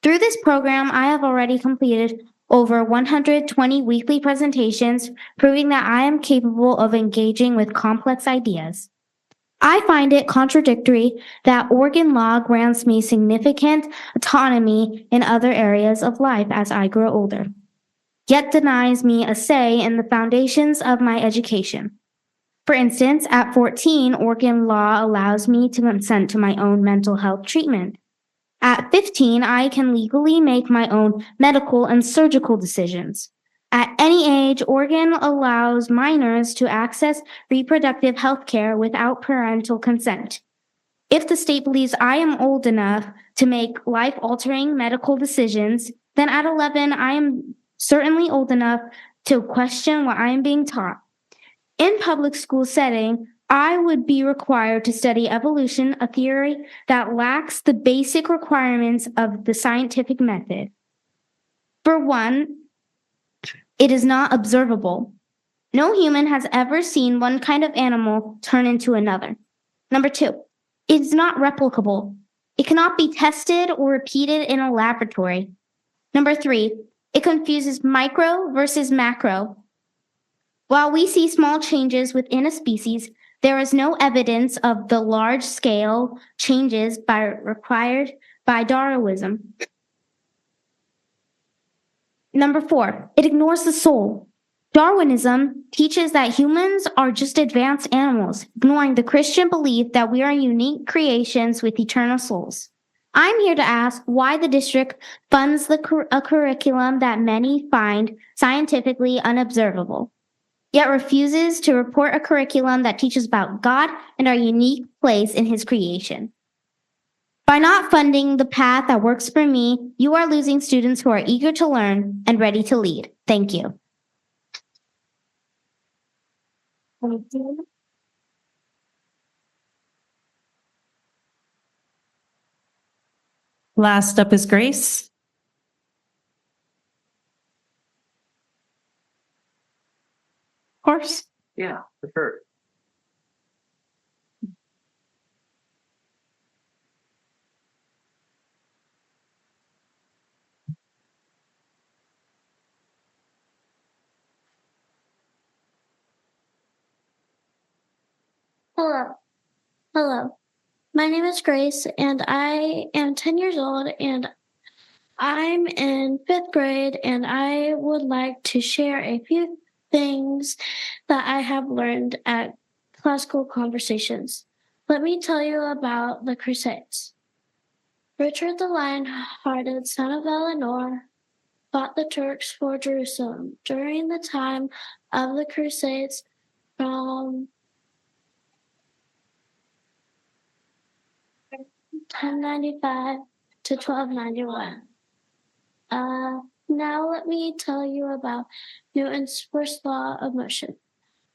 [SPEAKER 23] Through this program, I have already completed over 120 weekly presentations, proving that I am capable of engaging with complex ideas. I find it contradictory that Oregon law grants me significant autonomy in other areas of life as I grow older, yet denies me a say in the foundations of my education. For instance, at 14, Oregon law allows me to consent to my own mental health treatment. At 15, I can legally make my own medical and surgical decisions. At any age, Oregon allows minors to access reproductive health care without parental consent. If the state believes I am old enough to make life-altering medical decisions, then at 11, I am certainly old enough to question what I am being taught. In public school setting, I would be required to study evolution, a theory that lacks the basic requirements of the scientific method. For one, it is not observable. No human has ever seen one kind of animal turn into another. Number 2, it is not replicable. It cannot be tested or repeated in a laboratory. Number 3, it confuses micro versus macro. While we see small changes within a species, there is no evidence of the large-scale changes required by Darwinism. Number 4, it ignores the soul. Darwinism teaches that humans are just advanced animals, ignoring the Christian belief that we are unique creations with eternal souls. I'm here to ask why the district funds a curriculum that many find scientifically unobservable, yet refuses to report a curriculum that teaches about God and our unique place in His creation. By not funding the path that works for me, you are losing students who are eager to learn and ready to lead. Thank you.
[SPEAKER 22] Last up is Grace. Of course.
[SPEAKER 10] Yeah, for sure.
[SPEAKER 23] Hello. My name is Grace, and I am 10 years old, and I'm in 5th grade, and I would like to share a few things that I have learned at Classical Conversations. Let me tell you about the Crusades. Richard the Lion-Hearted, son of Eleanor, fought the Turks for Jerusalem during the time of the Crusades from 1095 to 1291. Now let me tell you about Newton's first law of motion.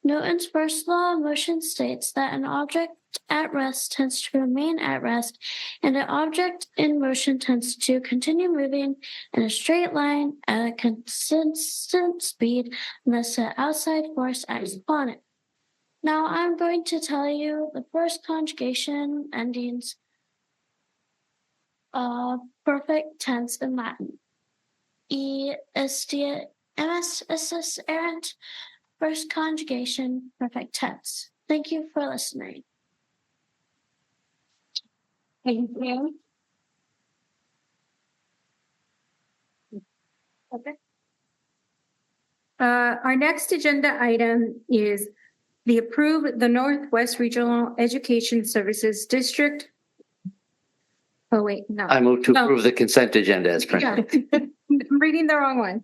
[SPEAKER 3] Newton's first law of motion states that an object at rest tends to remain at rest, and an object in motion tends to continue moving in a straight line at a consistent speed unless an outside force acts upon it. Now I'm going to tell you the first conjugation endings of perfect tense in Latin. MS errant, first conjugation, perfect tense. Thank you for listening.
[SPEAKER 22] Thank you.
[SPEAKER 23] Okay. Our next agenda item is the Northwest Regional Education Services District. Oh, wait, no.
[SPEAKER 5] I move to approve the consent agenda as printed.
[SPEAKER 23] Yeah. I'm reading the wrong one.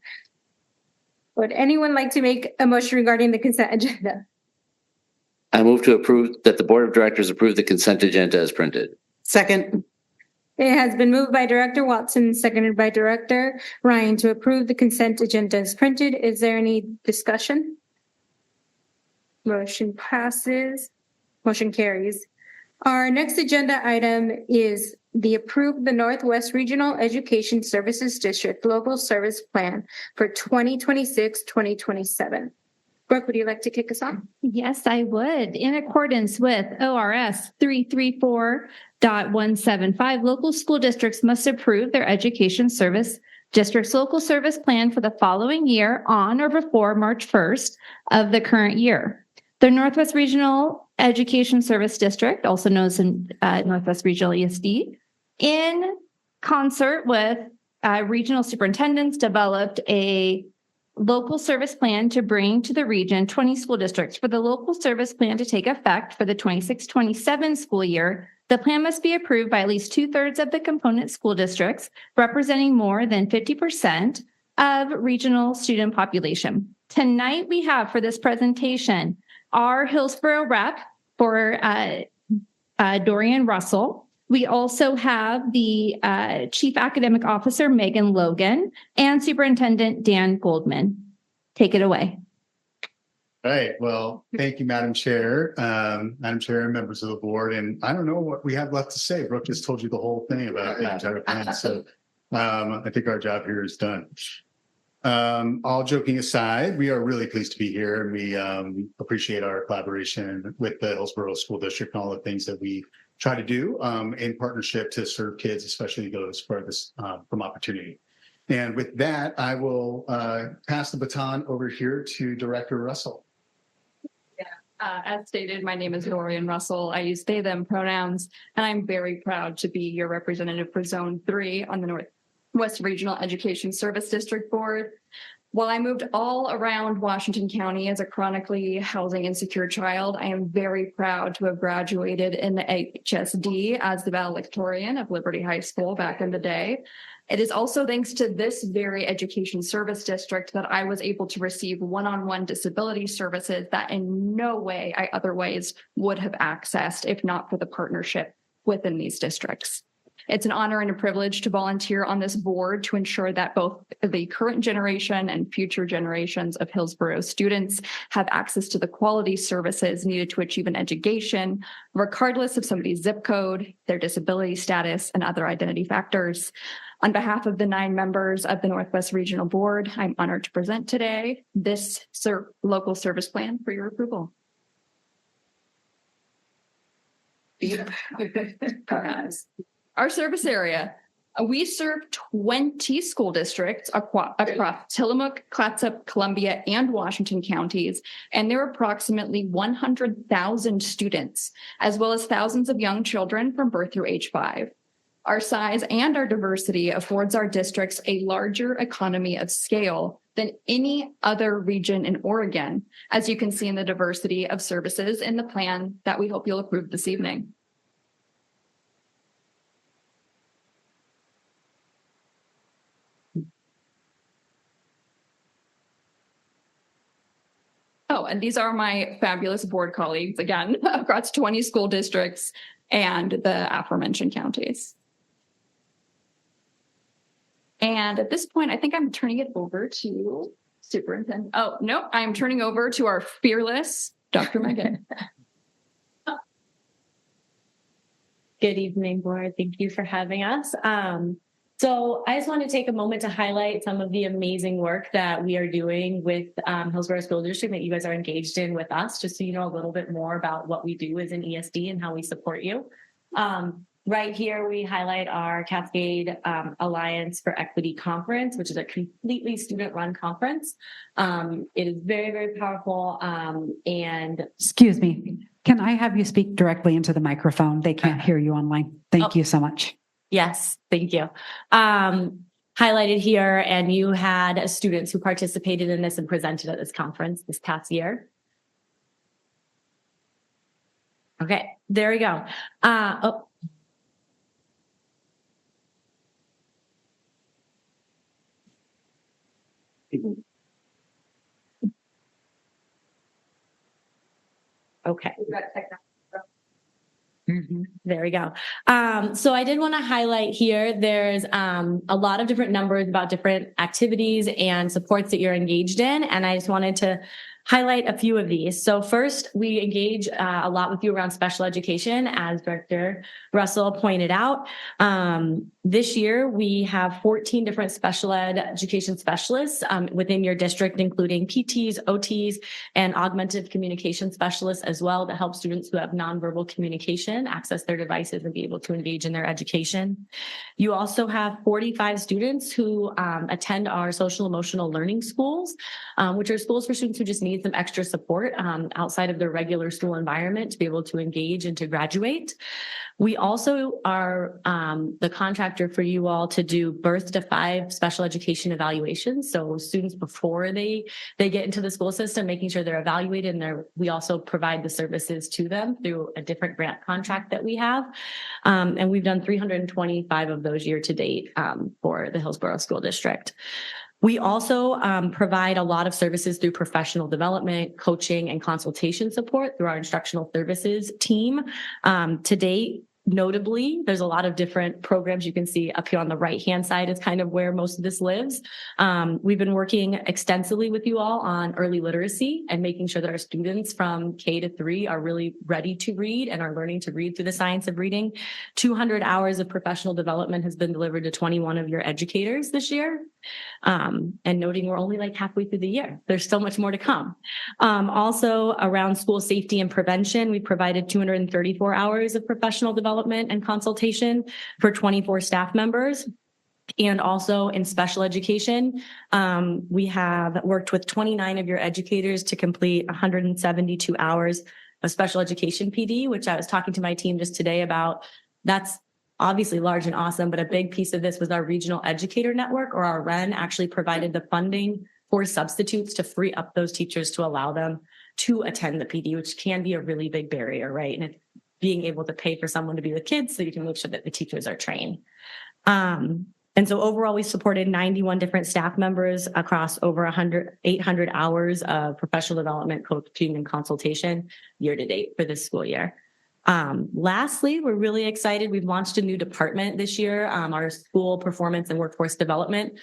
[SPEAKER 23] Would anyone like to make a motion regarding the consent agenda?
[SPEAKER 5] I move to approve that the Board of Directors approve the consent agenda as printed.
[SPEAKER 19] Second.
[SPEAKER 23] It has been moved by Director Watson, seconded by Director Ryan to approve the consent agenda as printed. Is there any discussion? Motion passes. Motion carries. Our next agenda item is the Northwest Regional Education Services District Local Service Plan for 2026-2027. Brooke, would you like to kick us off?
[SPEAKER 14] Yes, I would. In accordance with ORS 334.175, local school districts must approve their education service district's local service plan for the following year on or before March 1st of the current year. The Northwest Regional Education Service District, also known as Northwest Regional ESD, in concert with regional superintendents, developed a local service plan to bring to the region 20 school districts. For the local service plan to take effect for the 26-27 school year, the plan must be approved by at least 2/3 of the component school districts, representing more than 50% of regional student population. Tonight, we have for this presentation our Hillsboro rep for Dorian Russell. We also have the Chief Academic Officer, Megan Logan, and Superintendent Dan Goldman. Take it away.
[SPEAKER 24] All right. Well, thank you, Madam Chair. Madam Chair and members of the board. And I don't know what we have left to say. Brooke just told you the whole thing about the entire plan. So I think our job here is done. All joking aside, we are really pleased to be here, and we appreciate our collaboration with the Hillsboro School District and all the things that we try to do in partnership to serve kids, especially those furthest from opportunity. And with that, I will pass the baton over here to Director Russell.
[SPEAKER 25] As stated, my name is Dorian Russell. I use they, them pronouns, and I'm very proud to be your representative for Zone 3 on the Northwest Regional Education Service District Board. While I moved all around Washington County as a chronically housing insecure child, I am very proud to have graduated in the HSD as the valedictorian of Liberty High School back in the day. It is also thanks to this very education service district that I was able to receive one-on-one disability services that in no way I otherwise would have accessed if not for the partnership within these districts. It's an honor and a privilege to volunteer on this board to ensure that both the current generation and future generations of Hillsboro students have access to the quality services needed to achieve an education, regardless of somebody's zip code, their disability status, and other identity factors. On behalf of the 9 members of the Northwest Regional Board, I'm honored to present today this local service plan for your approval. Our service area, we serve 20 school districts across Tillamook, Clatsop, Columbia, and Washington counties, and there are approximately 100,000 students, as well as thousands of young children from birth through age 5. Our size and our diversity affords our districts a larger economy of scale than any other region in Oregon, as you can see in the diversity of services in the plan that we hope you'll approve this evening. Oh, and these are my fabulous board colleagues, again, across 20 school districts and the aforementioned counties. And at this point, I think I'm turning it over to Superintendent. Oh, no, I'm turning over to our fearless Dr. Megan.
[SPEAKER 4] Good evening, board. Thank you for having us. So I just want to take a moment to highlight some of the amazing work that we are doing with Hillsboro School District that you guys are engaged in with us, just so you know a little bit more about what we do as an ESD and how we support you. Right here, we highlight our Cascade Alliance for Equity Conference, which is a completely student-run conference. It is very, very powerful and—
[SPEAKER 6] Excuse me. Can I have you speak directly into the microphone? They can't hear you online. Thank you so much.
[SPEAKER 4] Yes, thank you. Highlighted here, and you had students who participated in this and presented at this conference this past year. Okay, there we go. Okay. There we go. So I did want to highlight here, there's a lot of different numbers about different activities and supports that you're engaged in. And I just wanted to highlight a few of these. So first, we engage a lot with you around special education, as Director Russell pointed out. This year, we have 14 different special ed education specialists within your district, including PTs, OTs, and augmented communication specialists as well, that help students who have nonverbal communication access their devices and be able to engage in their education. You also have 45 students who attend our social emotional learning schools, which are schools for students who just need some extra support outside of their regular school environment to be able to engage and to graduate. We also are the contractor for you all to do birth to 5 special education evaluations. So students before they get into the school system, making sure they're evaluated, and we also provide the services to them through a different grant contract that we have. And we've done 325 of those year to date for the Hillsboro School District. We also provide a lot of services through professional development, coaching, and consultation support through our instructional services team. To date, notably, there's a lot of different programs you can see up here on the right-hand side is kind of where most of this lives. We've been working extensively with you all on early literacy and making sure that our students from K to 3 are really ready to read and are learning to read through the science of reading. 200 hours of professional development has been delivered to 21 of your educators this year. And noting we're only like halfway through the year. There's still much more to come. Also around school safety and prevention, we provided 234 hours of professional development and consultation for 24 staff members. And also in special education, we have worked with 29 of your educators to complete 172 hours of special education PD, which I was talking to my team just today about. That's obviously large and awesome, but a big piece of this was our regional educator network, or our REN, actually provided the funding for substitutes to free up those teachers to allow them to attend the PD, which can be a really big barrier, right? And it's being able to pay for someone to be with kids so you can make sure that the teachers are trained. And so overall, we supported 91 different staff members across over 800 hours of professional development, coaching, and consultation year to date for this school year. Lastly, we're really excited. We've launched a new department this year, our School Performance and Workforce Development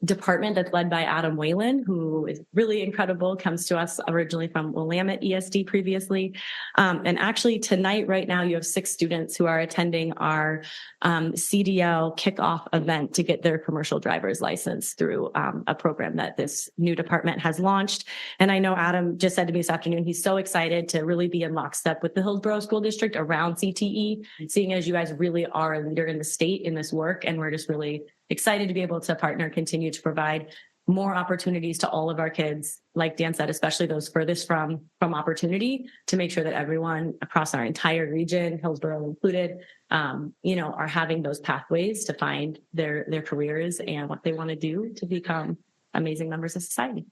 [SPEAKER 4] department that's led by Adam Whalen, who is really incredible, comes to us originally from Willamette ESD previously. And actually tonight, right now, you have 6 students who are attending our CDL kickoff event to get their commercial driver's license through a program that this new department has launched. And I know Adam just said to me this afternoon, he's so excited to really be in lockstep with the Hillsboro School District around CTE, seeing as you guys really are a leader in the state in this work. And we're just really excited to be able to partner, continue to provide more opportunities to all of our kids, like Dan said, especially those furthest from opportunity, to make sure that everyone across our entire region, Hillsboro included, are having those pathways to find their careers and what they want to do to become amazing members of society.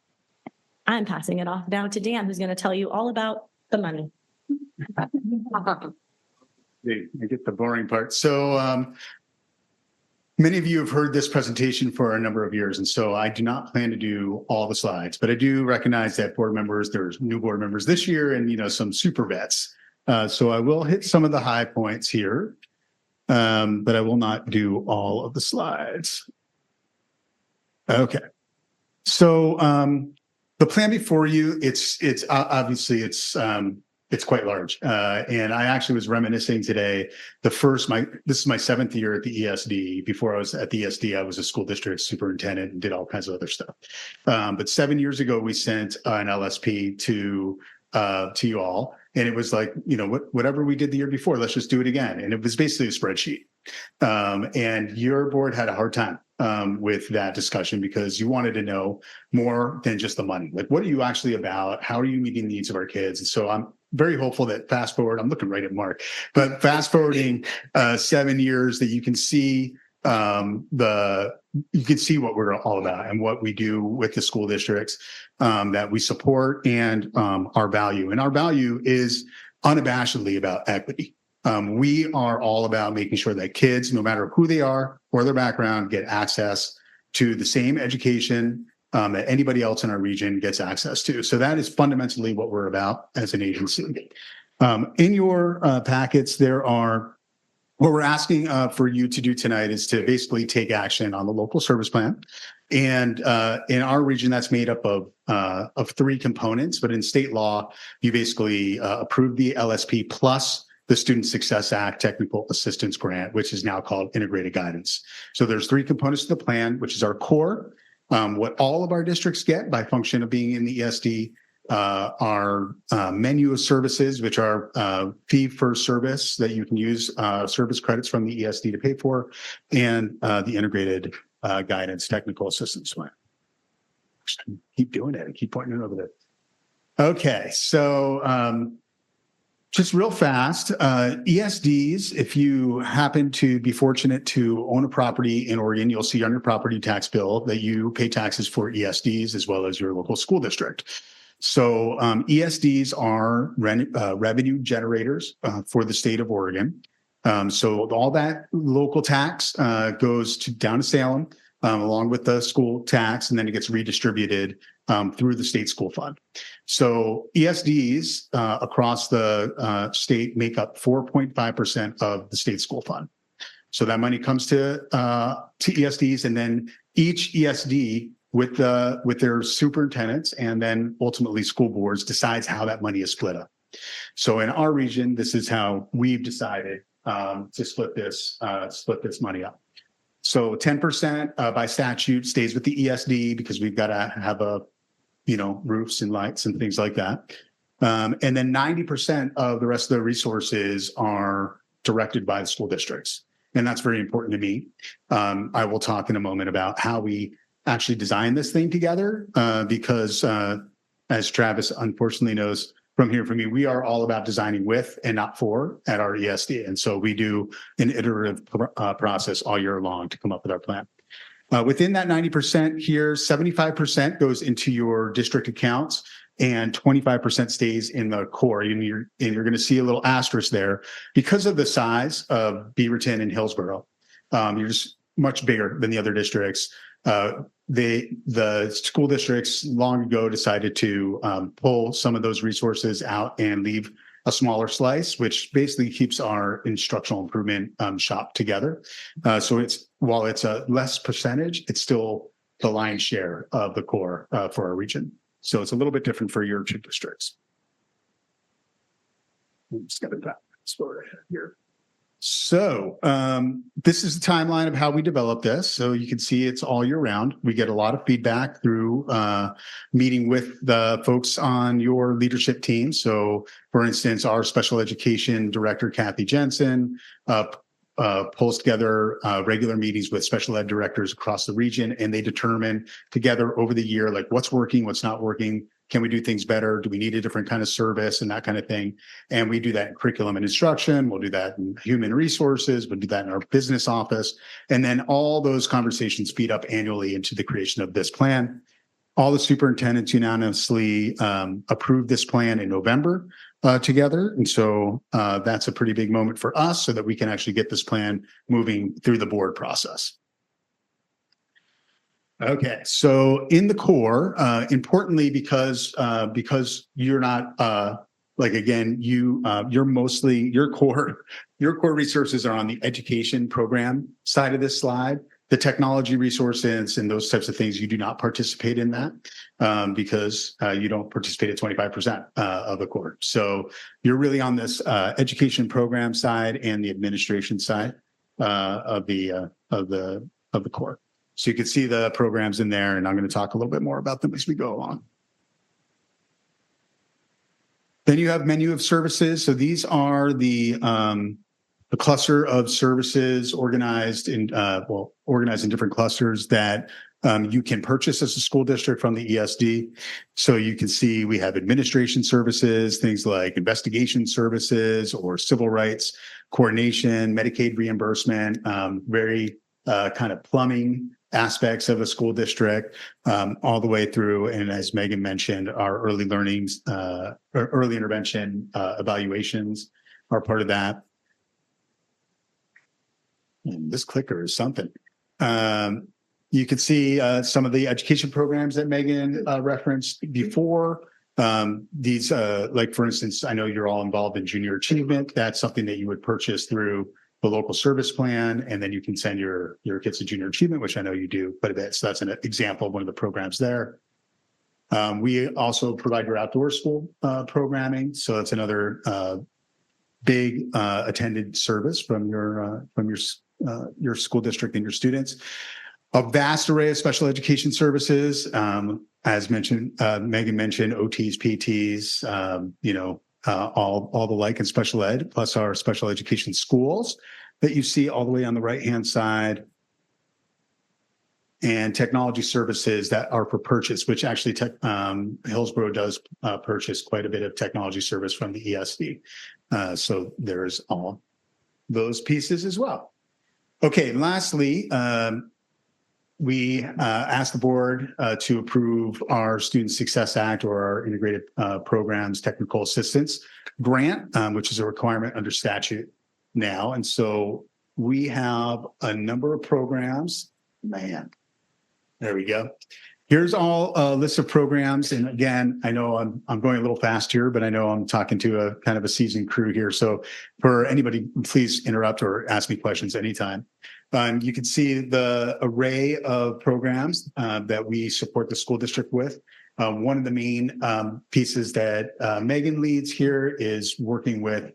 [SPEAKER 4] I'm passing it off now to Dan, who's going to tell you all about the money.
[SPEAKER 24] I get the boring part. So, many of you have heard this presentation for a number of years, and so I do not plan to do all the slides, but I do recognize that board members, there's new board members this year and, some super vets. So I will hit some of the high points here, but I will not do all of the slides. Okay. So the plan before you, it's obviously it's quite large. And I actually was reminiscing today. This is my 7th year at the ESD. Before I was at the ESD, I was a school district superintendent and did all kinds of other stuff. But 7 years ago, we sent an LSP to you all, and it was like, whatever we did the year before, let's just do it again. And it was basically a spreadsheet. And your board had a hard time with that discussion because you wanted to know more than just the money. Like, what are you actually about? How are you meeting the needs of our kids? And so I'm very hopeful that fast forward, I'm looking right at Mark, but fast forwarding 7 years, that you can see what we're all about and what we do with the school districts that we support, and our value. And our value is unabashedly about equity. We are all about making sure that kids, no matter who they are or their background, get access to the same education that anybody else in our region gets access to. So that is fundamentally what we're about as an agency. In your packets, what we're asking for you to do tonight is to basically take action on the local service plan. And in our region, that's made up of 3 components. But in state law, you basically approve the LSP plus the Student Success Act Technical Assistance Grant, which is now called Integrated Guidance. So there's 3 components to the plan, which is our core, what all of our districts get by function of being in the ESD, our menu of services, which are fee for service that you can use service credits from the ESD to pay for, and the Integrated Guidance Technical Assistance Plan. Keep doing it and keep pointing it over there. Okay, so just real fast, ESDs, if you happen to be fortunate to own a property in Oregon, you'll see on your property tax bill that you pay taxes for ESDs as well as your local school district. So ESDs are revenue generators for the state of Oregon. So all that local tax goes down to Salem along with the school tax, and then it gets redistributed through the state school fund. So ESDs across the state make up 4.5% of the state school fund. So that money comes to ESDs, and then each ESD with their superintendents and then ultimately school boards decides how that money is split up. So in our region, this is how we've decided to split this money up. So 10% by statute stays with the ESD because we've got to have roofs and lights and things like that. And then 90% of the rest of the resources are directed by the school districts. And that's very important to me. I will talk in a moment about how we actually design this thing together because as Travis unfortunately knows from hearing from me, we are all about designing with and not for at our ESD. And so we do an iterative process all year long to come up with our plan. Within that 90% here, 75% goes into your district accounts and 25% stays in the core. And you're going to see a little asterisk there because of the size of Beaverton and Hillsboro. You're just much bigger than the other districts. The school districts long ago decided to pull some of those resources out and leave a smaller slice, which basically keeps our instructional improvement shop together. So while it's a less percentage, it's still the lion's share of the core for our region. So it's a little bit different for your 2 districts. I'm just going to explore ahead here. So this is the timeline of how we develop this. So you can see it's all year round. We get a lot of feedback through meeting with the folks on your leadership team. So for instance, our special education director, Kathy Jensen, pulls together regular meetings with special ed directors across the region, and they determine together over the year, like what's working, what's not working. Can we do things better? Do we need a different kind of service and that kind of thing? And we do that in curriculum and instruction. We'll do that in human resources. We'll do that in our business office. And then all those conversations feed up annually into the creation of this plan. All the superintendents unanimously approved this plan in November together. And so that's a pretty big moment for us so that we can actually get this plan moving through the board process. Okay, so in the core, importantly, because you're not you're mostly your core resources are on the education program side of this slide. The technology resources and those types of things, you do not participate in that because you don't participate at 25% of the core. So you're really on this education program side and the administration side of the core. So you can see the programs in there, and I'm going to talk a little bit more about them as we go along. Then you have menu of services. So these are the cluster of services organized in different clusters that you can purchase as a school district from the ESD. So you can see we have administration services, things like investigation services or civil rights coordination, Medicaid reimbursement, very kind of plumbing aspects of a school district, all the way through. And as Megan mentioned, our early learnings, or early intervention evaluations are part of that. And this clicker is something. You can see some of the education programs that Megan referenced before. These, like for instance, I know you're all involved in junior achievement. That's something that you would purchase through the local service plan, and then you can send your kids to junior achievement, which I know you do quite a bit. So that's an example of one of the programs there. We also provide your outdoor school programming. So that's another big attended service from your school district and your students. A vast array of special education services, as mentioned, Megan mentioned OTs, PTs, all the like in special ed, plus our special education schools that you see all the way on the right-hand side, and technology services that are for purchase, which actually Hillsboro does purchase quite a bit of technology service from the ESD. So there's all those pieces as well. Okay, lastly, we asked the board to approve our Student Success Act, or our Integrated Programs Technical Assistance Grant, which is a requirement under statute now. And so we have a number of programs. Man, there we go. Here's all a list of programs. And again, I know I'm going a little fast here, but I know I'm talking to a kind of a seasoned crew here. So for anybody, please interrupt or ask me questions anytime. You can see the array of programs that we support the school district with. One of the main pieces that Megan leads here is working with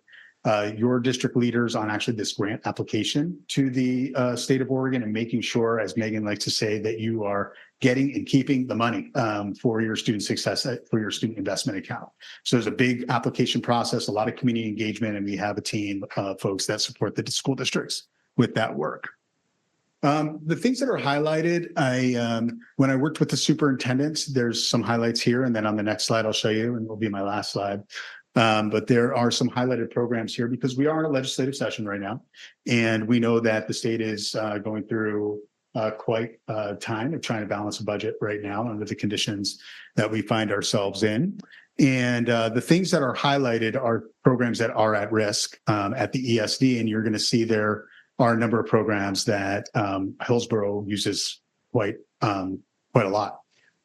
[SPEAKER 24] your district leaders on actually this grant application to the state of Oregon, and making sure, as Megan likes to say, that you are getting and keeping the money for your student success, for your student investment account. So there's a big application process, a lot of community engagement, and we have a team of folks that support the school districts with that work. The things that are highlighted, when I worked with the superintendents, there's some highlights here, and then on the next slide I'll show you, and it will be my last slide. But there are some highlighted programs here because we are in a legislative session right now, and we know that the state is going through quite a time of trying to balance a budget right now under the conditions that we find ourselves in. And the things that are highlighted are programs that are at risk at the ESD, and you're going to see there are a number of programs that Hillsboro uses quite a lot.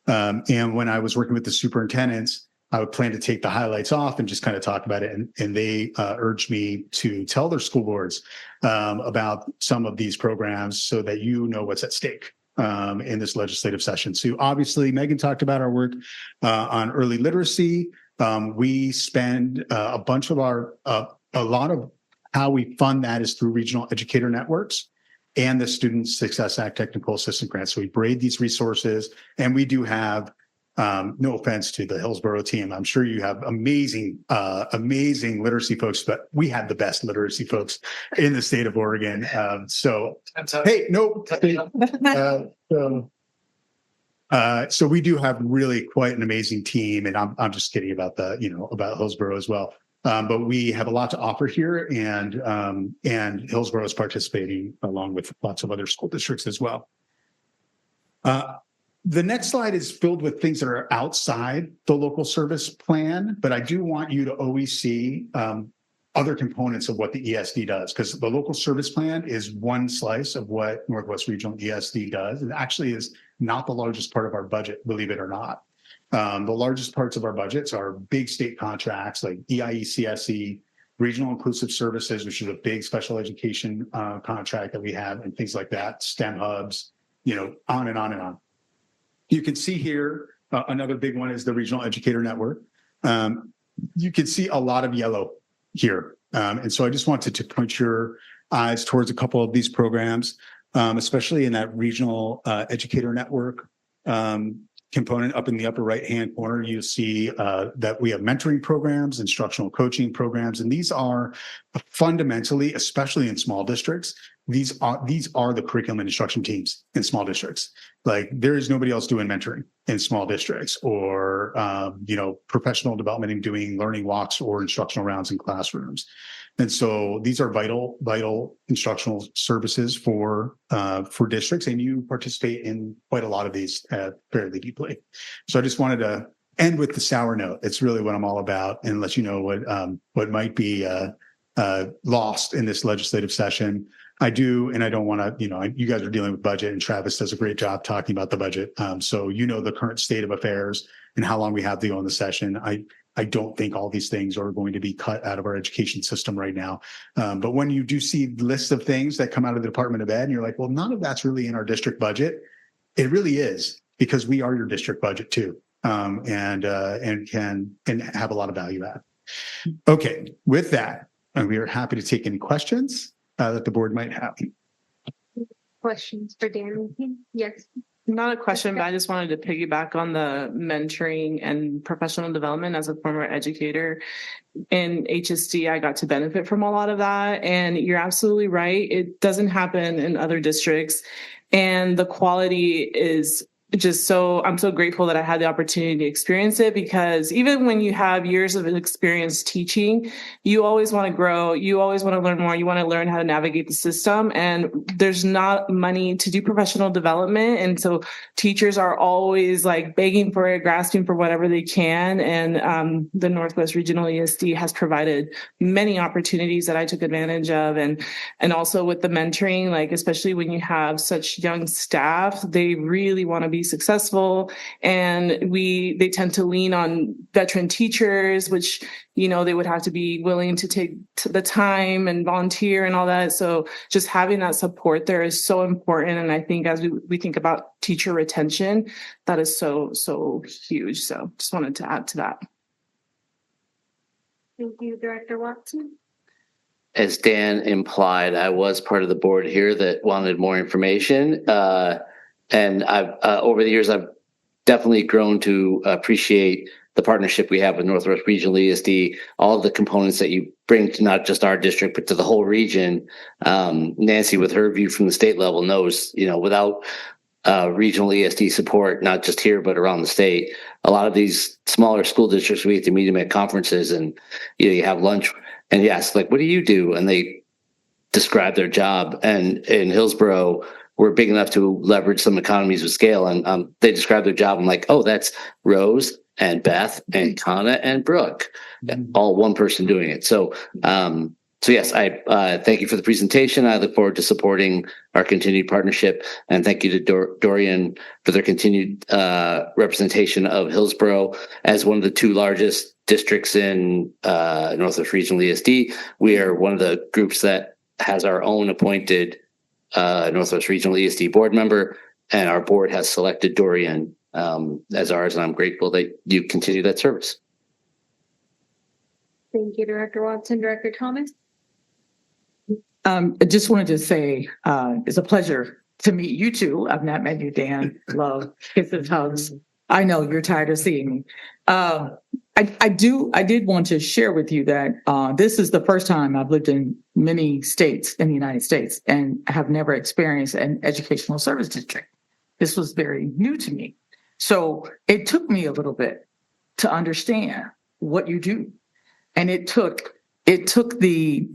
[SPEAKER 24] And when I was working with the superintendents, I would plan to take the highlights off and just kind of talk about it. And they urged me to tell their school boards about some of these programs so that you know what's at stake in this legislative session. So obviously, Megan talked about our work on early literacy. We spend a lot of how we fund that is through regional educator networks and the Student Success Act Technical Assistance Grant. So we braid these resources, and we do have, no offense to the Hillsboro team, I'm sure you have amazing literacy folks, but we have the best literacy folks in the state of Oregon. So we do have really quite an amazing team, and I'm just kidding about about Hillsboro as well. But we have a lot to offer here, and Hillsboro is participating along with lots of other school districts as well. The next slide is filled with things that are outside the local service plan, but I do want you to always see other components of what the ESD does, because the local service plan is one slice of what Northwest Regional ESD does. It actually is not the largest part of our budget, believe it or not. The largest parts of our budgets are big state contracts like EIE, CSE, regional inclusive services, which is a big special education contract that we have, and things like that, STEM hubs, on and on and on. You can see here, another big one is the Regional Educator Network. You can see a lot of yellow here. And so I just wanted to point your eyes towards a couple of these programs, especially in that Regional Educator Network component. Up in the upper right-hand corner, you see that we have mentoring programs, instructional coaching programs, and these are fundamentally, especially in small districts, these are the curriculum and instruction teams in small districts. Like, there is nobody else doing mentoring in small districts, or professional development and doing learning walks or instructional rounds in classrooms. And so these are vital instructional services for districts, and you participate in quite a lot of these fairly deeply. So I just wanted to end with the sour note. It's really what I'm all about, and let you know what might be lost in this legislative session. I do, and I don't want to, you guys are dealing with budget, and Travis does a great job talking about the budget. So the current state of affairs and how long we have to go in the session. I don't think all these things are going to be cut out of our education system right now. But when you do see lists of things that come out of the Department of Ed, and you're like, well, none of that's really in our district budget. It really is, because we are your district budget too, and can have a lot of value add. Okay, with that, we are happy to take any questions that the board might have.
[SPEAKER 17] Questions for Dan? Yes.
[SPEAKER 2] Not a question, but I just wanted to piggyback on the mentoring and professional development. As a former educator in HSD, I got to benefit from a lot of that. And you're absolutely right. It doesn't happen in other districts. And the quality is just I'm so grateful that I had the opportunity to experience it, because even when you have years of experience teaching, you always want to grow. You always want to learn more. You want to learn how to navigate the system, and there's not money to do professional development. And so teachers are always like begging for it, grasping for whatever they can. And the Northwest Regional ESD has provided many opportunities that I took advantage of. And also with the mentoring, like, especially when you have such young staff, they really want to be successful, and they tend to lean on veteran teachers, which they would have to be willing to take the time and volunteer and all that. So just having that support there is so important, and I think as we think about teacher retention, that is so huge. So just wanted to add to that.
[SPEAKER 17] Thank you, Director Watson.
[SPEAKER 5] As Dan implied, I was part of the board here that wanted more information. And I've over the years, I've definitely grown to appreciate the partnership we have with Northwest Regional ESD, all of the components that you bring to not just our district, but to the whole region. Nancy, with her view from the state level, knows, without regional ESD support, not just here, but around the state, a lot of these smaller school districts, we get to meet them at conferences, and you have lunch, and you ask, like, what do you do? And they describe their job. And in Hillsboro, we're big enough to leverage some economies of scale. And they describe their job. I'm like, oh, that's Rose and Beth and Kana and Brooke, all one person doing it. So yes, I thank you for the presentation. I look forward to supporting our continued partnership. And thank you to Dorian for their continued representation of Hillsboro as one of the two largest districts in Northwest Regional ESD. We are one of the groups that has our own appointed Northwest Regional ESD board member, and our board has selected Dorian as ours, and I'm grateful that you continue that service.
[SPEAKER 17] Thank you, Director Watson. Director Thomas?
[SPEAKER 10] I just wanted to say it's a pleasure to meet you two. I've not met you, Dan. Love, kisses, hugs. I know you're tired of seeing me. I did want to share with you that this is the first time I've lived in many states in the United States and have never experienced an educational service district. This was very new to me. So it took me a little bit to understand what you do. And it took the,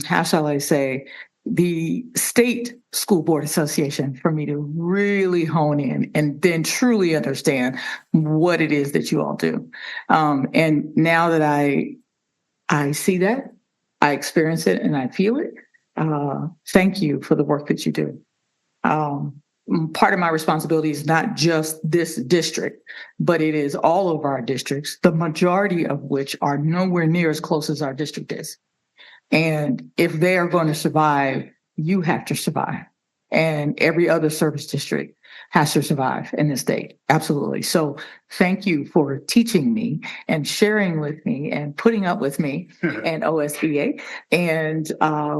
[SPEAKER 10] how shall I say, the state school board association for me to really hone in and then truly understand what it is that you all do. And now that I see that, I experience it and I feel it. Thank you for the work that you do. Part of my responsibility is not just this district, but it is all of our districts, the majority of which are nowhere near as close as our district is.
[SPEAKER 1] And if they are going to survive, you have to survive. And every other service district has to survive in this state. Absolutely. So thank you for teaching me and sharing with me and putting up with me and OSBA. And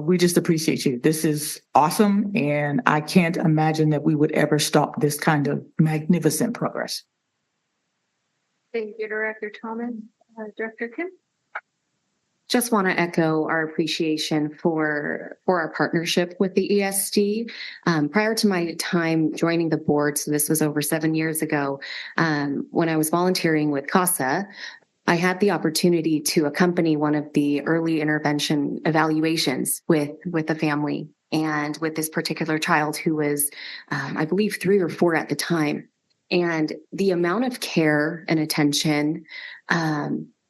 [SPEAKER 1] we just appreciate you. This is awesome. And I can't imagine that we would ever stop this kind of magnificent progress.
[SPEAKER 12] Thank you, Director Thomas. Director Kim?
[SPEAKER 18] Just want to echo our appreciation for our partnership with the ESD. Prior to my time joining the board, so this was over 7 years ago, when I was volunteering with CASA, I had the opportunity to accompany one of the early intervention evaluations with a family and with this particular child who was, I believe, 3 or 4 at the time. And the amount of care and attention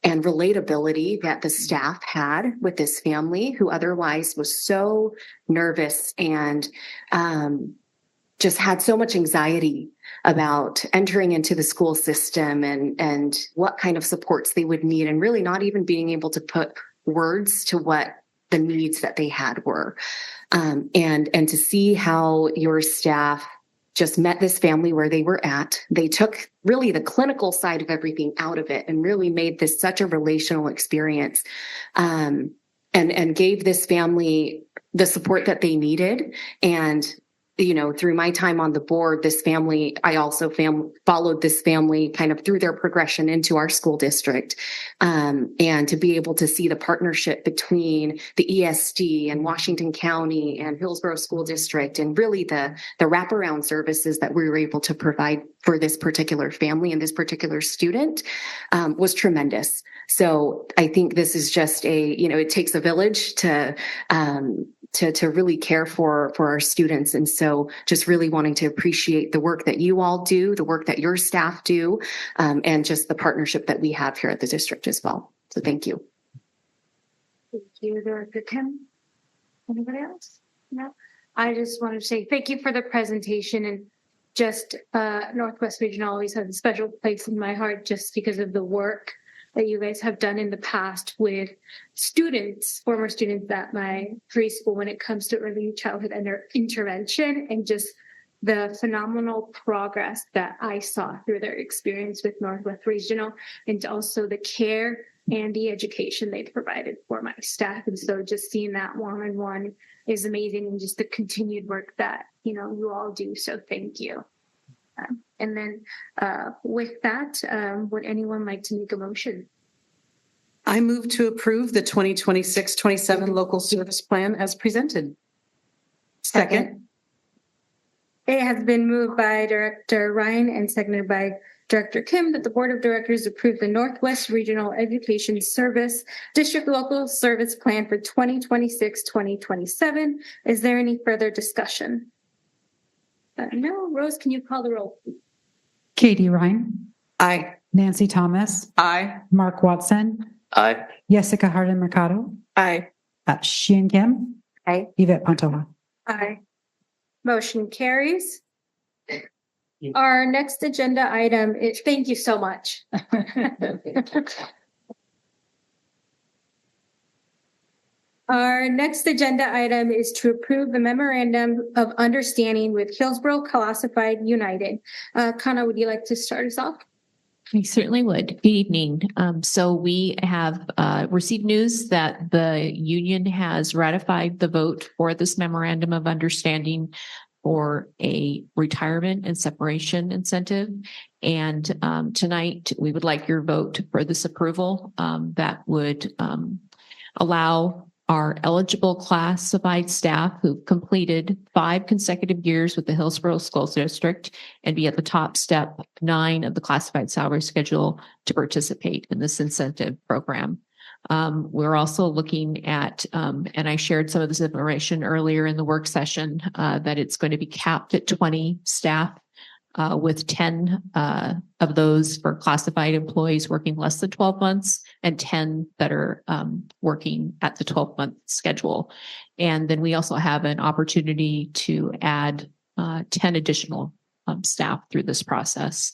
[SPEAKER 18] and relatability that the staff had with this family who otherwise was so nervous and just had so much anxiety about entering into the school system and what kind of supports they would need, and really not even being able to put words to what the needs that they had were. And to see how your staff just met this family where they were at. They took really the clinical side of everything out of it and really made this such a relational experience, and gave this family the support that they needed. And you know, through my time on the board, this family, I also followed this family kind of through their progression into our school district. And to be able to see the partnership between the ESD and Washington County and Hillsboro School District, and really the wraparound services that we were able to provide for this particular family and this particular student, was tremendous. So I think this is just it takes a village to really care for our students. And so just really wanting to appreciate the work that you all do, the work that your staff do, and just the partnership that we have here at the district as well. So thank you.
[SPEAKER 12] Thank you, Director Kim. Anybody else? No? I just want to say thank you for the presentation, and just Northwest Regional always has a special place in my heart just because of the work that you guys have done in the past with students, former students at my preschool when it comes to early childhood and their intervention, and just the phenomenal progress that I saw through their experience with Northwest Regional, and also the care and the education they provided for my staff. And so just seeing that one-on-one is amazing, and just the continued work that, you all do. So thank you. And then with that, would anyone like to make a motion?
[SPEAKER 19] I move to approve the 2026-27 local service plan as presented. Second.
[SPEAKER 12] It has been moved by Director Ryan and seconded by Director Kim that the Board of Directors approve the Northwest Regional Education Service District Local Service Plan for 2026-2027. Is there any further discussion? No. Rose, can you call the roll?
[SPEAKER 6] Katie Ryan.
[SPEAKER 1] Aye.
[SPEAKER 6] Nancy Thomas.
[SPEAKER 1] Aye.
[SPEAKER 6] Mark Watson.
[SPEAKER 5] Aye.
[SPEAKER 6] Jessica Harden Mercado.
[SPEAKER 2] Aye.
[SPEAKER 6] Xian Kim.
[SPEAKER 12] Aye.
[SPEAKER 6] Yvette Pantoja.
[SPEAKER 12] Aye. Motion carries. Our next agenda item is, thank you so much. Our next agenda item is to approve the memorandum of understanding with Hillsboro Classified United. Kana, would you like to start us off?
[SPEAKER 13] I certainly would. Good evening. So we have received news that the union has ratified the vote for this memorandum of understanding for a retirement and separation incentive. And tonight we would like your vote for this approval that would allow our eligible classified staff who've completed 5 consecutive years with the Hillsboro School District and be at the top step 9 of the classified salary schedule to participate in this incentive program. We're also looking at, and I shared some of this information earlier in the work session, that it's going to be capped at 20 staff, with 10 of those for classified employees working less than 12 months and 10 that are working at the 12-month schedule. And then we also have an opportunity to add 10 additional staff through this process.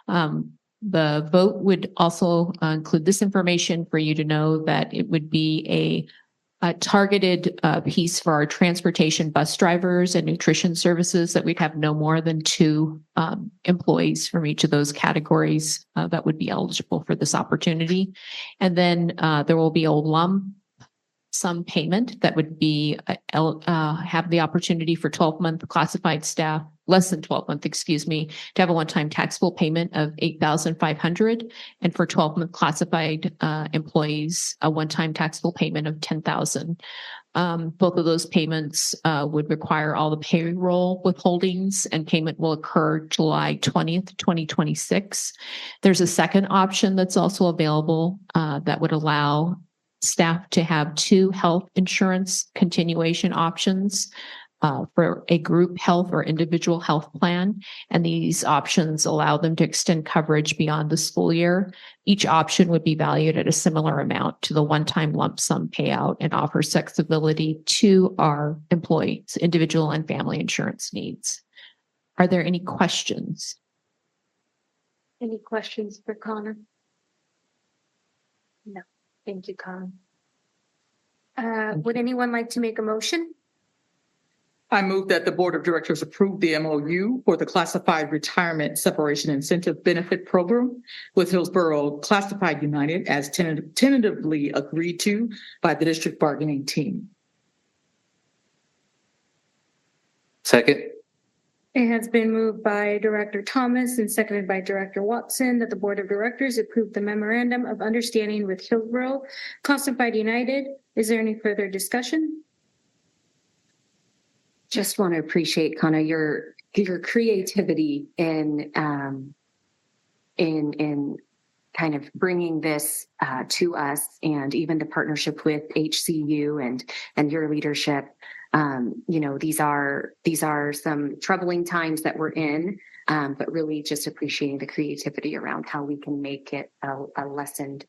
[SPEAKER 13] The vote would also include this information for you to know that it would be a a targeted piece for our transportation bus drivers and nutrition services that we'd have no more than 2 employees from each of those categories that would be eligible for this opportunity. And then there will be a lump sum payment that would be have the opportunity for 12-month classified staff, less than 12-month, excuse me, to have a one-time taxable payment of $8,500, and for 12-month classified employees, a one-time taxable payment of $10,000. Both of those payments would require all the payroll withholdings, and payment will occur July 20th, 2026. There's a second option that's also available that would allow staff to have 2 health insurance continuation options for a group health or individual health plan. And these options allow them to extend coverage beyond the school year. Each option would be valued at a similar amount to the one-time lump sum payout and offers flexibility to our employees' individual and family insurance needs. Are there any questions?
[SPEAKER 12] Any questions for Connor? No. Thank you, Connor. Would anyone like to make a motion?
[SPEAKER 1] I move that the Board of Directors approve the MOU for the Classified Retirement Separation Incentive Benefit Program with Hillsboro Classified United as tentatively agreed to by the district bargaining team.
[SPEAKER 5] Second.
[SPEAKER 12] It has been moved by Director Thomas and seconded by Director Watson that the Board of Directors approve the memorandum of understanding with Hillsboro Classified United. Is there any further discussion?
[SPEAKER 18] Just want to appreciate kind of your creativity in kind of bringing this to us, and even the partnership with HCU and your leadership. These are some troubling times that we're in, but really just appreciating the creativity around how we can make it a lessened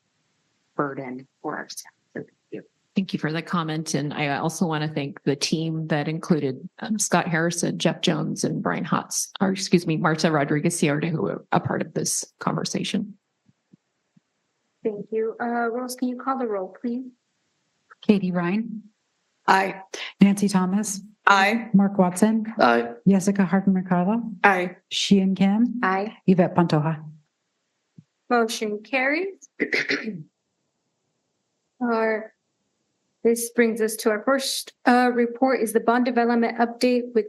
[SPEAKER 18] burden for our staff. So thank you.
[SPEAKER 13] Thank you for the comment. And I also want to thank the team that included Scott Harrison, Jeff Jones, and Brian Marta Rodriguez-Sierra, who were a part of this conversation.
[SPEAKER 12] Thank you. Rose, can you call the roll, please?
[SPEAKER 6] Katie Ryan.
[SPEAKER 1] Aye.
[SPEAKER 6] Nancy Thomas.
[SPEAKER 1] Aye.
[SPEAKER 6] Mark Watson.
[SPEAKER 5] Aye.
[SPEAKER 6] Jessica Harden-Mercado.
[SPEAKER 1] Aye.
[SPEAKER 6] Sheehan Kim.
[SPEAKER 12] Aye.
[SPEAKER 6] Yvette Pantoja.
[SPEAKER 12] Motion carries. This brings us to our first report is the bond development update with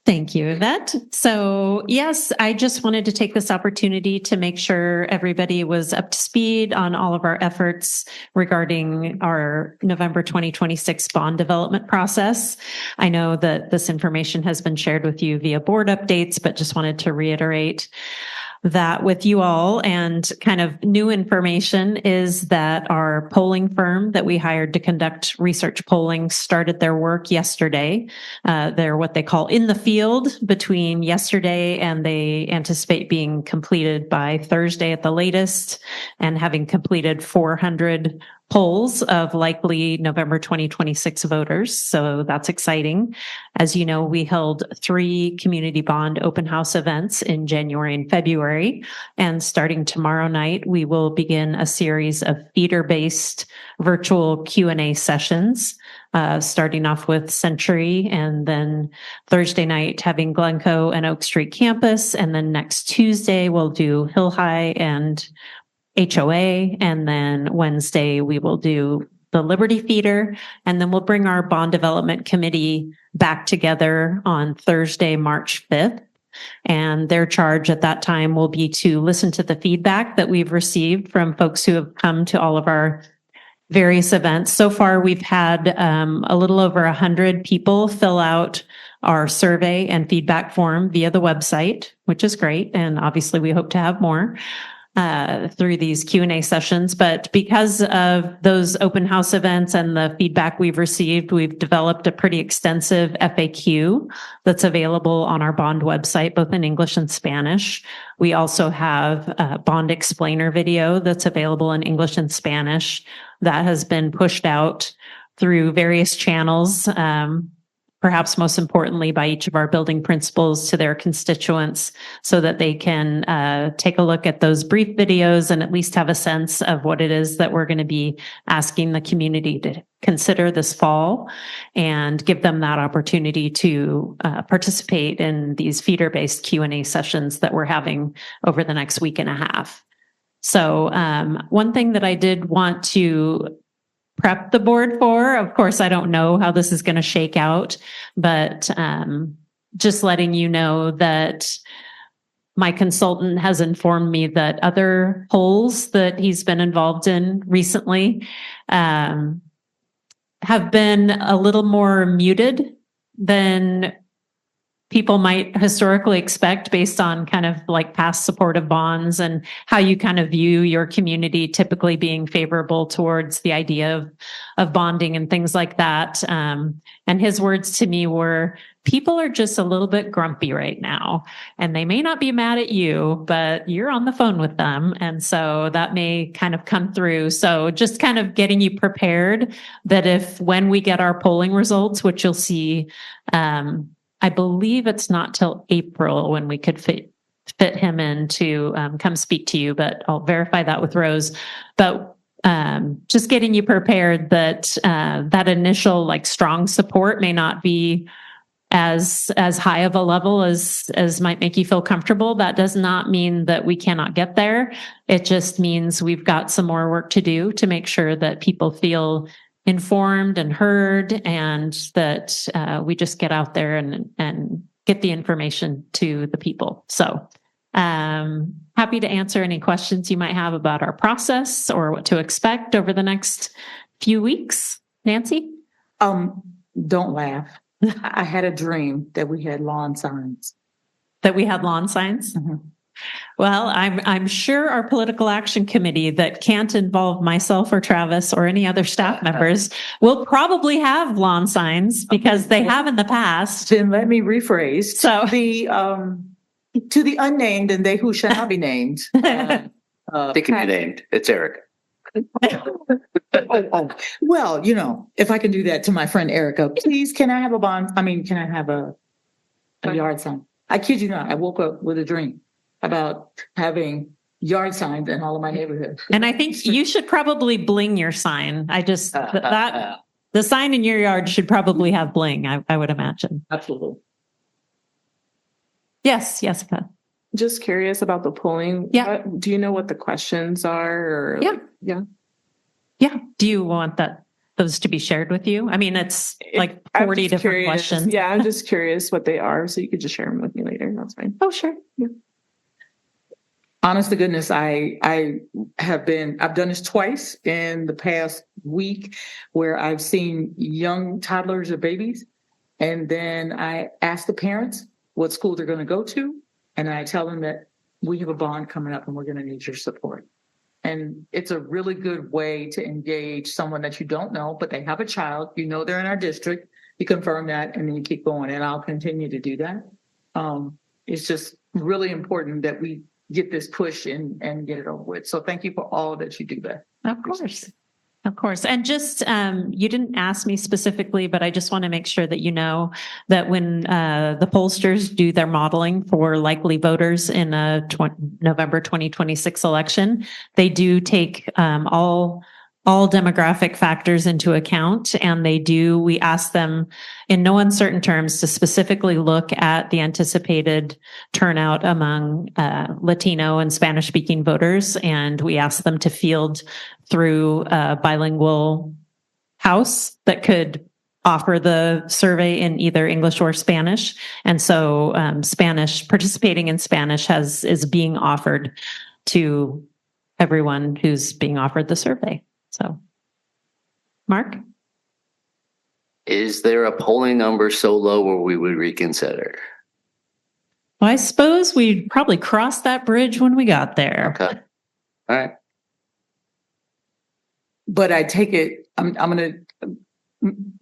[SPEAKER 7] Thank you, Yvette. So yes, I just wanted to take this opportunity to make sure everybody was up to speed on all of our efforts regarding our November 2026 bond development process. I know that this information has been shared with you via board updates, but just wanted to reiterate that with you all. And kind of new information is that our polling firm that we hired to conduct research polling started their work yesterday. They're what they call in the field between yesterday, and they anticipate being completed by Thursday at the latest, and having completed 400 polls of likely November 2026 voters. So that's exciting. As you know, we held 3 community bond open house events in January and February. And starting tomorrow night, we will begin a series of feeder-based virtual Q&A sessions, starting off with Century, and then Thursday night having Glencoe and Oak Street campus. And then next Tuesday, we'll do Hill High and HOA, and then Wednesday we will do the Liberty Feeder, and then we'll bring our bond development committee back together on Thursday, March 5th. And their charge at that time will be to listen to the feedback that we've received from folks who have come to all of our various events. So far, we've had a little over 100 people fill out our survey and feedback form via the website, which is great. And obviously we hope to have more through these Q&A sessions. But because of those open house events and the feedback we've received, we've developed a pretty extensive FAQ that's available on our bond website, both in English and Spanish. We also have a bond explainer video that's available in English and Spanish that has been pushed out through various channels
[SPEAKER 8] perhaps most importantly by each of our building principals to their constituents so that they can take a look at those brief videos and at least have a sense of what it is that we're going to be asking the community to consider this fall and give them that opportunity to participate in these feeder-based Q&A sessions that we're having over the next week and a half. So one thing that I did want to prep the board for. Of course, I don't know how this is going to shake out, but just letting you know that my consultant has informed me that other polls that he's been involved in recently have been a little more muted than people might historically expect based on kind of like past supportive bonds and how you kind of view your community typically being favorable towards the idea of bonding and things like that. And his words to me were, people are just a little bit grumpy right now, and they may not be mad at you, but you're on the phone with them. And so that may kind of come through. So just kind of getting you prepared that if when we get our polling results, which you'll see, I believe it's not till April when we could fit him in to come speak to you, but I'll verify that with Rose. But just getting you prepared that that initial like strong support may not be as high of a level as might make you feel comfortable. That does not mean that we cannot get there. It just means we've got some more work to do to make sure that people feel informed and heard, and that we just get out there and get the information to the people. So happy to answer any questions you might have about our process or what to expect over the next few weeks. Nancy?
[SPEAKER 1] Don't laugh. I had a dream that we had lawn signs.
[SPEAKER 8] That we had lawn signs?
[SPEAKER 1] Mm-hmm.
[SPEAKER 8] Well, I'm sure our political action committee that can't involve myself or Travis or any other staff members will probably have lawn signs because they have in the past.
[SPEAKER 1] Then let me rephrase. So to the unnamed and they who shall not be named.
[SPEAKER 5] They can be named. It's Eric.
[SPEAKER 1] Well, you know, if I can do that to my friend Erica, please, can I have a bond? I mean, can I have a yard sign? I kid you not. I woke up with a dream about having yard signs in all of my neighborhoods.
[SPEAKER 8] And I think you should probably bling your sign. I just, the sign in your yard should probably have bling, I would imagine.
[SPEAKER 1] Absolutely.
[SPEAKER 8] Yes, Jessica.
[SPEAKER 2] Just curious about the polling.
[SPEAKER 8] Yeah.
[SPEAKER 2] Do you know what the questions are? Or
[SPEAKER 8] Yeah. Do you want those to be shared with you? I mean, it's like 40 different questions.
[SPEAKER 2] Yeah, I'm just curious what they are. So you could just share them with me later. That's fine.
[SPEAKER 8] Oh, sure.
[SPEAKER 2] Yeah.
[SPEAKER 1] Honest to goodness, I've done this twice in the past week where I've seen young toddlers or babies. And then I ask the parents what school they're going to go to. And I tell them that we have a bond coming up and we're going to need your support. And it's a really good way to engage someone that you don't know, but they have a child, you know, they're in our district, you confirm that, and then you keep going. And I'll continue to do that. It's just really important that we get this push and get it over with. So thank you for all that you do that.
[SPEAKER 8] Of course. Of course. And just, you didn't ask me specifically, but I just want to make sure that you know that when the pollsters do their modeling for likely voters in a November 2026 election, they do take all demographic factors into account. And we ask them in no uncertain terms to specifically look at the anticipated turnout among Latino and Spanish speaking voters. And we ask them to field through a bilingual house that could offer the survey in either English or Spanish. And so participating in Spanish is being offered to everyone who's being offered the survey. So, Mark?
[SPEAKER 5] Is there a polling number so low where we would reconsider?
[SPEAKER 8] Well, I suppose we'd probably cross that bridge when we got there.
[SPEAKER 5] Okay. All right.
[SPEAKER 1] But I take it, I'm going to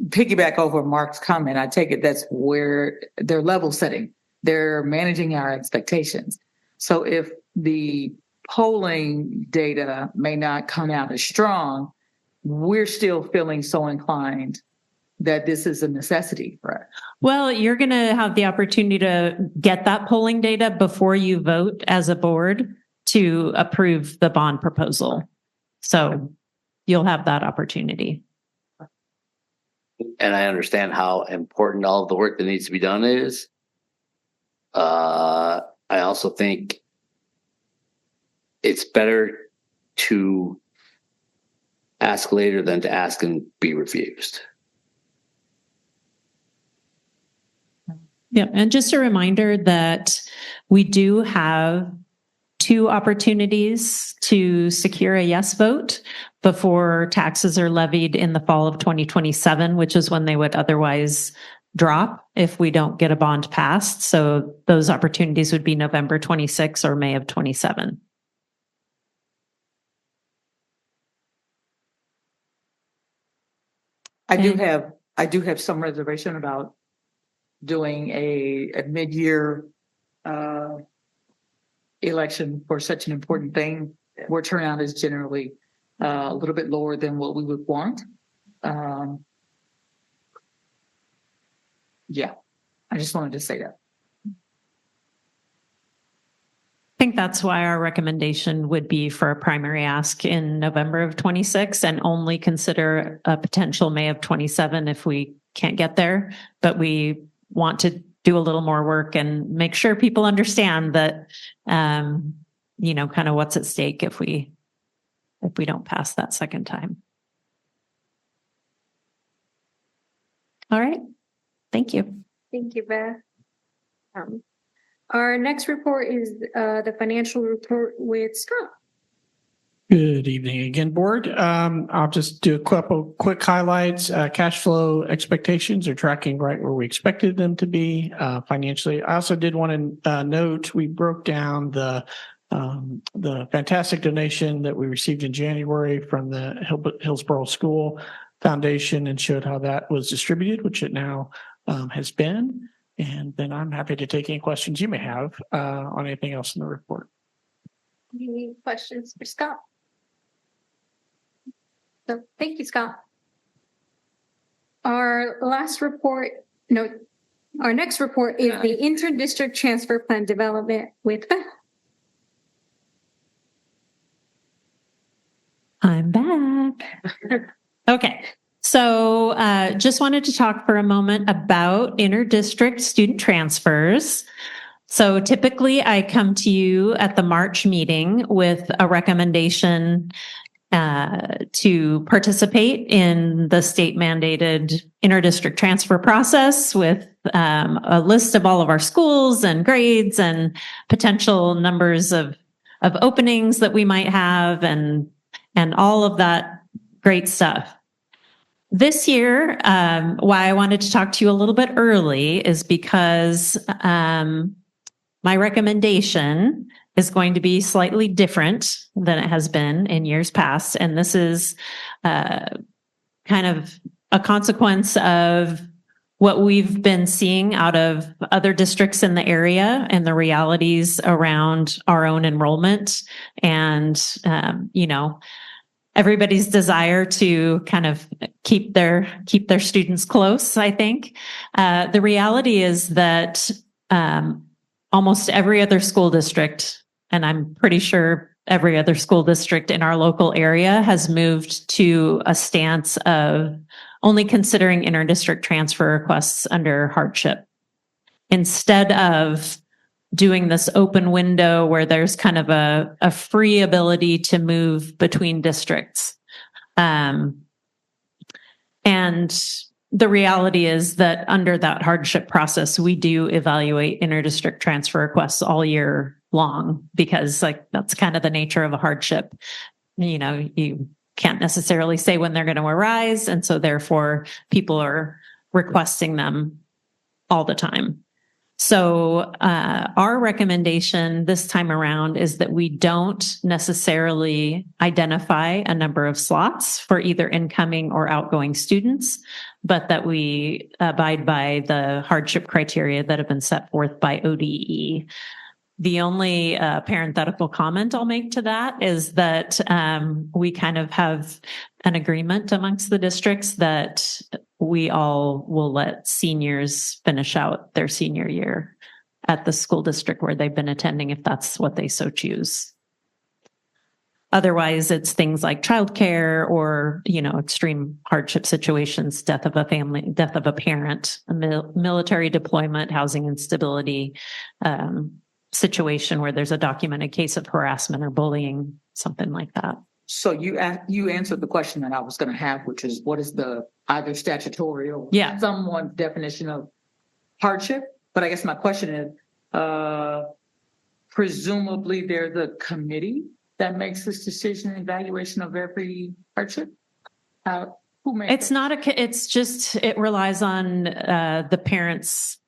[SPEAKER 1] piggyback over Mark's comment. I take it that's where they're level setting. They're managing our expectations. So if the polling data may not come out as strong, we're still feeling so inclined that this is a necessity for us.
[SPEAKER 8] Well, you're going to have the opportunity to get that polling data before you vote as a board to approve the bond proposal. So you'll have that opportunity.
[SPEAKER 5] And I understand how important all of the work that needs to be done is. I also think it's better to ask later than to ask and be refused.
[SPEAKER 8] Yeah, and just a reminder that we do have 2 opportunities to secure a yes vote before taxes are levied in the fall of 2027, which is when they would otherwise drop if we don't get a bond passed. So those opportunities would be November 26 or May of 27.
[SPEAKER 1] I do have some reservation about doing a mid-year election for such an important thing, where turnout is generally a little bit lower than what we would want. Yeah, I just wanted to say that.
[SPEAKER 8] I think that's why our recommendation would be for a primary ask in November of 26 and only consider a potential May of 27 if we can't get there. But we want to do a little more work and make sure people understand that, you know, kind of what's at stake if we don't pass that second time. All right. Thank you.
[SPEAKER 12] Thank you, Beth. Our next report is the financial report with Scott.
[SPEAKER 11] Good evening again, board. I'll just do a couple quick highlights. Cash flow expectations are tracking right where we expected them to be financially. I also did want to note we broke down the fantastic donation that we received in January from the Hillsboro School Foundation and showed how that was distributed, which it now has been. And then I'm happy to take any questions you may have on anything else in the report.
[SPEAKER 12] Any questions for Scott? So thank you, Scott. Our next report is the inter-district transfer plan development with Beth.
[SPEAKER 8] I'm back. Okay. So just wanted to talk for a moment about inter-district student transfers. So typically I come to you at the March meeting with a recommendation to participate in the state mandated inter-district transfer process with a list of all of our schools and grades and potential numbers of openings that we might have and all of that great stuff. This year, why I wanted to talk to you a little bit early is because my recommendation is going to be slightly different than it has been in years past. And this is kind of a consequence of what we've been seeing out of other districts in the area and the realities around our own enrollment and, you know, everybody's desire to kind of keep their students close, I think. The reality is that almost every other school district, and I'm pretty sure every other school district in our local area, has moved to a stance of only considering inter-district transfer requests under hardship instead of doing this open window where there's kind of a free ability to move between districts. And the reality is that under that hardship process, we do evaluate inter-district transfer requests all year long because like that's kind of the nature of a hardship. You know, you can't necessarily say when they're going to arise. And so therefore people are requesting them all the time. So our recommendation this time around is that we don't necessarily identify a number of slots for either incoming or outgoing students, but that we abide by the hardship criteria that have been set forth by ODE. The only parenthetical comment I'll make to that is that we kind of have an agreement amongst the districts that we all will let seniors finish out their senior year at the school district where they've been attending, if that's what they so choose. Otherwise, it's things like childcare or, extreme hardship situations, death of a family, death of a parent, military deployment, housing instability, situation where there's a documented case of harassment or bullying, something like that.
[SPEAKER 1] So you answered the question that I was going to have, which is what is the either statutory or someone's definition of hardship? But I guess my question is, presumably there's a committee that makes this decision and evaluation of every hardship. Who makes
[SPEAKER 8] it's not it's just, it relies on the parents.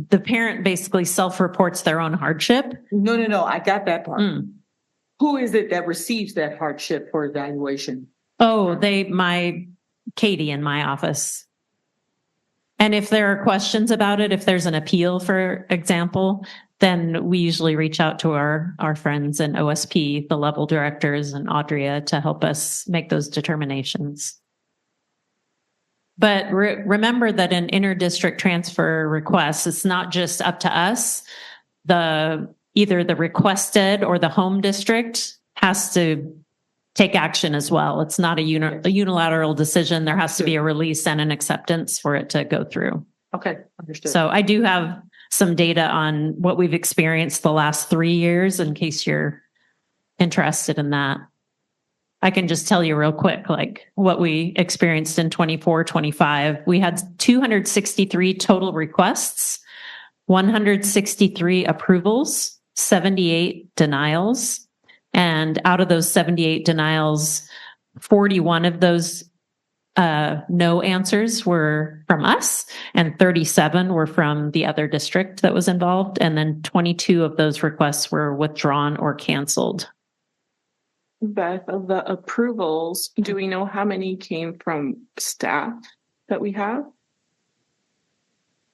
[SPEAKER 8] The parent basically self-reports their own hardship.
[SPEAKER 1] No. I got that part. Who is it that receives that hardship for evaluation?
[SPEAKER 8] Oh, Katie in my office. And if there are questions about it, if there's an appeal, for example, then we usually reach out to our friends in OSP, the level directors, and Audria to help us make those determinations. But remember that in inter-district transfer requests, it's not just up to us. Either the requested or the home district has to take action as well. It's not a unilateral decision. There has to be a release and an acceptance for it to go through.
[SPEAKER 1] Okay, understood.
[SPEAKER 8] So I do have some data on what we've experienced the last 3 years in case you're interested in that. I can just tell you real quick, like what we experienced in 24-25. We had 263 total requests, 163 approvals, 78 denials. And out of those 78 denials, 41 of those no answers were from us, and 37 were from the other district that was involved. And then 22 of those requests were withdrawn or canceled.
[SPEAKER 2] Beth, of the approvals, do we know how many came from staff that we have?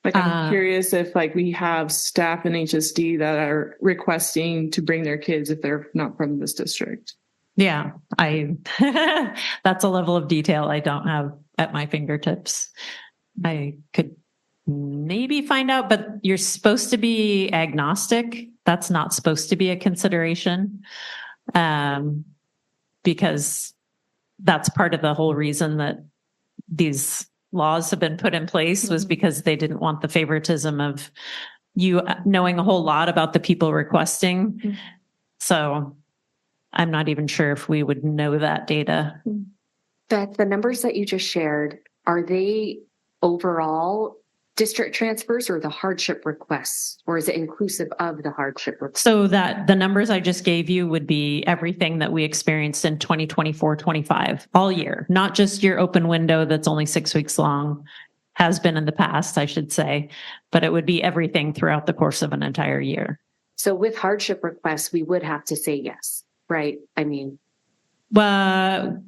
[SPEAKER 2] Like, I'm curious if we have staff in HSD that are requesting to bring their kids if they're not from this district.
[SPEAKER 8] Yeah, that's a level of detail I don't have at my fingertips. I could maybe find out, but you're supposed to be agnostic. That's not supposed to be a consideration. Because that's part of the whole reason that these laws have been put in place, was because they didn't want the favoritism of you knowing a whole lot about the people requesting. So I'm not even sure if we would know that data.
[SPEAKER 18] Beth, the numbers that you just shared, are they overall district transfers or the hardship requests, or is it inclusive of the hardship requests?
[SPEAKER 8] So that the numbers I just gave you would be everything that we experienced in 2024-25 all year, not just your open window that's only 6 weeks long, has been in the past, I should say, but it would be everything throughout the course of an entire year.
[SPEAKER 18] So with hardship requests, we would have to say yes, right? I mean,
[SPEAKER 8] well,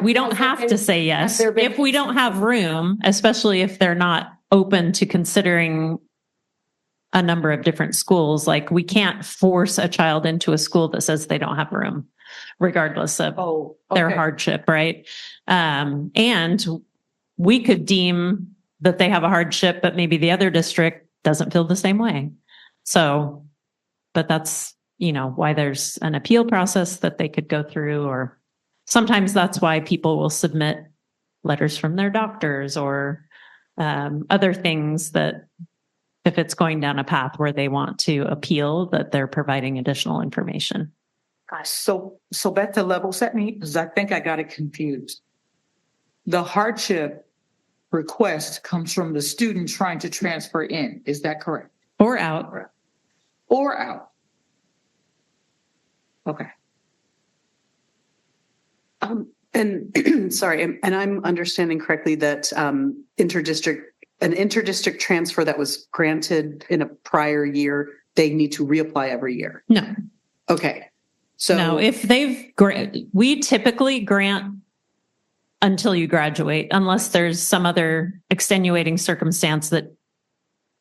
[SPEAKER 8] we don't have to say yes. If we don't have room, especially if they're not open to considering a number of different schools, like we can't force a child into a school that says they don't have room, regardless of their hardship, right? And we could deem that they have a hardship, but maybe the other district doesn't feel the same way. So, but that's, why there's an appeal process that they could go through, or sometimes that's why people will submit letters from their doctors or other things, that if it's going down a path where they want to appeal, that they're providing additional information.
[SPEAKER 1] So Beth, to level set me, because I think I got it confused. The hardship request comes from the student trying to transfer in. Is that correct?
[SPEAKER 8] Or out.
[SPEAKER 1] Or out. Okay.
[SPEAKER 19] And sorry, and I'm understanding correctly that an inter-district transfer that was granted in a prior year, they need to reapply every year.
[SPEAKER 8] No.
[SPEAKER 19] Okay. So
[SPEAKER 8] no, if we typically grant until you graduate, unless there's some other extenuating circumstance that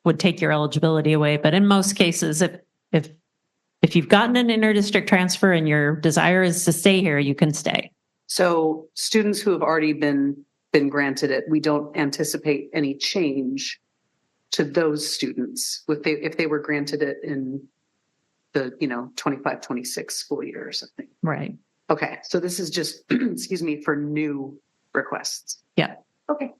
[SPEAKER 8] would take your eligibility away. But in most cases, if you've gotten an inter-district transfer and your desire is to stay here, you can stay.
[SPEAKER 9] So students who have already been granted it, we don't anticipate any change to those students if they were granted it in the 25-26 school year or something.
[SPEAKER 8] Right.
[SPEAKER 9] Okay, so this is just excuse me, for new requests.
[SPEAKER 8] Yeah.
[SPEAKER 9] Okay.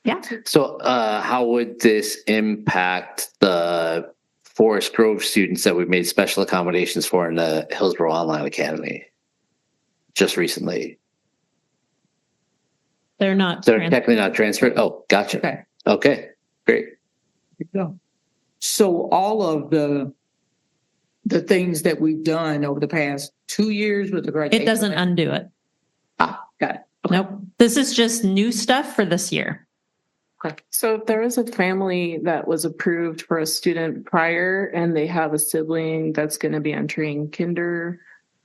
[SPEAKER 8] Yeah.
[SPEAKER 5] So how would this impact the Forest Grove students that we've made special accommodations for in the Hillsboro Online Academy just recently?
[SPEAKER 8] They're not.
[SPEAKER 5] They're technically not transferred. Oh, gotcha. Okay, great.
[SPEAKER 1] Go. So all of the things that we've done over the past 2 years with the graduation.
[SPEAKER 8] It doesn't undo it.
[SPEAKER 1] Got it.
[SPEAKER 8] Nope. This is just new stuff for this year.
[SPEAKER 2] Okay. So if there was a family that was approved for a student prior and they have a sibling that's going to be entering kinder,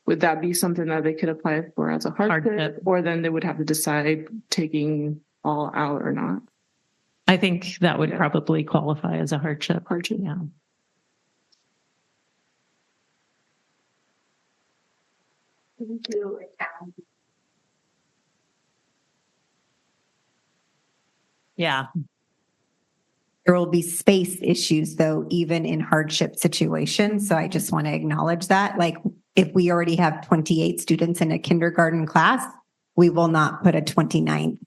[SPEAKER 2] would that be something that they could apply for as a hardship? Or then they would have to decide taking all out or not?
[SPEAKER 8] I think that would probably qualify as a hardship. Yeah.
[SPEAKER 12] Thank you.
[SPEAKER 8] Yeah.
[SPEAKER 15] There will be space issues though, even in hardship situations. So I just want to acknowledge that. Like if we already have 28 students in a kindergarten class, we will not put a 29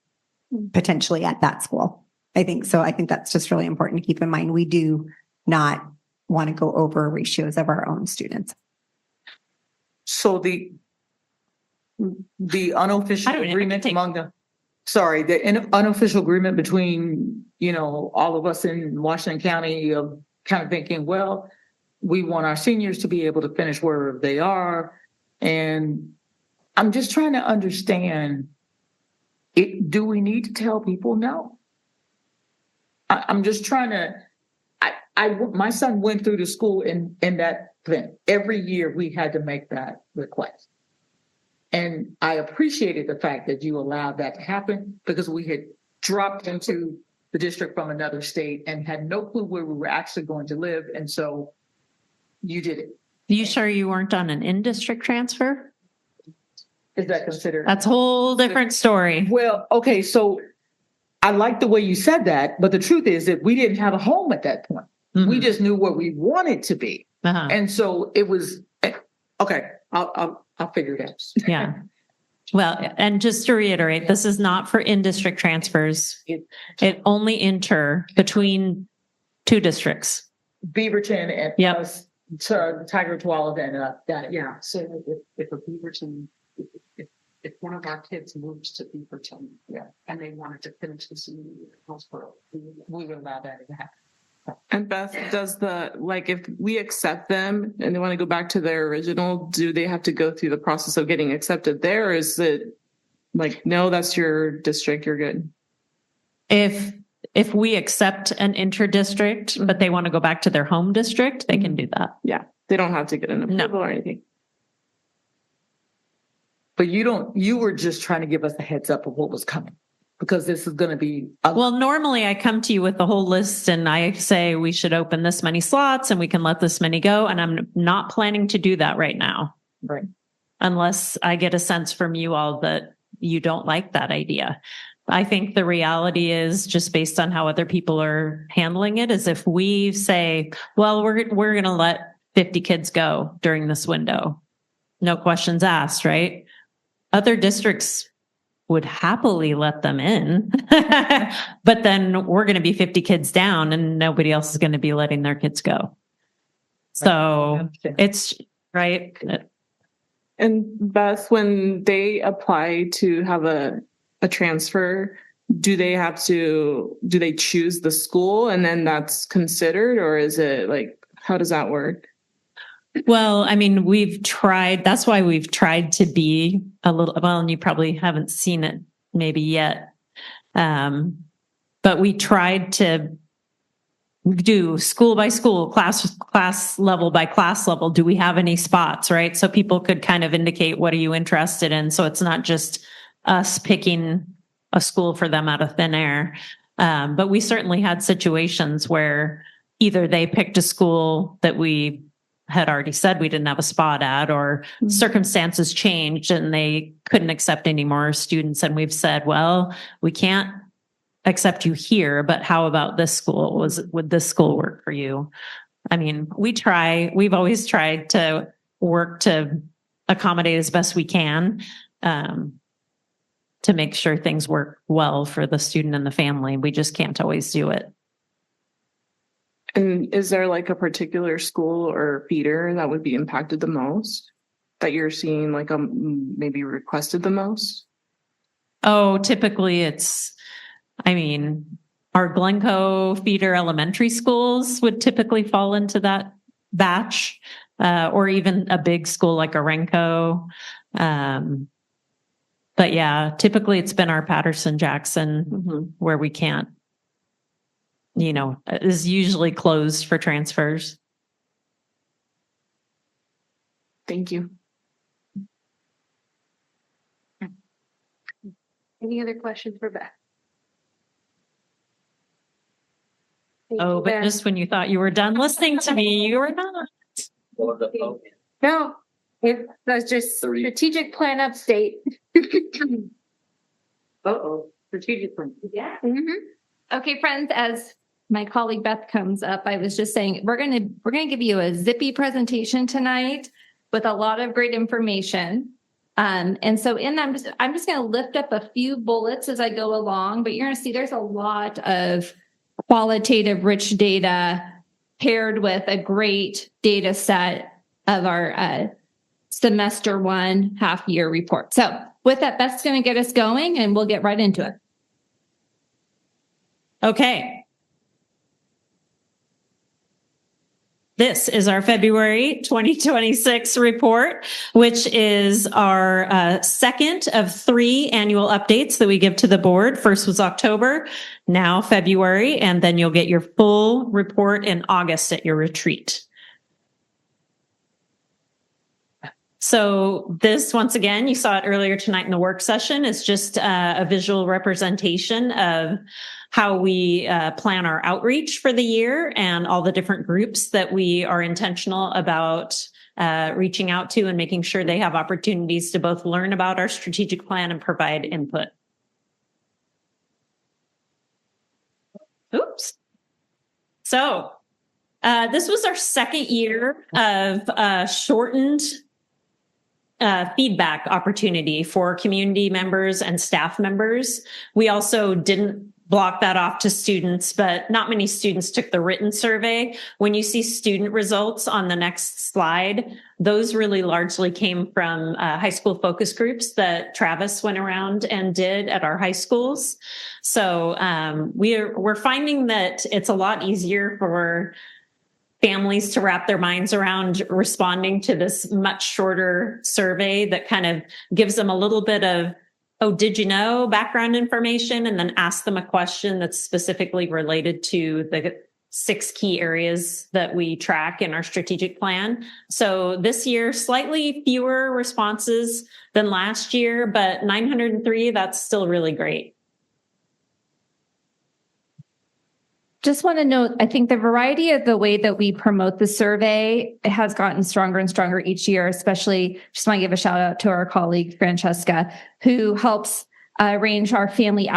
[SPEAKER 15] potentially at that school. I think so. I think that's just really important to keep in mind. We do not want to go over ratios of our own students.
[SPEAKER 1] So the unofficial agreement among the unofficial agreement between, all of us in Washington County of kind of thinking, well, we want our seniors to be able to finish wherever they are. And I'm just trying to understand, do we need to tell people no? I'm just trying to, my son went through the school in that thing. Every year we had to make that request. And I appreciated the fact that you allowed that to happen because we had dropped into the district from another state and had no clue where we were actually going to live. And so you did it.
[SPEAKER 8] You sure you weren't on an in-district transfer?
[SPEAKER 1] Is that considered?
[SPEAKER 8] That's a whole different story.
[SPEAKER 1] Well, okay. So I like the way you said that, but the truth is that we didn't have a home at that point. Mm-hmm. We just knew where we wanted to be. Uh-huh. And so it was, okay, I'll figure it out.
[SPEAKER 8] Yeah. Well, and just to reiterate, this is not for in-district transfers. It only enter between two districts.
[SPEAKER 1] Beaverton and us, Tiger Tualatin and that.
[SPEAKER 10] Yeah. So if a Beaverton, if one of our kids moves to Beaverton, and they wanted to finish the senior year in Hillsboro, we would allow that to happen.
[SPEAKER 2] And Beth, does if we accept them and they want to go back to their original, do they have to go through the process of getting accepted there? Or is it like, no, that's your district, you're good?
[SPEAKER 8] If we accept an inter-district, but they want to go back to their home district, they can do that.
[SPEAKER 2] Yeah. They don't have to get an approval or anything.
[SPEAKER 1] But you were just trying to give us a heads up of what was coming. Because this is going to be...
[SPEAKER 8] Well, normally I come to you with the whole list and I say we should open this many slots and we can let this many go. And I'm not planning to do that right now.
[SPEAKER 1] Right.
[SPEAKER 8] Unless I get a sense from you all that you don't like that idea. I think the reality is just based on how other people are handling it is if we say, well, we're going to let 50 kids go during this window. No questions asked, right? Other districts would happily let them in, but then we're going to be 50 kids down and nobody else is going to be letting their kids go. So it's right.
[SPEAKER 2] And Beth, when they apply to have a transfer, do they choose the school and then that's considered, or is it how does that work?
[SPEAKER 8] Well, I mean, that's why we've tried to be and you probably haven't seen it maybe yet. But we tried to do school by school, class level by class level. Do we have any spots, right? So people could kind of indicate, what are you interested in? So it's not just us picking a school for them out of thin air. But we certainly had situations where either they picked a school that we had already said we didn't have a spot at, or circumstances changed and they couldn't accept any more students. And we've said, well, we can't accept you here, but how about this school? Would this school work for you? I mean, we've always tried to work to accommodate as best we can, to make sure things work well for the student and the family. We just can't always do it.
[SPEAKER 2] And is there like a particular school or feeder that would be impacted the most, that you're seeing like maybe requested the most?
[SPEAKER 8] Oh, typically our Glencoe feeder elementary schools would typically fall into that batch, or even a big school like Orenco. But yeah, typically it's been our Patterson-Jackson where we can't, is usually closed for transfers.
[SPEAKER 2] Thank you.
[SPEAKER 12] Any other questions for Beth?
[SPEAKER 8] Oh, but just when you thought you were done listening to me, you were not.
[SPEAKER 12] No, it was just strategic plan update.
[SPEAKER 9] Strategic plan.
[SPEAKER 12] Yeah.
[SPEAKER 14] Okay, friends, as my colleague Beth comes up, I was just saying, we're gonna give you a zippy presentation tonight with a lot of great information. And so in that, I'm just gonna lift up a few bullets as I go along, but you're gonna see there's a lot of qualitative rich data paired with a great data set of our semester 1 half-year report. So with that, Beth's going to get us going and we'll get right into it.
[SPEAKER 8] Okay. This is our February 2026 report, which is our second of 3 annual updates that we give to the board. First was October, now February, and then you'll get your full report in August at your retreat. So this, once again, you saw it earlier tonight in the work session, is just a visual representation of how we plan our outreach for the year and all the different groups that we are intentional about reaching out to and making sure they have opportunities to both learn about our strategic plan and provide input. Oops. So this was our second year of shortened feedback opportunity for community members and staff members. We also didn't block that off to students, but not many students took the written survey. When you see student results on the next slide, those really largely came from high school focus groups that Travis went around and did at our high schools. So we're finding that it's a lot easier for families to wrap their minds around responding to this much shorter survey that kind of gives them a little bit of, oh, did you know, background information, and then ask them a question that's specifically related to the 6 key areas that we track in our strategic plan. So this year, slightly fewer responses than last year, but 903, that's still really great.
[SPEAKER 14] Just want to note, I think the variety of the way that we promote the survey has gotten stronger and stronger each year, especially just want to give a shout out to our colleague, Francesca, who helps arrange our family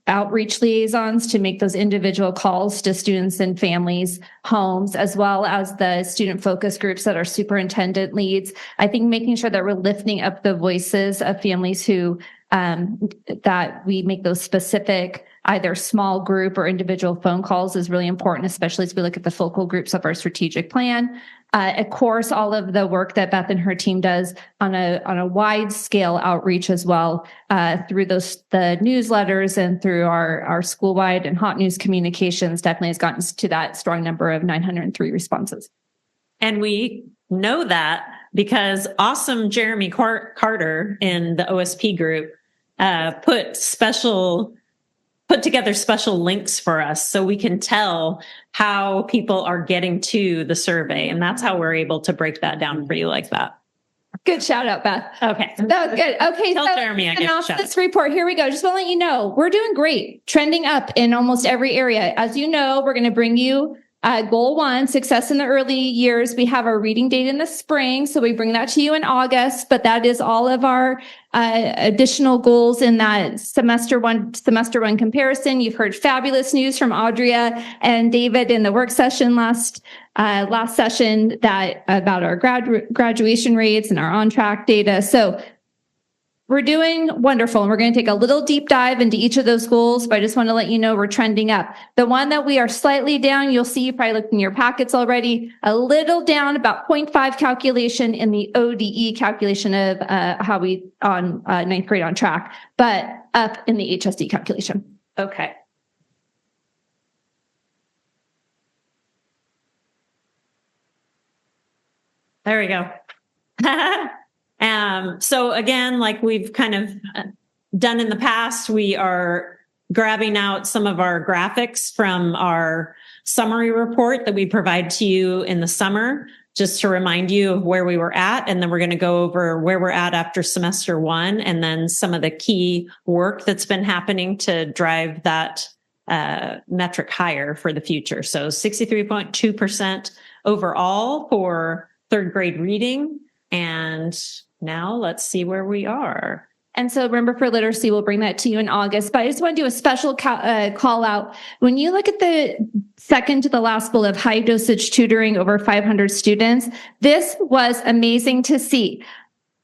[SPEAKER 14] outreach liaisons to make those individual calls to students and families' homes, as well as the student focus groups that our superintendent leads. I think making sure that we're lifting up the voices of families who that we make those specific either small group or individual phone calls is really important, especially as we look at the focal groups of our strategic plan. Of course, all of the work that Beth and her team does on a wide scale outreach as well, through the newsletters and through our school-wide and hot news communications definitely has gotten to that strong number of 903 responses.
[SPEAKER 8] And we know that because awesome Jeremy Carter in the OSP group put together special links for us so we can tell how people are getting to the survey. And that's how we're able to break that down for you like that.
[SPEAKER 14] Good shout out, Beth.
[SPEAKER 8] Okay.
[SPEAKER 14] That was good. Okay.
[SPEAKER 8] Tell Jeremy I gave a shout
[SPEAKER 14] this report. Here we go. Just want to let you know, we're doing great, trending up in almost every area. As you know, we're going to bring you Goal 1, success in the early years. We have our reading date in the spring, so we bring that to you in August, but that is all of our additional goals in that semester one comparison. You've heard fabulous news from Audria and David in the work session last session that about our graduation rates and our on-track data. So we're doing wonderful, and we're going to take a little deep dive into each of those goals, but I just want to let you know we're trending up. The one that we are slightly down, you'll see, you probably looked in your packets already, a little down, about 0.5 calculation in the ODE calculation of how we on ninth grade on track, but up in the HSD calculation. Okay.
[SPEAKER 8] There we go. So again, like we've kind of done in the past, we are grabbing out some of our graphics from our summary report that we provide to you in the summer, just to remind you of where we were at. And then we're going to go over where we're at after semester 1, and then some of the key work that's been happening to drive that metric higher for the future. So 63.2% overall for third grade reading. And now let's see where we are.
[SPEAKER 14] And so remember, for literacy, we'll bring that to you in August, but I just want to do a special call out. When you look at the second to the last bullet of high dosage tutoring over 500 students, this was amazing to see.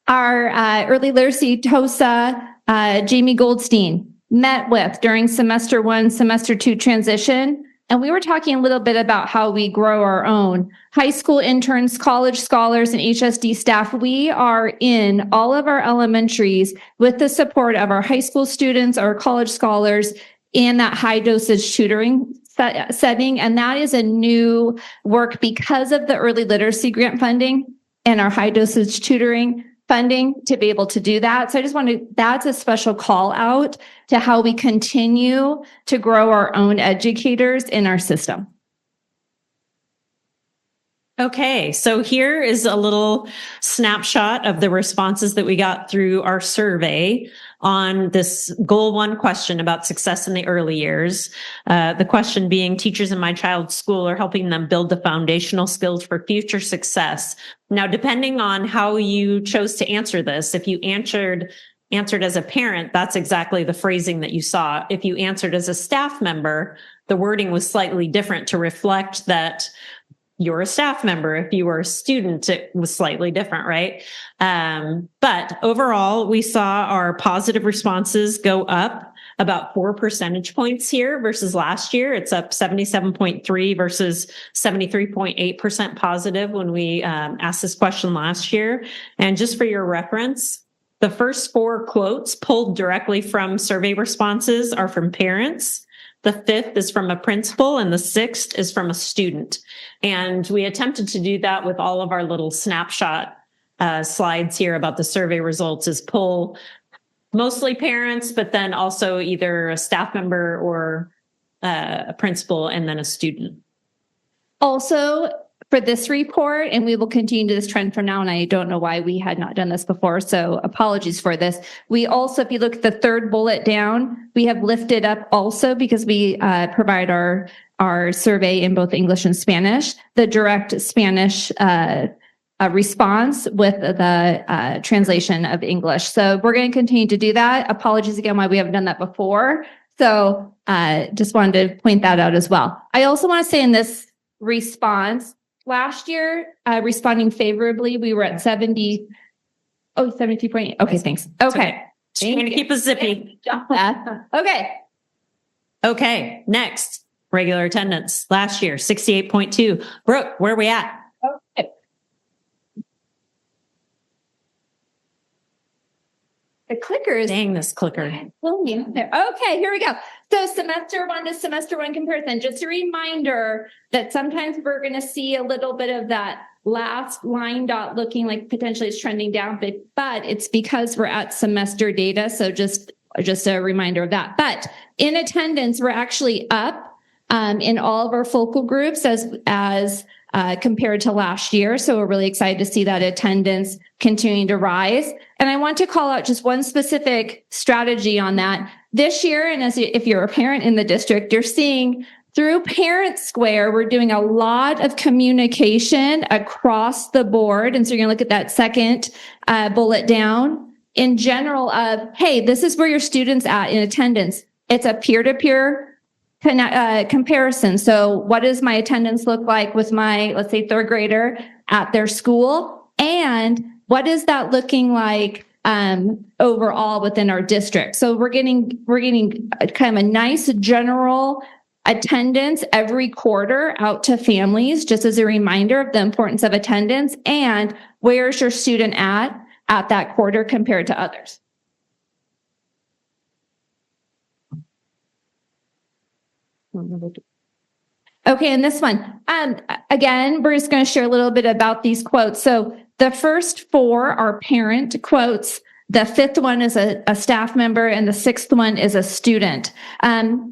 [SPEAKER 14] Our early literacy TOSA, Jamie Goldstein, met with during semester 1, semester 2 transition. And we were talking a little bit about how we grow our own high school interns, college scholars, and HSD staff. We are in all of our elementaries with the support of our high school students, our college scholars, in that high dosage tutoring setting. And that is a new work because of the early literacy grant funding and our high dosage tutoring funding to be able to do that. So I just wanted, that's a special call out to how we continue to grow our own educators in our system.
[SPEAKER 8] Okay, so here is a little snapshot of the responses that we got through our survey on this goal 1 question about success in the early years. The question being, teachers in my child's school are helping them build the foundational skills for future success. Now, depending on how you chose to answer this, if you answered as a parent, that's exactly the phrasing that you saw. If you answered as a staff member, the wording was slightly different to reflect that you're a staff member. If you were a student, it was slightly different, right? But overall, we saw our positive responses go up about 4 percentage points here versus last year. It's up 77.3 versus 73.8% positive when we asked this question last year. And just for your reference, the first 4 quotes pulled directly from survey responses are from parents. The 5th is from a principal, and the 6th is from a student. And we attempted to do that with all of our little snapshot slides here about the survey results, is pull mostly parents, but then also either a staff member or a principal and then a student.
[SPEAKER 14] Also, for this report, and we will continue this trend from now, and I don't know why we had not done this before, so apologies for this. We also, if you look at the third bullet down, we have lifted up also, because we provide our survey in both English and Spanish, the direct Spanish response with the translation of English. So we're going to continue to do that. Apologies again why we haven't done that before. So just wanted to point that out as well. I also want to say in this response, last year, responding favorably, we were at 73.8. Okay, thanks. Okay.
[SPEAKER 8] Trying to keep us zippy.
[SPEAKER 14] Okay.
[SPEAKER 8] Okay, next, regular attendance. Last year, 68.2. Brooke, where are we at?
[SPEAKER 14] Okay. The clicker is...
[SPEAKER 8] Dang, this clicker.
[SPEAKER 14] Okay, here we go. So semester 1 to semester 1 comparison. Just a reminder that sometimes we're going to see a little bit of that last line dot looking like potentially it's trending down, but it's because we're at semester data. So just a reminder of that. But in attendance, we're actually up in all of our focal groups as compared to last year. So we're really excited to see that attendance continuing to rise. And I want to call out just one specific strategy on that. This year, and if you're a parent in the district, you're seeing Through Parent Square, we're doing a lot of communication across the board. And so you're going to look at that second bullet down in general of, hey, this is where your student's at in attendance. It's a peer-to-peer comparison. So what does my attendance look like with my, let's say, third grader at their school? And what is that looking like overall within our district? So we're getting kind of a nice general attendance every quarter out to families, just as a reminder of the importance of attendance and where's your student at that quarter compared to others. Okay, and this one, again, we're just going to share a little bit about these quotes. So the first four are parent quotes. The fifth one is a staff member, and the sixth one is a student.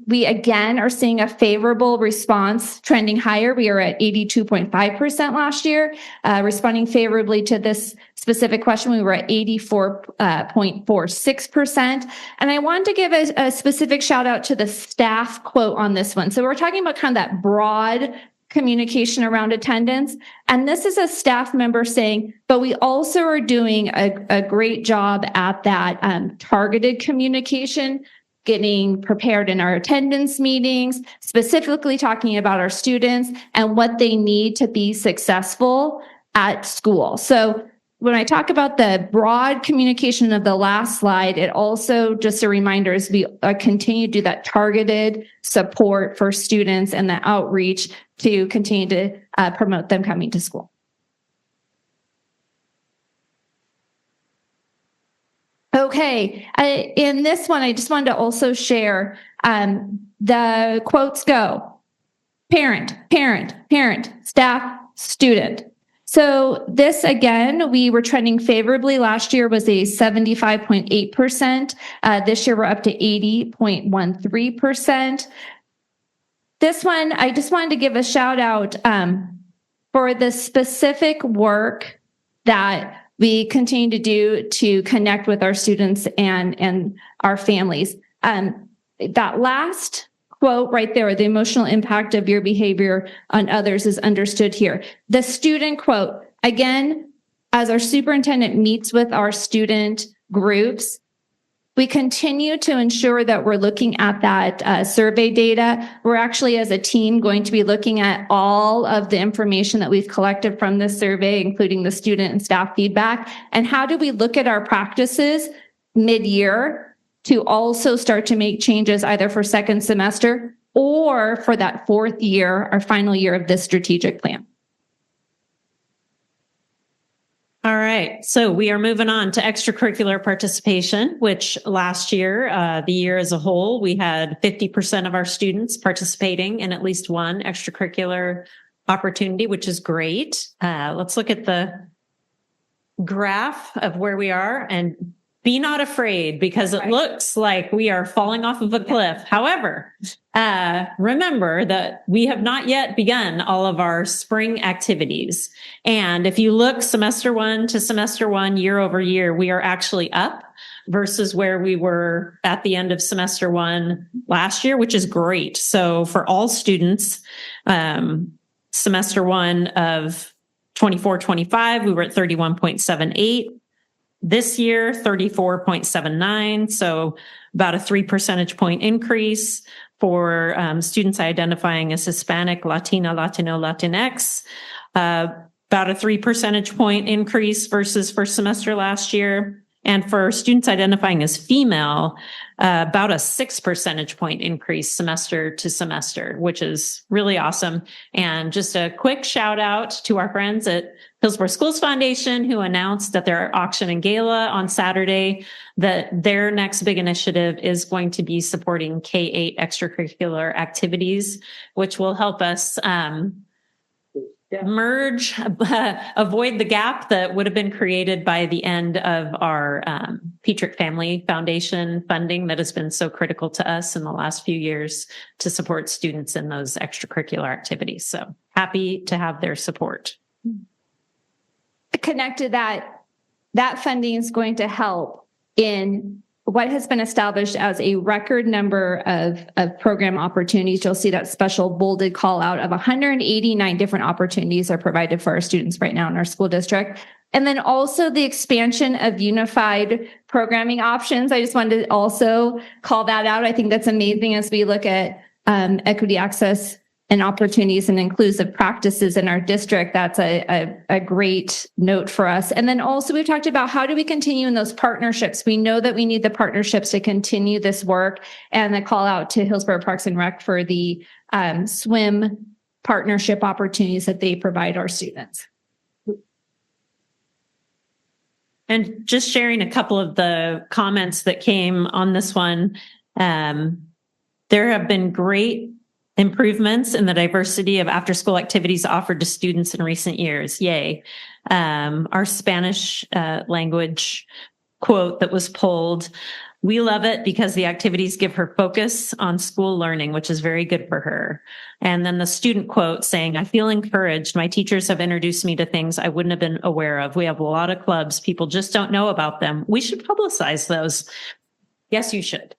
[SPEAKER 14] We, again, are seeing a favorable response trending higher. We are at 82.5% last year. Responding favorably to this specific question, we were at 84.46%. And I wanted to give a specific shout out to the staff quote on this one. So we're talking about kind of that broad communication around attendance. And this is a staff member saying, but we also are doing a great job at that targeted communication, getting prepared in our attendance meetings, specifically talking about our students and what they need to be successful at school. So when I talk about the broad communication of the last slide, it also just a reminder as we continue to do that targeted support for students and the outreach to continue to promote them coming to school. Okay, in this one, I just wanted to also share the quotes go. Parent, parent, parent, staff, student. So this, again, we were trending favorably. Last year was a 75.8%. This year we're up to 80.13%. This one, I just wanted to give a shout out for the specific work that we continue to do to connect with our students and our families. That last quote right there, the emotional impact of your behavior on others is understood here. The student quote, again, as our superintendent meets with our student groups, we continue to ensure that we're looking at that survey data. We're actually, as a team, going to be looking at all of the information that we've collected from this survey, including the student and staff feedback. And how do we look at our practices mid-year to also start to make changes either for second semester or for that fourth year, our final year of this strategic plan.
[SPEAKER 8] All right, so we are moving on to extracurricular participation, which last year, the year as a whole, we had 50% of our students participating in at least one extracurricular opportunity, which is great. Let's look at the graph of where we are, and be not afraid because it looks like we are falling off of a cliff. However, remember that we have not yet begun all of our spring activities. And if you look semester one to semester one, year over year, we are actually up versus where we were at the end of semester one last year, which is great. So for all students, semester one of 24-25, we were at 31.78. This year, 34.79, so about a 3 percentage point increase for students identifying as Hispanic, Latina, Latino, Latinx. About a 3 percentage point increase versus first semester last year. And for students identifying as female, about a 6 percentage point increase semester to semester, which is really awesome. And just a quick shout out to our friends at Hillsboro Schools Foundation, who announced at their auction and gala on Saturday that their next big initiative is going to be supporting K-8 extracurricular activities, which will help us avoid the gap that would have been created by the end of our Petrick Family Foundation funding that has been so critical to us in the last few years to support students in those extracurricular activities. So happy to have their support.
[SPEAKER 14] Connected that funding is going to help in what has been established as a record number of program opportunities. You'll see that special bolded call out of 189 different opportunities are provided for our students right now in our school district. And then also the expansion of unified programming options. I just wanted to also call that out. I think that's amazing as we look at equity, access, and opportunities and inclusive practices in our district. That's a great note for us. And then also we've talked about how do we continue in those partnerships? We know that we need the partnerships to continue this work, and the call out to Hillsboro Parks and Rec for the swim partnership opportunities that they provide our students.
[SPEAKER 8] And just sharing a couple of the comments that came on this one. There have been great improvements in the diversity of after-school activities offered to students in recent years. Yay. Our Spanish language quote that was pulled, we love it because the activities give her focus on school learning, which is very good for her. And then the student quote saying, I feel encouraged. My teachers have introduced me to things I wouldn't have been aware of. We have a lot of clubs. People just don't know about them. We should publicize those. Yes, you should.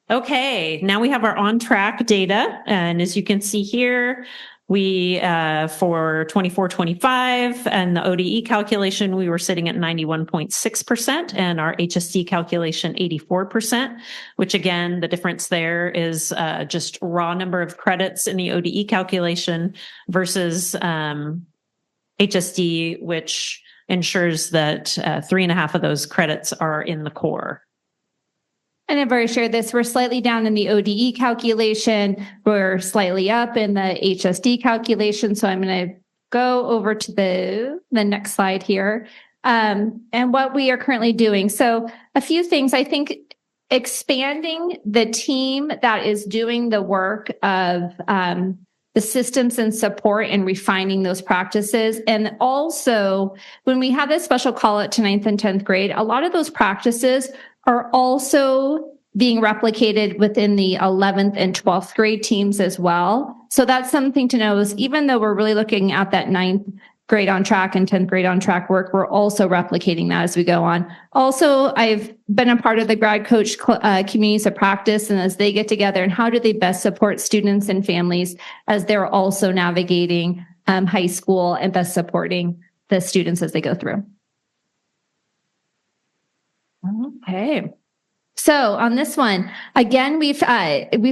[SPEAKER 8] Okay, now we have our on-track data. And as you can see here, we, for 24-25 and the ODE calculation, we were sitting at 91.6% and our HST calculation 84%, which again, the difference there is just raw number of credits in the ODE calculation versus HST, which ensures that 3.5 of those credits are in the core.
[SPEAKER 14] And I've already shared this. We're slightly down in the ODE calculation. We're slightly up in the HSD calculation. So I'm going to go over to the next slide here. And what we are currently doing. So a few things. I think expanding the team that is doing the work of the systems and support and refining those practices. And also, when we have this special call out to 9th and 10th grade, a lot of those practices are also being replicated within the 11th and 12th grade teams as well. So that's something to know is even though we're really looking at that 9th grade on track and 10th grade on track work, we're also replicating that as we go on. Also, I've been a part of the grad coach communities of practice, and as they get together and how do they best support students and families as they're also navigating high school and best supporting the students as they go through. Okay. So on this one, again, we've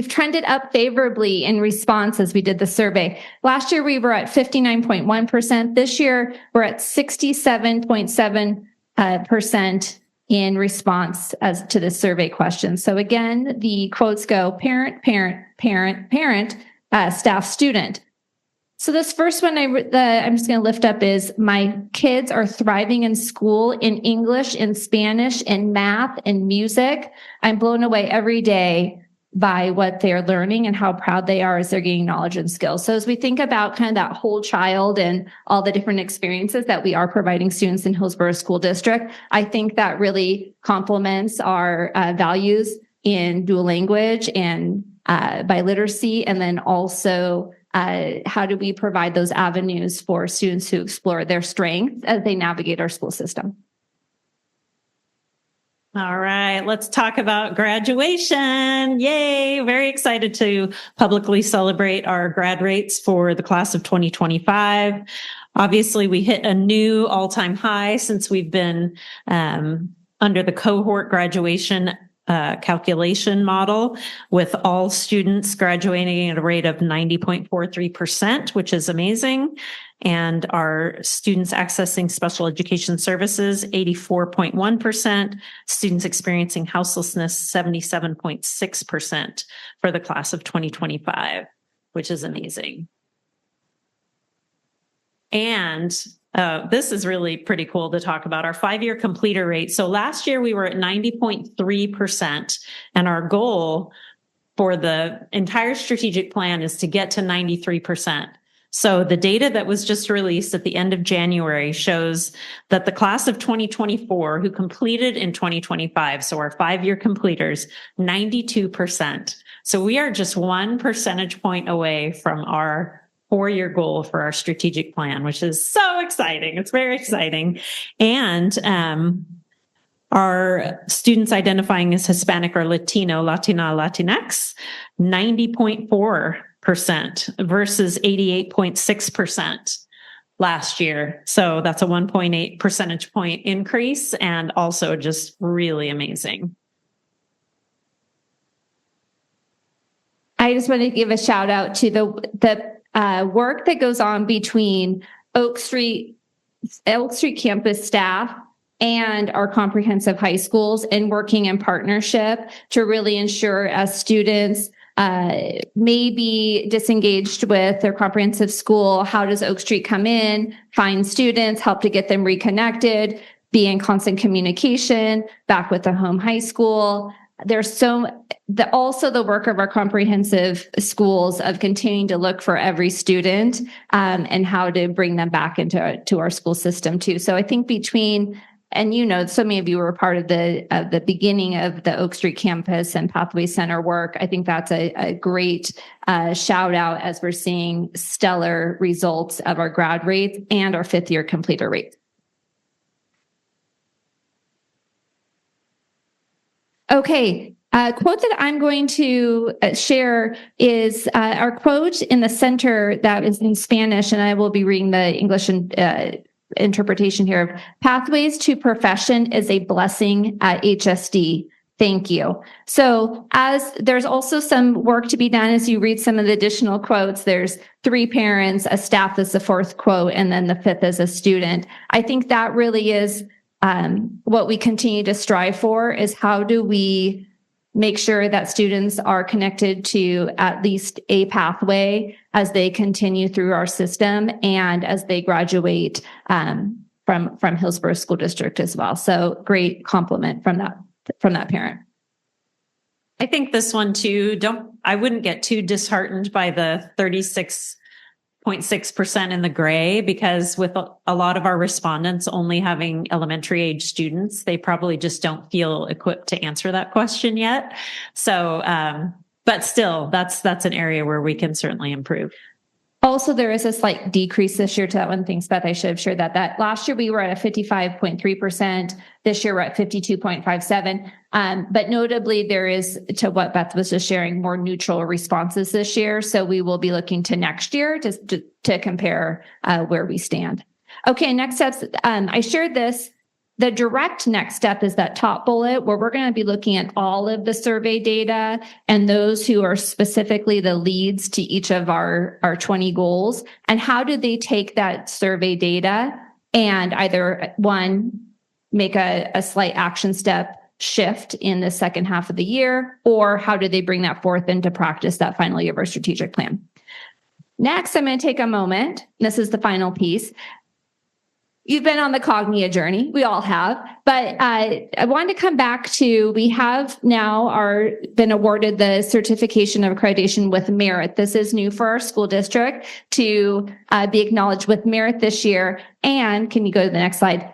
[SPEAKER 14] trended up favorably in response as we did the survey. Last year, we were at 59.1%. This year, we're at 67.7% in response as to the survey question. So again, the quotes go parent, parent, parent, parent, staff, student. So this first one I'm just going to lift up is my kids are thriving in school in English, in Spanish, in math, and music. I'm blown away every day by what they're learning and how proud they are as they're gaining knowledge and skills. So as we think about kind of that whole child and all the different experiences that we are providing students in Hillsboro School District, I think that really complements our values in dual language and biliteracy, and then also how do we provide those avenues for students to explore their strengths as they navigate our school system?
[SPEAKER 8] All right, let's talk about graduation. Yay, very excited to publicly celebrate our grad rates for the class of 2025. Obviously, we hit a new all-time high since we've been under the cohort graduation calculation model, with all students graduating at a rate of 90.43%, which is amazing. And our students accessing special education services, 84.1%, students experiencing houselessness, 77.6% for the class of 2025, which is amazing. And this is really pretty cool to talk about our 5-year completer rate. So last year we were at 90.3%, and our goal for the entire strategic plan is to get to 93%. So the data that was just released at the end of January shows that the class of 2024 who completed in 2025, so our 5-year completers, 92%. So we are just 1 percentage point away from our 4-year goal for our strategic plan, which is so exciting. It's very exciting. And our students identifying as Hispanic or Latino, Latina, Latinx, 90.4% versus 88.6% last year. So that's a 1.8 percentage point increase, and also just really amazing.
[SPEAKER 14] I just want to give a shout out to the work that goes on between Oak Street campus staff and our comprehensive high schools, and working in partnership to really ensure, as students may be disengaged with their comprehensive school, how does Oak Street come in, find students, help to get them reconnected, be in constant communication back with the home high school. There's also the work of our comprehensive schools of continuing to look for every student and how to bring them back into our school system too. So I think between, and so many of you were part of the beginning of the Oak Street campus and Pathway Center work. I think that's a great shout out as we're seeing stellar results of our grad rates and our 5th-year completer rates. Okay, a quote that I'm going to share is our quote in the center that is in Spanish, and I will be reading the English interpretation here. Pathways to Profession is a blessing at HSD. Thank you. So as there's also some work to be done as you read some of the additional quotes, there's 3 parents, a staff is the 4th quote, and then the 5th is a student. I think that really is what we continue to strive for, is how do we make sure that students are connected to at least a pathway as they continue through our system and as they graduate from Hillsboro School District as well. So great compliment from that parent.
[SPEAKER 8] I think this one too, I wouldn't get too disheartened by the 36.6% in the gray, because with a lot of our respondents only having elementary age students, they probably just don't feel equipped to answer that question yet. So, but still, that's an area where we can certainly improve.
[SPEAKER 14] Also, there is a slight decrease this year to that one. Thanks, Beth. I should have shared that last year we were at a 55.3%. This year we're at 52.57%. But notably, there is, to what Beth was just sharing, more neutral responses this year. So we will be looking to next year to compare where we stand. Okay, next steps. I shared this. The direct next step is that top bullet, where we're going to be looking at all of the survey data and those who are specifically the leads to each of our 20 goals, and how do they take that survey data and either, one, make a slight action step shift in the second half of the year, or how do they bring that forth into practice that final year of our strategic plan. Next, I'm going to take a moment. This is the final piece. You've been on the Cognia journey. We all have. But I wanted to come back to, we have now been awarded the certification of accreditation with merit. This is new for our school district to be acknowledged with merit this year. And can you go to the next slide?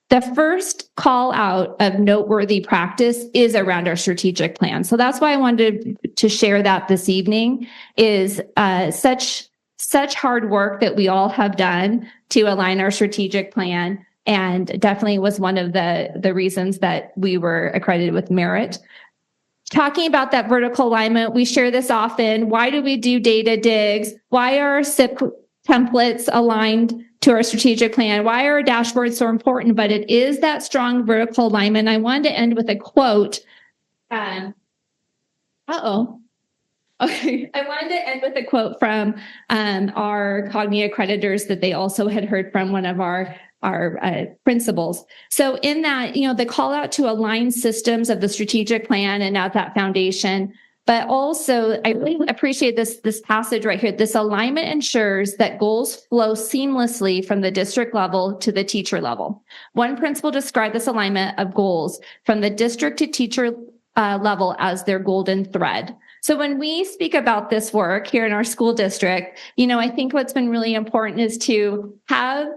[SPEAKER 14] The first call out of noteworthy practice is around our strategic plan. So that's why I wanted to share that this evening, is such hard work that we all have done to align our strategic plan, and definitely was one of the reasons that we were accredited with merit. Talking about that vertical alignment, we share this often. Why do we do data digs? Why are our SIP templates aligned to our strategic plan? Why are our dashboards so important? But it is that strong vertical alignment. I wanted to end with a quote. Okay, I wanted to end with a quote from our Cognia accreditors that they also had heard from one of our principals. So in that, the call out to align systems of the strategic plan and at that foundation, but also I really appreciate this passage right here. This alignment ensures that goals flow seamlessly from the district level to the teacher level. One principal described this alignment of goals from the district to teacher level as their golden thread. So when we speak about this work here in our school district, I think what's been really important is to have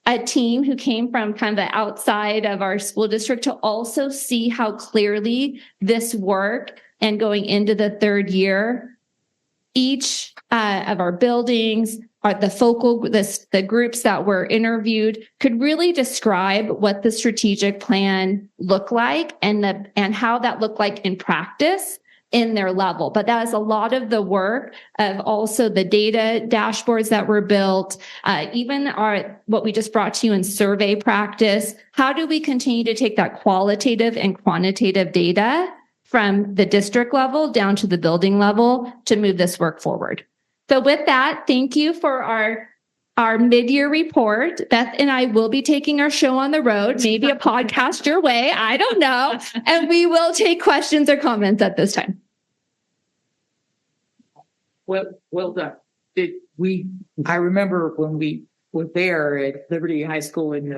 [SPEAKER 14] a team who came from kind of the outside of our school district to also see how clearly this work and going into the 3rd year each of our buildings, the groups that were interviewed could really describe what the strategic plan looked like and how that looked like in practice in their level. But that is a lot of the work of also the data dashboards that were built, even what we just brought to you in survey practice. How do we continue to take that qualitative and quantitative data from the district level down to the building level to move this work forward? So with that, thank you for our mid-year report. Beth and I will be taking our show on the road, maybe a podcast your way, I don't know. And we will take questions or comments at this time.
[SPEAKER 1] Well done. I remember when we were there at Liberty High School in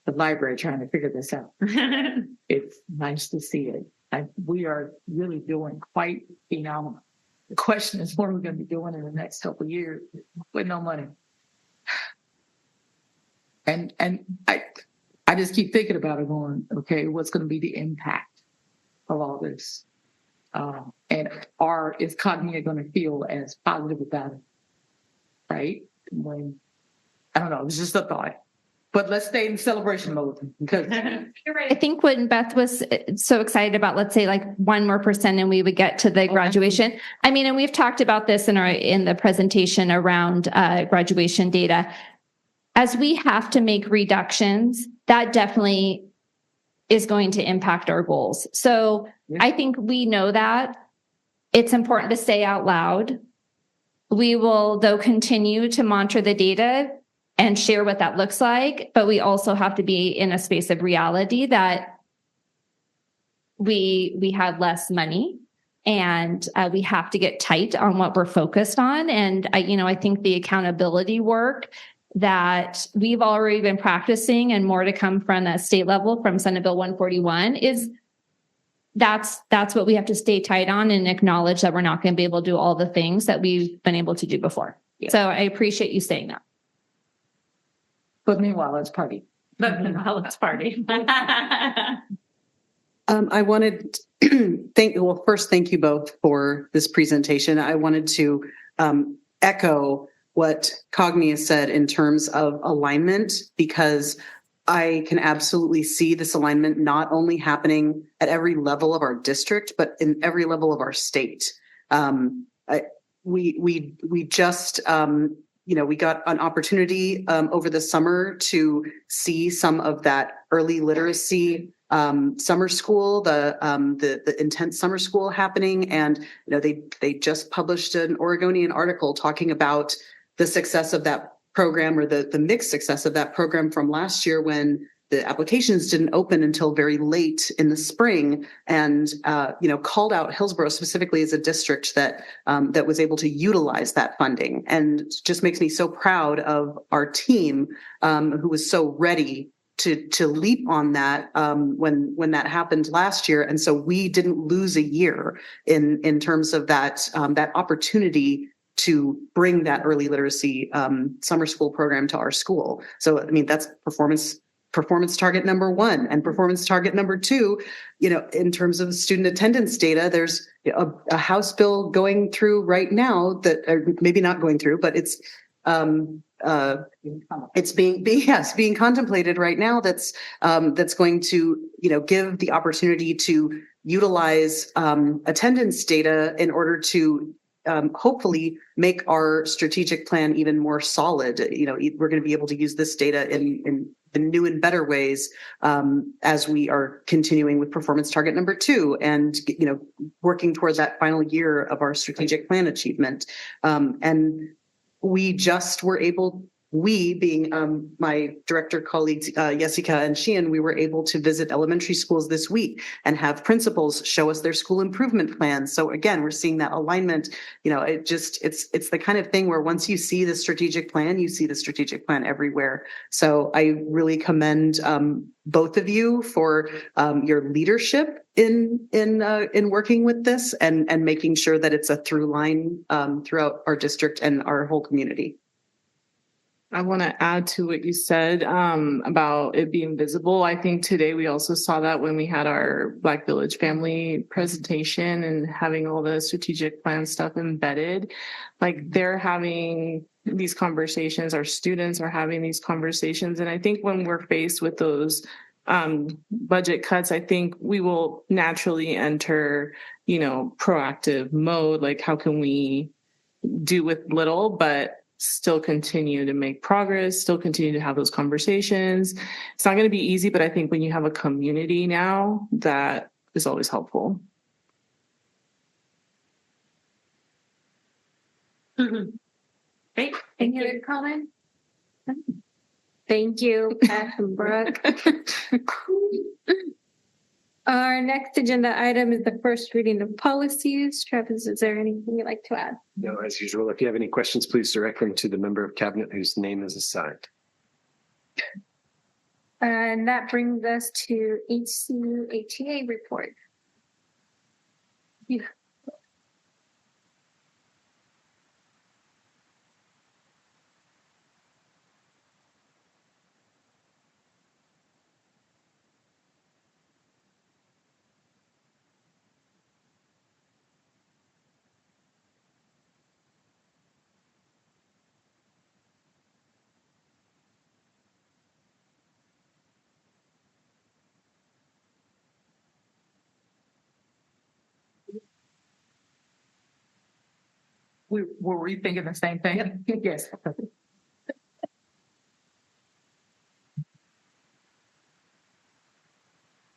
[SPEAKER 1] the library trying to figure this out. It's nice to see it. We are really doing quite phenomenal. The question is, what are we going to be doing in the next couple of years with no money? And I just keep thinking about it going, okay, what's going to be the impact of all this? And is Cognia going to feel as positive about it? Right? I don't know, it's just a thought. But let's stay in celebration mode because
[SPEAKER 14] you're right. I think when Beth was so excited about, let's say like 1% more and we would get to the graduation. I mean, and we've talked about this in the presentation around graduation data. As we have to make reductions, that definitely is going to impact our goals. So I think we know that it's important to say out loud. We will, though, continue to monitor the data and share what that looks like. But we also have to be in a space of reality that we have less money and we have to get tight on what we're focused on. And I think the accountability work that we've already been practicing and more to come from that state level from Senate Bill 141 is that's what we have to stay tight on and acknowledge that we're not going to be able to do all the things that we've been able to do before. Yeah. So I appreciate you saying that.
[SPEAKER 1] But meanwhile, let's party.
[SPEAKER 8] Let's party.
[SPEAKER 9] I wanted first, thank you both for this presentation. I wanted to echo what Cognia said in terms of alignment, because I can absolutely see this alignment not only happening at every level of our district, but in every level of our state. We just we got an opportunity over the summer to see some of that early literacy summer school, the intense summer school happening, and they just published an Oregonian article talking about the success of that program, or the mixed success of that program from last year when the applications didn't open until very late in the spring, and called out Hillsboro specifically as a district that was able to utilize that funding, and just makes me so proud of our team who was so ready to leap on that when that happened last year, and so we didn't lose a year in terms of that opportunity to bring that early literacy summer school program to our school. So, I mean, that's performance target number 1, and performance target number 2, in terms of student attendance data, there's a House bill going through right now that, or maybe not going through, but it's being contemplated right now. That's going to, give the opportunity to utilize attendance data in order to hopefully make our strategic plan even more solid. We're going to be able to use this data in new and better ways as we are continuing with performance target number 2 and working towards that final year of our strategic plan achievement. And we just were able, we being my director colleagues, Jessica and Sheehan, we were able to visit elementary schools this week and have principals show us their school improvement plans. So again, we're seeing that alignment. It's the kind of thing where once you see the strategic plan, you see the strategic plan everywhere. So I really commend both of you for your leadership in working with this and making sure that it's a through line throughout our district and our whole community.
[SPEAKER 2] I want to add to what you said about it being visible. I think today we also saw that when we had our Black Village family presentation and having all the strategic plan stuff embedded. Like they're having these conversations, our students are having these conversations. And I think when we're faced with those budget cuts, I think we will naturally enter, proactive mode. Like how can we do with little, but still continue to make progress, still continue to have those conversations. It's not going to be easy, but I think when you have a community now, that is always helpful.
[SPEAKER 12] Great. Any other comment? Thank you, Pat and Brooke. Our next agenda item is the first reading of policies. Travis, is there anything you'd like to add?
[SPEAKER 3] No, as usual, if you have any questions, please direct them to the member of cabinet whose name is assigned.
[SPEAKER 12] And that brings us to HCU-ATA report. Yeah.
[SPEAKER 1] Were we thinking the same thing? Yes.
[SPEAKER 16] Good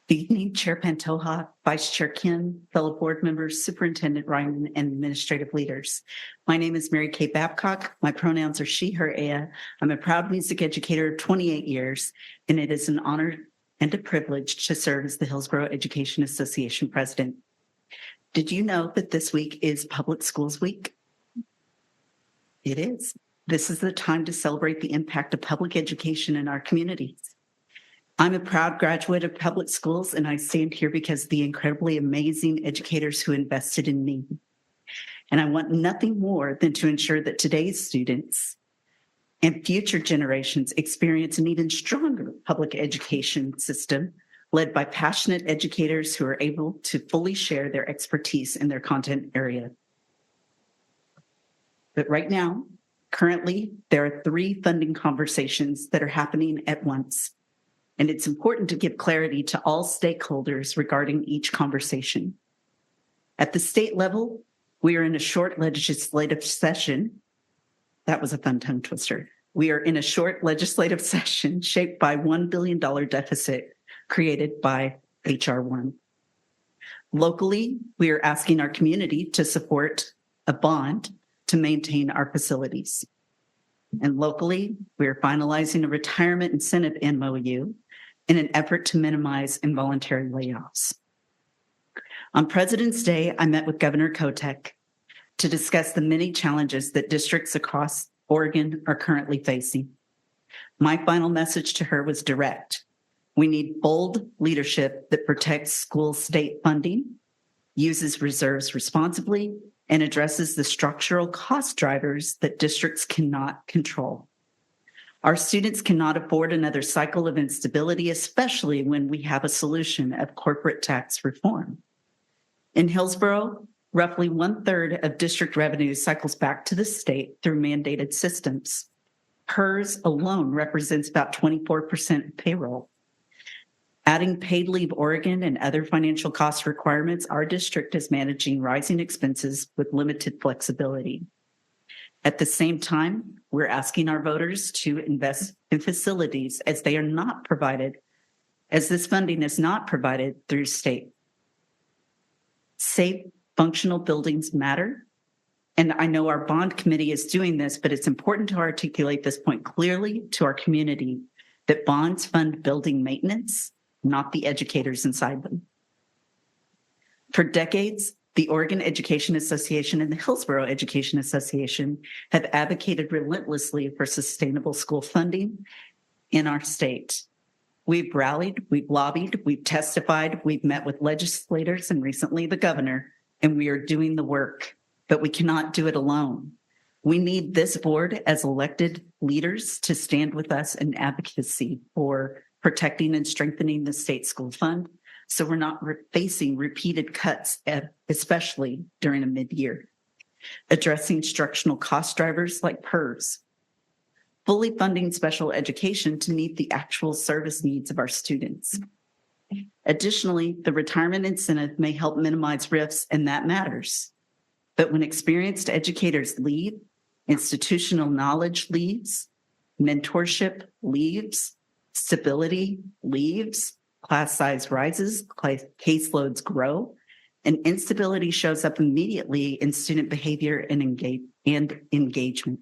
[SPEAKER 16] evening, Chair Pantoja, Vice Chair Kim, fellow board members, Superintendent Ryan, and administrative leaders. My name is Mary Kay Babcock. My pronouns are she, her, ea. I'm a proud music educator of 28 years, and it is an honor and a privilege to serve as the Hillsboro Education Association president. Did you know that this week is Public Schools Week? It is. This is the time to celebrate the impact of public education in our communities. I'm a proud graduate of public schools, and I stand here because of the incredibly amazing educators who invested in me. And I want nothing more than to ensure that today's students and future generations experience an even stronger public education system led by passionate educators who are able to fully share their expertise in their content area. But right now, currently, there are 3 funding conversations that are happening at once. And it's important to give clarity to all stakeholders regarding each conversation. At the state level, we are in a short legislative session. That was a fun tongue twister. We are in a short legislative session shaped by $1 billion deficit created by H.R. 1. Locally, we are asking our community to support a bond to maintain our facilities. And locally, we are finalizing a retirement incentive MOU in an effort to minimize involuntary layoffs. On President's Day, I met with Governor Kotek to discuss the many challenges that districts across Oregon are currently facing. My final message to her was direct. We need bold leadership that protects school state funding, uses reserves responsibly, and addresses the structural cost drivers that districts cannot control. Our students cannot afford another cycle of instability, especially when we have a solution of corporate tax reform. In Hillsboro, roughly 1/3 of district revenue cycles back to the state through mandated systems. HERS alone represents about 24% of payroll. Adding paid leave Oregon and other financial cost requirements, our district is managing rising expenses with limited flexibility. At the same time, we're asking our voters to invest in facilities as they are not provided, as this funding is not provided through state. Safe, functional buildings matter. And I know our bond committee is doing this, but it's important to articulate this point clearly to our community that bonds fund building maintenance, not the educators inside them. For decades, the Oregon Education Association and the Hillsboro Education Association have advocated relentlessly for sustainable school funding in our state. We've rallied, we've lobbied, we've testified, we've met with legislators and recently the governor, and we are doing the work, but we cannot do it alone. We need this board as elected leaders to stand with us in advocacy for protecting and strengthening the state school fund, so we're not facing repeated cuts, especially during a mid-year. Addressing structural cost drivers like PERS. Fully funding special education to meet the actual service needs of our students. Additionally, the retirement incentive may help minimize risks, and that matters. But when experienced educators leave, institutional knowledge leaves, mentorship leaves, stability leaves, class size rises, caseloads grow, and instability shows up immediately in student behavior and engagement.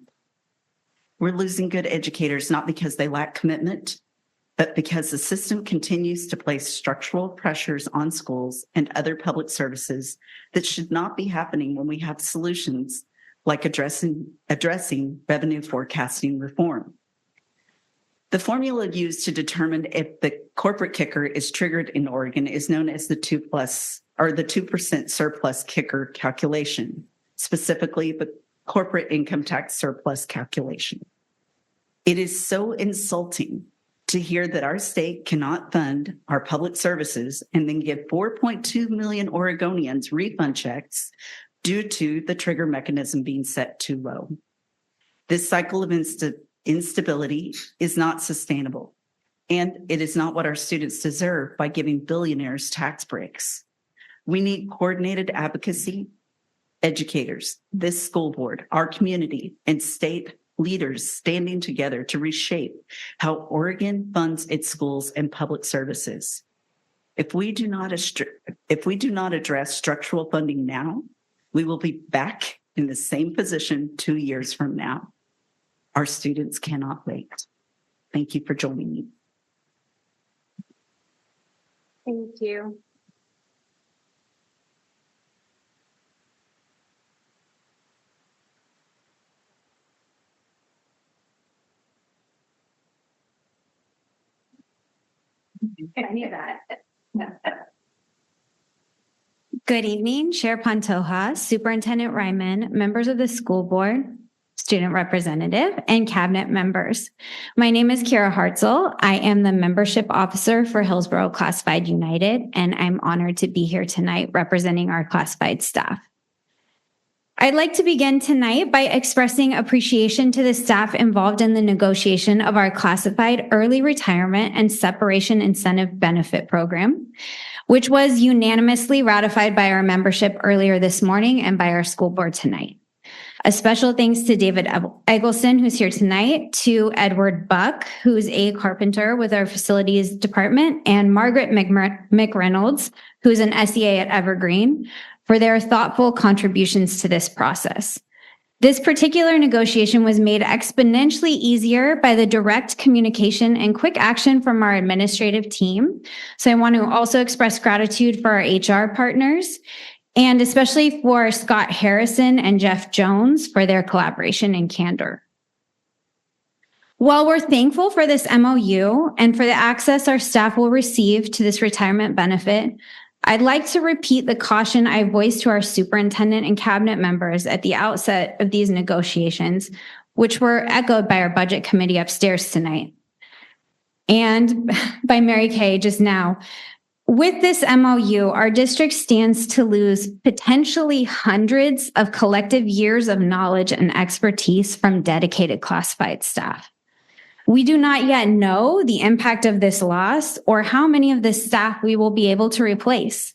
[SPEAKER 16] We're losing good educators not because they lack commitment, but because the system continues to place structural pressures on schools and other public services that should not be happening when we have solutions like addressing revenue forecasting reform. The formula used to determine if the corporate kicker is triggered in Oregon is known as the 2% surplus kicker calculation, specifically the corporate income tax surplus calculation. It is so insulting to hear that our state cannot fund our public services and then give 4.2 million Oregonians refund checks due to the trigger mechanism being set too low. This cycle of instability is not sustainable, and it is not what our students deserve by giving billionaires tax breaks. We need coordinated advocacy, educators, this school board, our community, and state leaders standing together to reshape how Oregon funds its schools and public services. If we do not address structural funding now, we will be back in the same position 2 years from now. Our students cannot wait. Thank you for joining me.
[SPEAKER 12] Thank you.
[SPEAKER 14] Any of that. Good evening, Chair Pantoja, Superintendent Ryman, members of the school board, student representative, and cabinet members. My name is Kira Hartzell. I am the membership officer for Hillsboro Classified United, and I'm honored to be here tonight representing our classified staff. I'd like to begin tonight by expressing appreciation to the staff involved in the negotiation of our classified early retirement and separation incentive benefit program, which was unanimously ratified by our membership earlier this morning and by our school board tonight. A special thanks to David Eggleston, who's here tonight, to Edward Buck, who's a carpenter with our facilities department, and Margaret McReynolds, who's an SEA at Evergreen, for their thoughtful contributions to this process. This particular negotiation was made exponentially easier by the direct communication and quick action from our administrative team. So I want to also express gratitude for our HR partners, and especially for Scott Harrison and Jeff Jones for their collaboration and candor. While we're thankful for this MOU and for the access our staff will receive to this retirement benefit, I'd like to repeat the caution I voiced to our superintendent and cabinet members at the outset of these negotiations, which were echoed by our budget committee upstairs tonight and by Mary Kay just now. With this MOU, our district stands to lose potentially hundreds of collective years of knowledge and expertise from dedicated classified staff. We do not yet know the impact of this loss or how many of this staff we will be able to replace.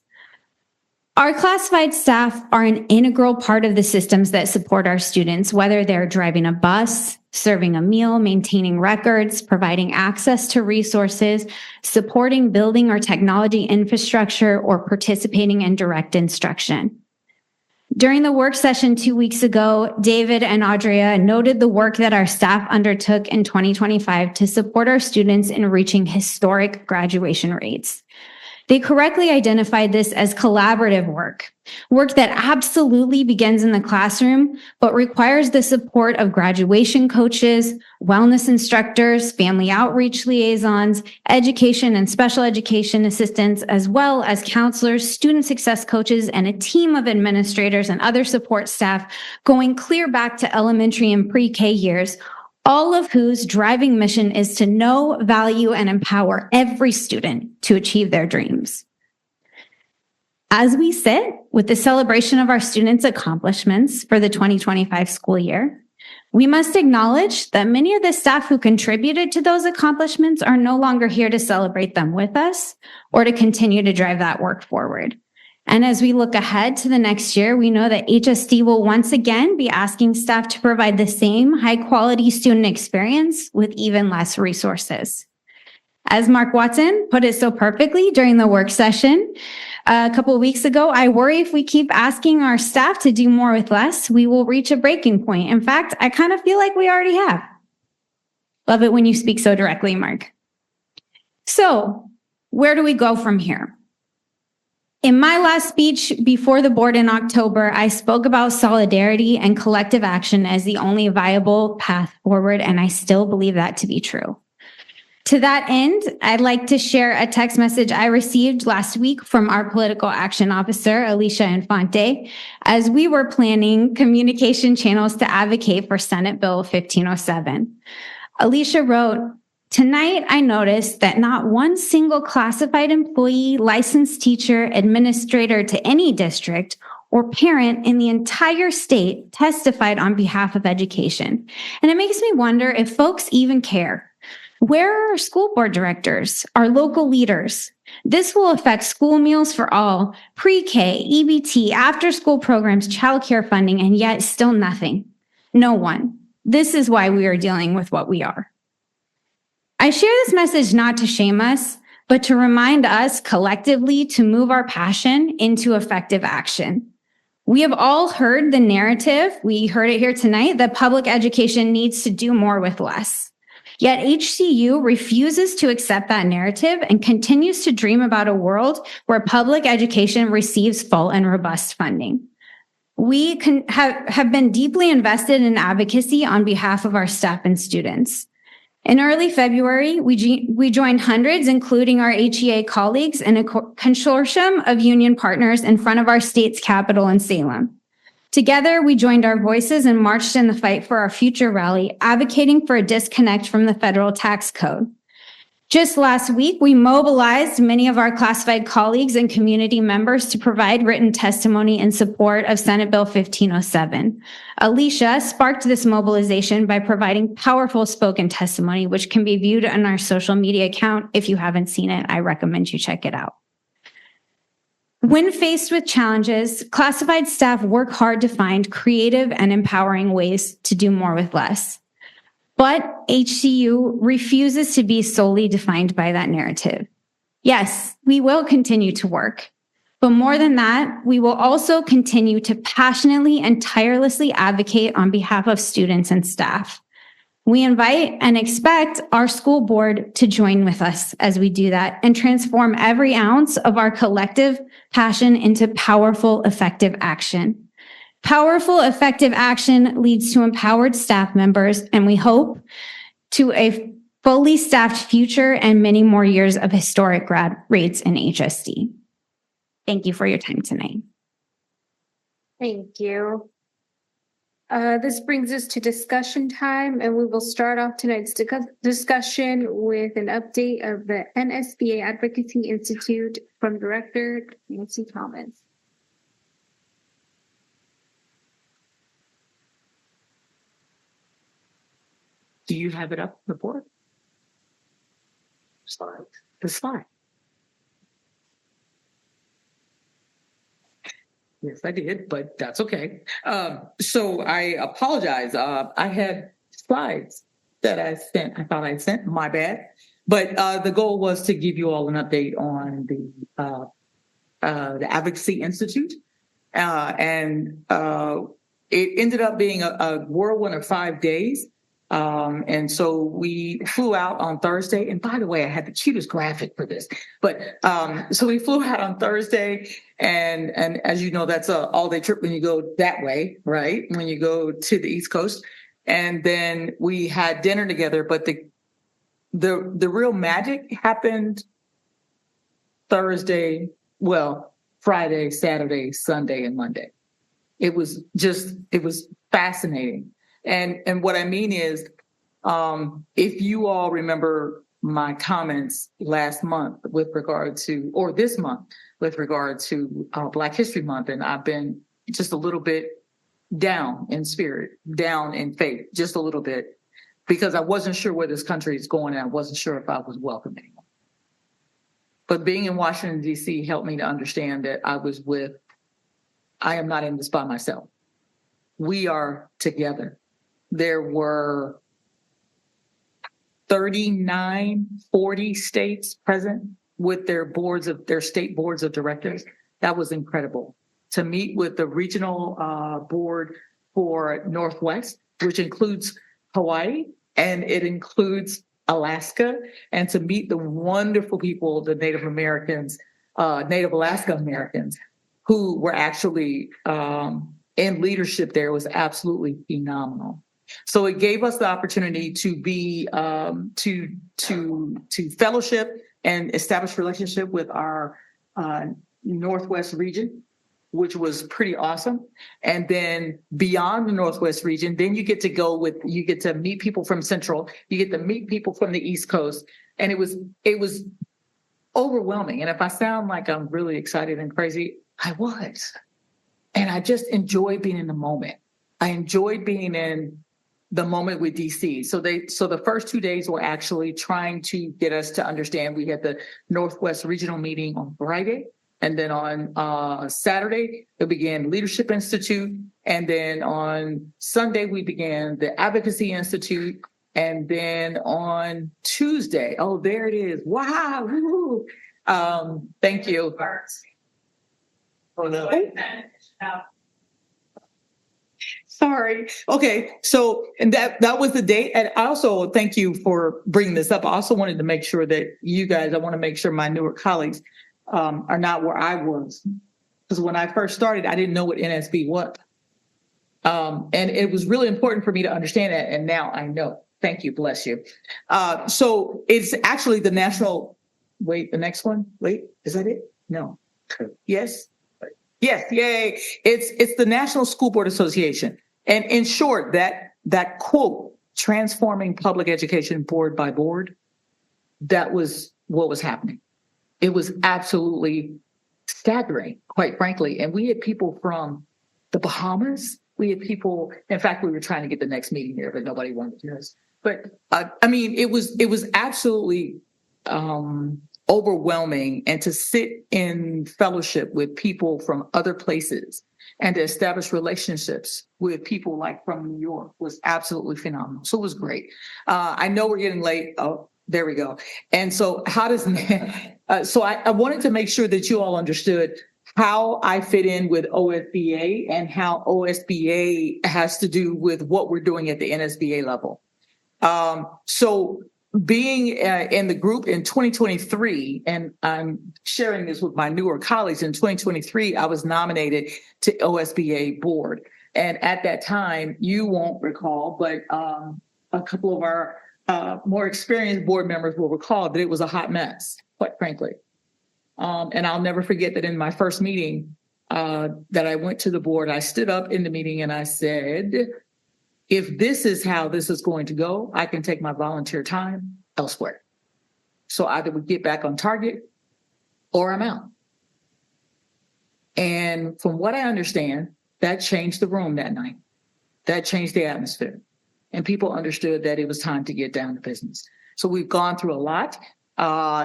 [SPEAKER 14] Our classified staff are an integral part of the systems that support our students, whether they're driving a bus, serving a meal, maintaining records, providing access to resources, supporting building or technology infrastructure, or participating in direct instruction. During the work session 2 weeks ago, David and Audrea noted the work that our staff undertook in 2025 to support our students in reaching historic graduation rates. They correctly identified this as collaborative work that absolutely begins in the classroom, but requires the support of graduation coaches, wellness instructors, family outreach liaisons, education and special education assistants, as well as counselors, student success coaches, and a team of administrators and other support staff going clear back to elementary and pre-K years, all of whose driving mission is to know, value, and empower every student to achieve their dreams. As we sit with the celebration of our students' accomplishments for the 2025 school year, we must acknowledge that many of the staff who contributed to those accomplishments are no longer here to celebrate them with us or to continue to drive that work forward. And as we look ahead to the next year, we know that HSD will once again be asking staff to provide the same high-quality student experience with even less resources. As Mark Watson put it so perfectly during the work session a couple of weeks ago, I worry if we keep asking our staff to do more with less, we will reach a breaking point. In fact, I kind of feel like we already have. Love it when you speak so directly, Mark. So, where do we go from here? In my last speech before the board in October, I spoke about solidarity and collective action as the only viable path forward, and I still believe that to be true. To that end, I'd like to share a text message I received last week from our political action officer, Alicia Infante, as we were planning communication channels to advocate for Senate Bill 1507. Alicia wrote, "Tonight, I noticed that not one single classified employee, licensed teacher, administrator to any district, or parent in the entire state testified on behalf of education. And it makes me wonder if folks even care. Where are our school board directors, our local leaders? This will affect school meals for all, pre-K, EBT, after-school programs, childcare funding, and yet still nothing. No one. This is why we are dealing with what we are." I share this message not to shame us, but to remind us collectively to move our passion into effective action. We have all heard the narrative, we heard it here tonight, that public education needs to do more with less. Yet HCU refuses to accept that narrative and continues to dream about a world where public education receives full and robust funding. We have been deeply invested in advocacy on behalf of our staff and students. In early February, we joined hundreds, including our HEA colleagues, in a consortium of union partners in front of our state's capital in Salem. Together, we joined our voices and marched in the Fight for Our Future rally, advocating for a disconnect from the federal tax code. Just last week, we mobilized many of our classified colleagues and community members to provide written testimony in support of Senate Bill 1507. Alicia sparked this mobilization by providing powerful spoken testimony, which can be viewed on our social media account. If you haven't seen it, I recommend you check it out. When faced with challenges, classified staff work hard to find creative and empowering ways to do more with less. But HCU refuses to be solely defined by that narrative. Yes, we will continue to work, but more than that, we will also continue to passionately and tirelessly advocate on behalf of students and staff. We invite and expect our school board to join with us as we do that and transform every ounce of our collective passion into powerful, effective action. Powerful, effective action leads to empowered staff members, and we hope to a fully staffed future and many more years of historic grad rates in HSD. Thank you for your time tonight.
[SPEAKER 12] Thank you. This brings us to discussion time, and we will start off tonight's discussion with an update of the NSBA Advocacy Institute from Director Nancy Thomas.
[SPEAKER 1] Do you have it up on the board? Slide. The slide. Yes, I did, but that's okay. So I apologize. I had slides that I sent. I thought I sent. My bad. But the goal was to give you all an update on the Advocacy Institute, and it ended up being a whirlwind of 5 days. And so we flew out on Thursday. And by the way, I had the cutest graphic for this. But so we flew out on Thursday. And as you know, that's an all-day trip when you go that way, right? When you go to the East Coast. And then we had dinner together. But the real magic happened Thursday, Friday, Saturday, Sunday, and Monday. It was fascinating. And what I mean is, If you all remember my comments last month with regard to, or this month with regard to Black History Month, and I've been just a little bit down in spirit, down in faith, just a little bit, because I wasn't sure where this country is going and I wasn't sure if I was welcome anymore. But being in Washington, D.C. helped me to understand that I am not in this by myself. We are together. There were 39, 40 states present with their state boards of directors. That was incredible. To meet with the regional board for Northwest, which includes Hawaii and it includes Alaska, and to meet the wonderful people, the Native Americans, Native Alaska Americans, who were actually in leadership there, was absolutely phenomenal. So it gave us the opportunity to be to fellowship and establish relationship with our Northwest region, which was pretty awesome. And then beyond the Northwest region, then you get to meet people from Central, you get to meet people from the East Coast. And it was overwhelming. And if I sound like I'm really excited and crazy, I was. And I just enjoyed being in the moment. I enjoyed being in the moment with DC. So the first 2 days were actually trying to get us to understand. We had the Northwest Regional meeting on Friday. And then on Saturday, it began Leadership Institute. And then on Sunday, we began the Advocacy Institute. And then on Tuesday, oh, there it is. Wow. Woo. Thank you. Oh, no. Sorry. Okay. So, and that was the date. And I also thank you for bringing this up. I also wanted to make sure that I want to make sure my newer colleagues are not where I was. Because when I first started, I didn't know what NSB was. And it was really important for me to understand that. And now I know. Thank you. Bless you. So it's actually the national, the next one. Wait, is that it? No. Yes. Yes. Yay. It's the National School Board Association. And in short, that quote, transforming public education board by board, that was what was happening. It was absolutely staggering, quite frankly. And we had people from the Bahamas. We had people, in fact, we were trying to get the next meeting here, but nobody wanted to do this. But I mean, it was absolutely overwhelming. And to sit in fellowship with people from other places and to establish relationships with people like from New York was absolutely phenomenal. So it was great. I know we're getting late. Oh, there we go. And so how does, so I wanted to make sure that you all understood how I fit in with OSBA and how OSBA has to do with what we're doing at the NSBA level. So being in the group in 2023, and I'm sharing this with my newer colleagues, in 2023, I was nominated to OSBA board. And at that time, you won't recall, but a couple of our more experienced board members will recall that it was a hot mess, quite frankly. And I'll never forget that in my first meeting that I went to the board, I stood up in the meeting and I said, if this is how this is going to go, I can take my volunteer time elsewhere. So either we get back on target or I'm out. And from what I understand, that changed the room that night. That changed the atmosphere. And people understood that it was time to get down to business. So we've gone through a lot.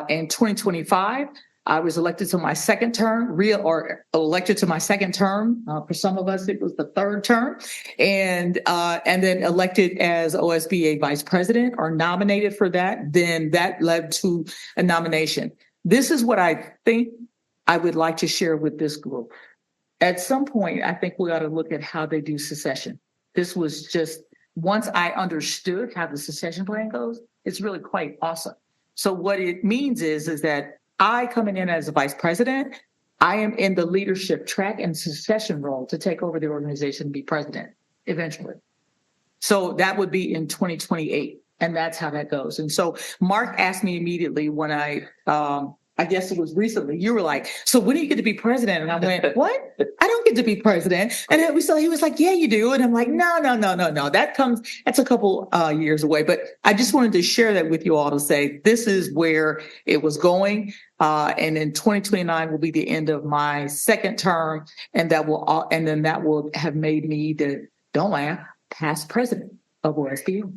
[SPEAKER 1] In 2025, I was elected to my second term, elected to my second term. For some of us, it was the third term, and then elected as OSBA vice president or nominated for that. Then that led to a nomination. This is what I think I would like to share with this group. At some point, I think we ought to look at how they do succession. This was just, once I understood how the succession plan goes, it's really quite awesome. So what it means is that I, coming in as a vice president, I am in the leadership track and succession role to take over the organization and be president eventually. So that would be in 2028. And that's how that goes. And so Mark asked me immediately when I I guess it was recently, you were like, so when do you get to be president? And I went, what? I don't get to be president. And then he was like, yeah, you do. And I'm like, no. That's a couple years away. But I just wanted to share that with you all to say, this is where it was going. And in 2029 will be the end of my second term. And that will have made me don't laugh, past president of OSBA.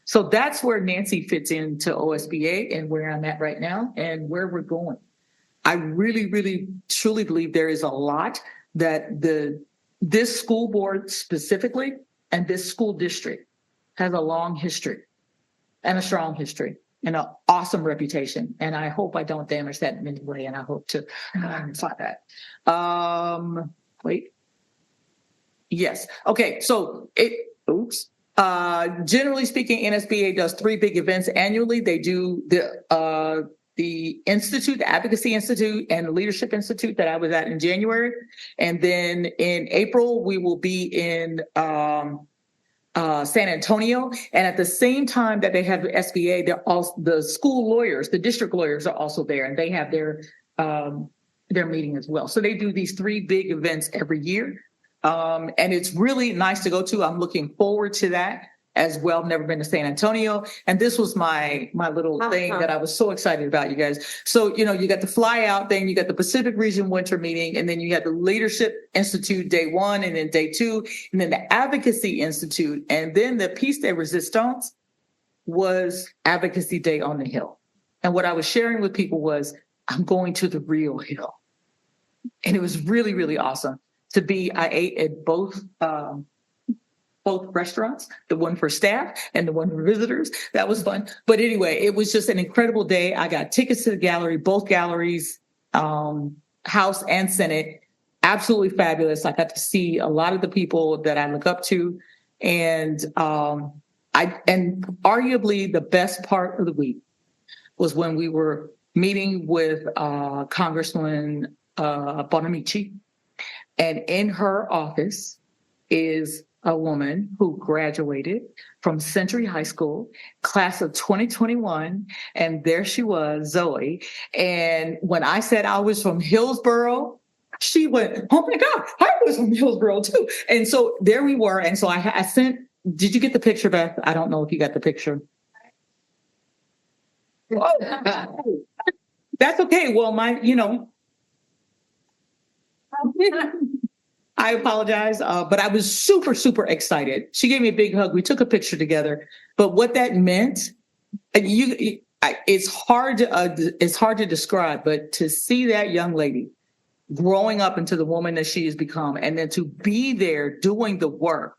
[SPEAKER 1] So that's where Nancy fits into OSBA and where I'm at right now and where we're going. I really, really, truly believe there is a lot that this school board specifically and this school district has a long history and a strong history and an awesome reputation. And I hope I don't damage that in any way. And I hope to find that. Wait. Yes. Okay. So generally speaking, NSBA does 3 big events annually. They do the Institute, the Advocacy Institute, and the Leadership Institute that I was at in January. And then in April, we will be in San Antonio. And at the same time that they have the SBA, they're also the school lawyers, the district lawyers are also there, and they have their meeting as well. So they do these 3 big events every year. And it's really nice to go to. I'm looking forward to that as well. Never been to San Antonio. And this was my little thing that I was so excited about, you guys. So, you got the fly out thing, you got the Pacific Region Winter Meeting, and then you had the Leadership Institute day 1 and then day 2, and then the Advocacy Institute. And then the Piece de Resistance was Advocacy Day on the Hill. And what I was sharing with people was, I'm going to the real Hill. And it was really, really awesome. I ate at both restaurants, the one for staff and the one for visitors. That was fun. But anyway, it was just an incredible day. I got tickets to the gallery, both galleries, House and Senate. Absolutely fabulous. I got to see a lot of the people that I look up to. And arguably the best part of the week was when we were meeting with Congresswoman Bonamici. And in her office is a woman who graduated from Century High School, class of 2021. And there she was, Zoe. And when I said I was from Hillsboro, she went, oh my God, I was from Hillsboro too. And so there we were. And so I sent, did you get the picture, Beth? I don't know if you got the picture. Oh, that's okay. Well, I apologize, but I was super, super excited. She gave me a big hug. We took a picture together. But what that meant, it's hard to describe. But to see that young lady growing up into the woman that she has become, and then to be there doing the work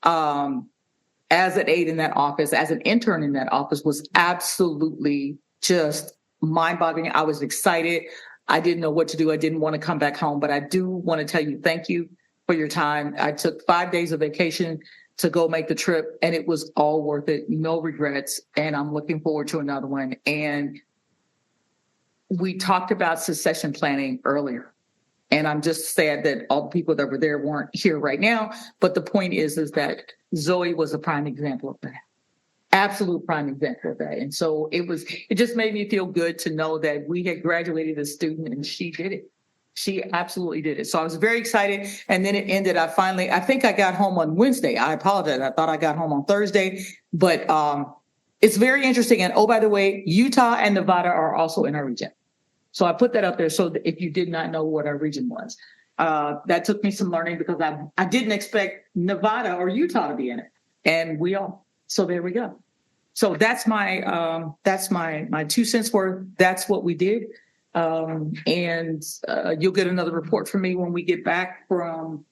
[SPEAKER 1] as an aide in that office, as an intern in that office, was absolutely just mind-boggling. I was excited. I didn't know what to do. I didn't want to come back home, but I do want to tell you thank you for your time. I took 5 days of vacation to go make the trip, and it was all worth it. No regrets. And I'm looking forward to another one. And we talked about succession planning earlier. And I'm just sad that all the people that were there weren't here right now. But the point is that Zoe was a prime example of that. Absolute prime example of that. And so it just made me feel good to know that we had graduated a student and she did it. She absolutely did it. So I was very excited. And then it ended. I think I got home on Wednesday. I apologize. I thought I got home on Thursday, but it's very interesting. And oh, by the way, Utah and Nevada are also in our region. So I put that up there. So that if you did not know what our region was, that took me some learning because I didn't expect Nevada or Utah to be in it. And we are. So there we go. So that's my 2 cents worth. That's what we did. And you'll get another report from me when we get back from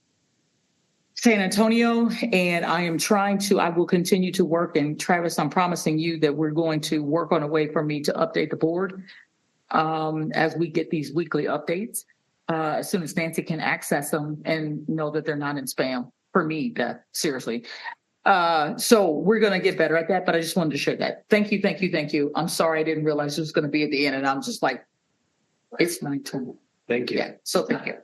[SPEAKER 1] San Antonio. And I will continue to work. And Travis, I'm promising you that we're going to work on a way for me to update the board as we get these weekly updates, as soon as Nancy can access them and know that they're not in spam for me, Beth, seriously. So we're going to get better at that, but I just wanted to share that. Thank you. Thank you. Thank you. I'm sorry. I didn't realize it was going to be at the end, and I'm just like, it's 9:20.
[SPEAKER 3] Thank you.
[SPEAKER 1] Yeah. So thank you.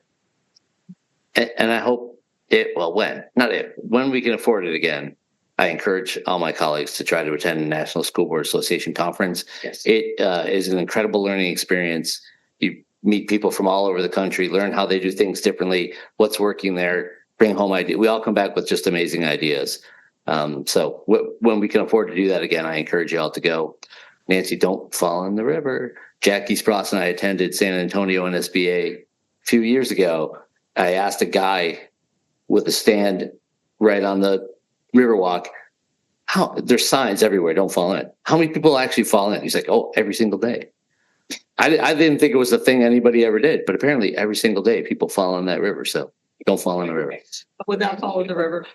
[SPEAKER 5] And I hope when we can afford it again, I encourage all my colleagues to try to attend the National School Board Association conference.
[SPEAKER 2] Yes.
[SPEAKER 5] It is an incredible learning experience. You meet people from all over the country, learn how they do things differently, what's working there, bring home ideas. We all come back with just amazing ideas. So when we can afford to do that again, I encourage you all to go. Nancy, don't fall in the river. Jackie Spross and I attended San Antonio NSBA a few years ago. I asked a guy with a stand right on the Riverwalk, there's signs everywhere, don't fall in. How many people actually fall in? He's like, oh, every single day. I didn't think it was a thing anybody ever did, but apparently every single day people fall in that river. So don't fall in the river.
[SPEAKER 1] Would not follow the river.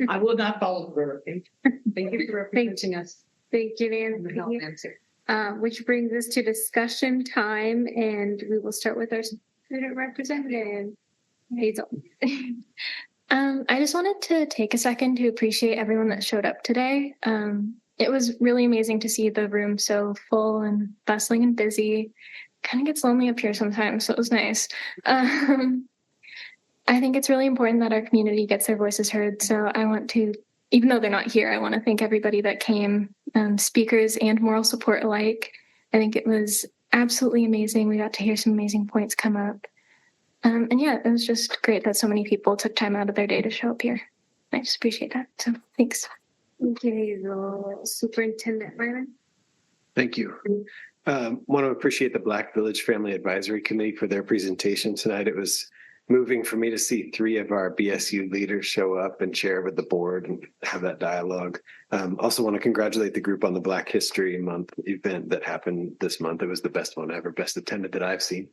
[SPEAKER 1] I will not follow the river.
[SPEAKER 9] Thank you for representing us.
[SPEAKER 12] Thank you, Nancy. Which brings us to discussion time, and we will start with our student representative, Hazel.
[SPEAKER 20] I just wanted to take a second to appreciate everyone that showed up today. It was really amazing to see the room so full and bustling and busy. Kind of gets lonely up here sometimes, so it was nice. I think it's really important that our community gets their voices heard. So I want to, even though they're not here, I want to thank everybody that came, speakers and moral support alike. I think it was absolutely amazing. We got to hear some amazing points come up. And yeah, it was just great that so many people took time out of their day to show up here. I just appreciate that. So thanks.
[SPEAKER 12] Thank you, Hazel. Superintendent Myron.
[SPEAKER 3] Thank you. Want to appreciate the Black Village Family Advisory Committee for their presentation tonight. It was moving for me to see 3 of our BSU leaders show up and share with the board and have that dialogue. Also want to congratulate the group on the Black History Month event that happened this month. It was the best one ever, best attended that I've seen.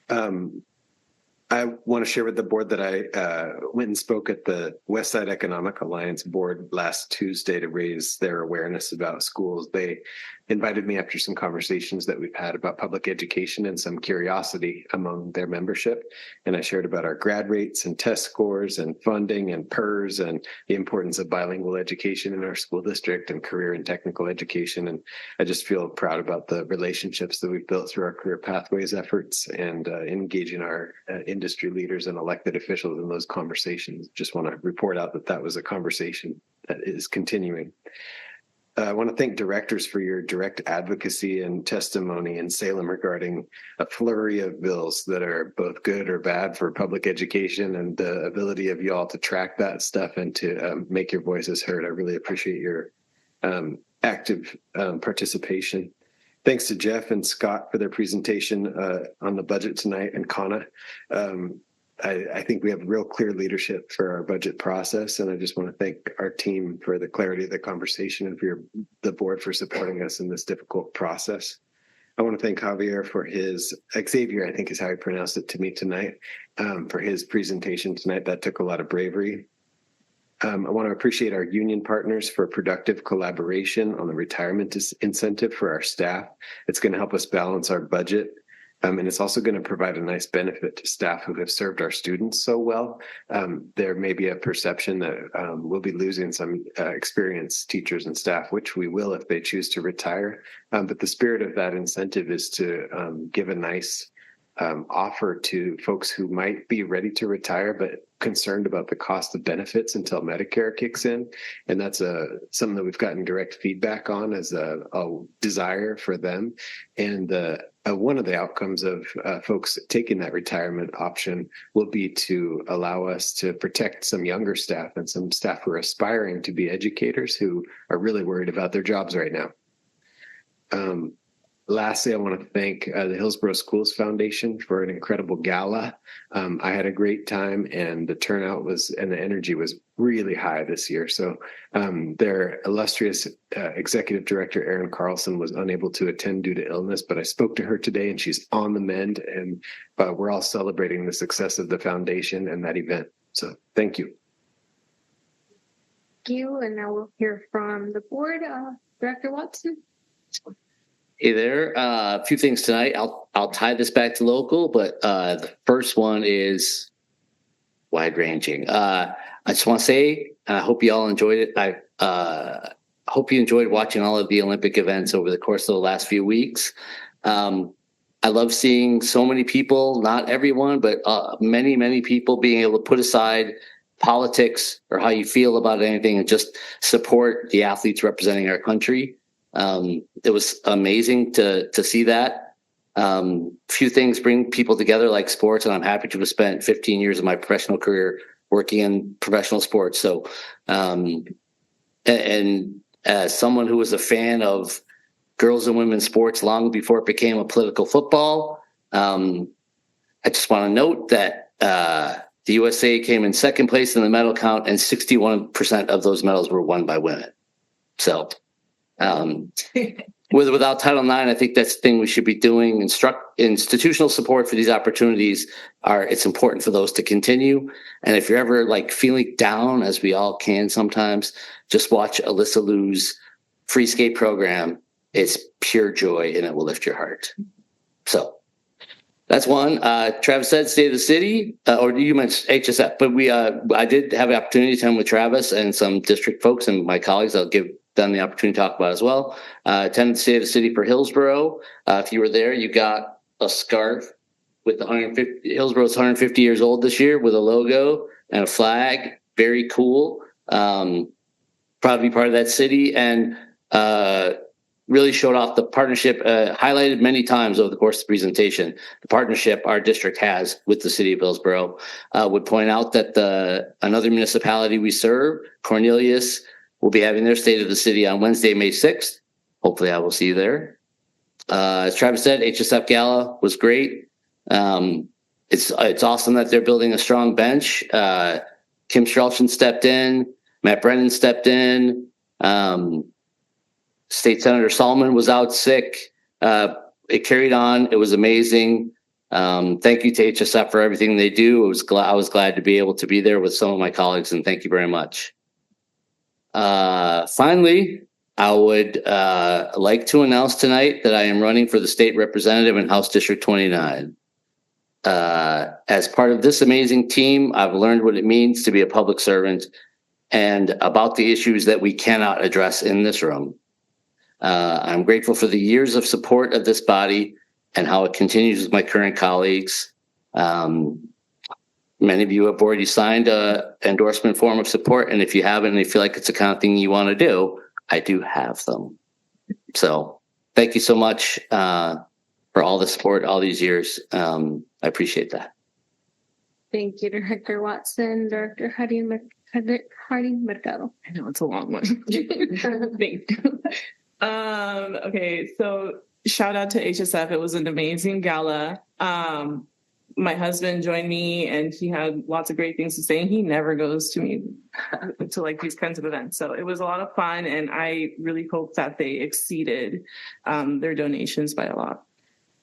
[SPEAKER 3] I want to share with the board that I went and spoke at the Westside Economic Alliance board last Tuesday to raise their awareness about schools. They invited me after some conversations that we've had about public education and some curiosity among their membership. And I shared about our grad rates and test scores and funding and PERS and the importance of bilingual education in our school district and career and technical education. And I just feel proud about the relationships that we've built through our career pathways efforts and engaging our industry leaders and elected officials in those conversations. Just want to report out that that was a conversation that is continuing. I want to thank directors for your direct advocacy and testimony in Salem regarding a flurry of bills that are both good or bad for public education, and the ability of you all to track that stuff and to make your voices heard. I really appreciate your active participation. Thanks to Jeff and Scott for their presentation on the budget tonight, and Kana. I think we have real clear leadership for our budget process, and I just want to thank our team for the clarity of the conversation and for the board for supporting us in this difficult process. I want to thank Javier for Xavier, I think is how he pronounced it to me tonight, for his presentation tonight. That took a lot of bravery. I want to appreciate our union partners for productive collaboration on the retirement incentive for our staff. It's going to help us balance our budget. And it's also going to provide a nice benefit to staff who have served our students so well. There may be a perception that we'll be losing some experienced teachers and staff, which we will if they choose to retire. But the spirit of that incentive is to give a nice offer to folks who might be ready to retire, but concerned about the cost of benefits until Medicare kicks in. And that's something that we've gotten direct feedback on as a desire for them. And one of the outcomes of folks taking that retirement option will be to allow us to protect some younger staff and some staff who are aspiring to be educators who are really worried about their jobs right now. Lastly, I want to thank the Hillsboro Schools Foundation for an incredible gala. I had a great time, and the turnout and the energy was really high this year. So their illustrious executive director, Erin Carlson, was unable to attend due to illness, but I spoke to her today and she's on the mend, and we're all celebrating the success of the foundation and that event. So thank you.
[SPEAKER 12] Thank you. And now we'll hear from the board. Director Watson.
[SPEAKER 5] Hey there. A few things tonight. I'll tie this back to local, but the first one is wide ranging. I just want to say, I hope you all enjoyed it. I hope you enjoyed watching all of the Olympic events over the course of the last few weeks. I love seeing so many people, not everyone, but many, many people being able to put aside politics or how you feel about anything and just support the athletes representing our country. It was amazing to see that. Few things bring people together like sports, and I'm happy to have spent 15 years of my professional career working in professional sports. So, and as someone who was a fan of girls and women's sports long before it became a political football, I just want to note that the USA came in second place in the medal count, and 61% of those medals were won by women. So, without Title IX, I think that's the thing we should be doing. Institutional support for these opportunities it's important for those to continue. And if you're ever like feeling down, as we all can sometimes, just watch Alyssa Liu's free skate program. It's pure joy and it will lift your heart. So that's one. Travis said State of the City, or you mentioned HSF, but I did have an opportunity to attend with Travis and some district folks and my colleagues. I'll give them the opportunity to talk about as well. Attended State of the City for Hillsboro. If you were there, you got a scarf with Hillsboro's 150 years old this year with a logo and a flag. Very cool. Proud to be part of that city, and really showed off the partnership, highlighted many times over the course of the presentation, the partnership our district has with the city of Hillsboro. Would point out that another municipality we serve, Cornelius, will be having their State of the City on Wednesday, May 6th. Hopefully I will see you there. As Travis said, HSF Gala was great. It's awesome that they're building a strong bench. Kim Strelchin stepped in. Matt Brennan stepped in. State Senator Solomon was out sick. It carried on. It was amazing. Thank you to HSF for everything they do. I was glad to be able to be there with some of my colleagues, and thank you very much. Finally, I would like to announce tonight that I am running for the state representative in House District 29. As part of this amazing team, I've learned what it means to be a public servant and about the issues that we cannot address in this room. I'm grateful for the years of support of this body and how it continues with my current colleagues. Many of you have already signed an endorsement form of support, and if you haven't and you feel like it's the kind of thing you want to do, I do have them. So thank you so much for all the support all these years. I appreciate that.
[SPEAKER 20] Thank you, Director Watson, Director Harding Mercado.
[SPEAKER 2] I know it's a long one. Thank you. Okay, so shout out to HSF. It was an amazing gala. My husband joined me and he had lots of great things to say. And he never goes to like these kinds of events. So it was a lot of fun. And I really hope that they exceeded their donations by a lot.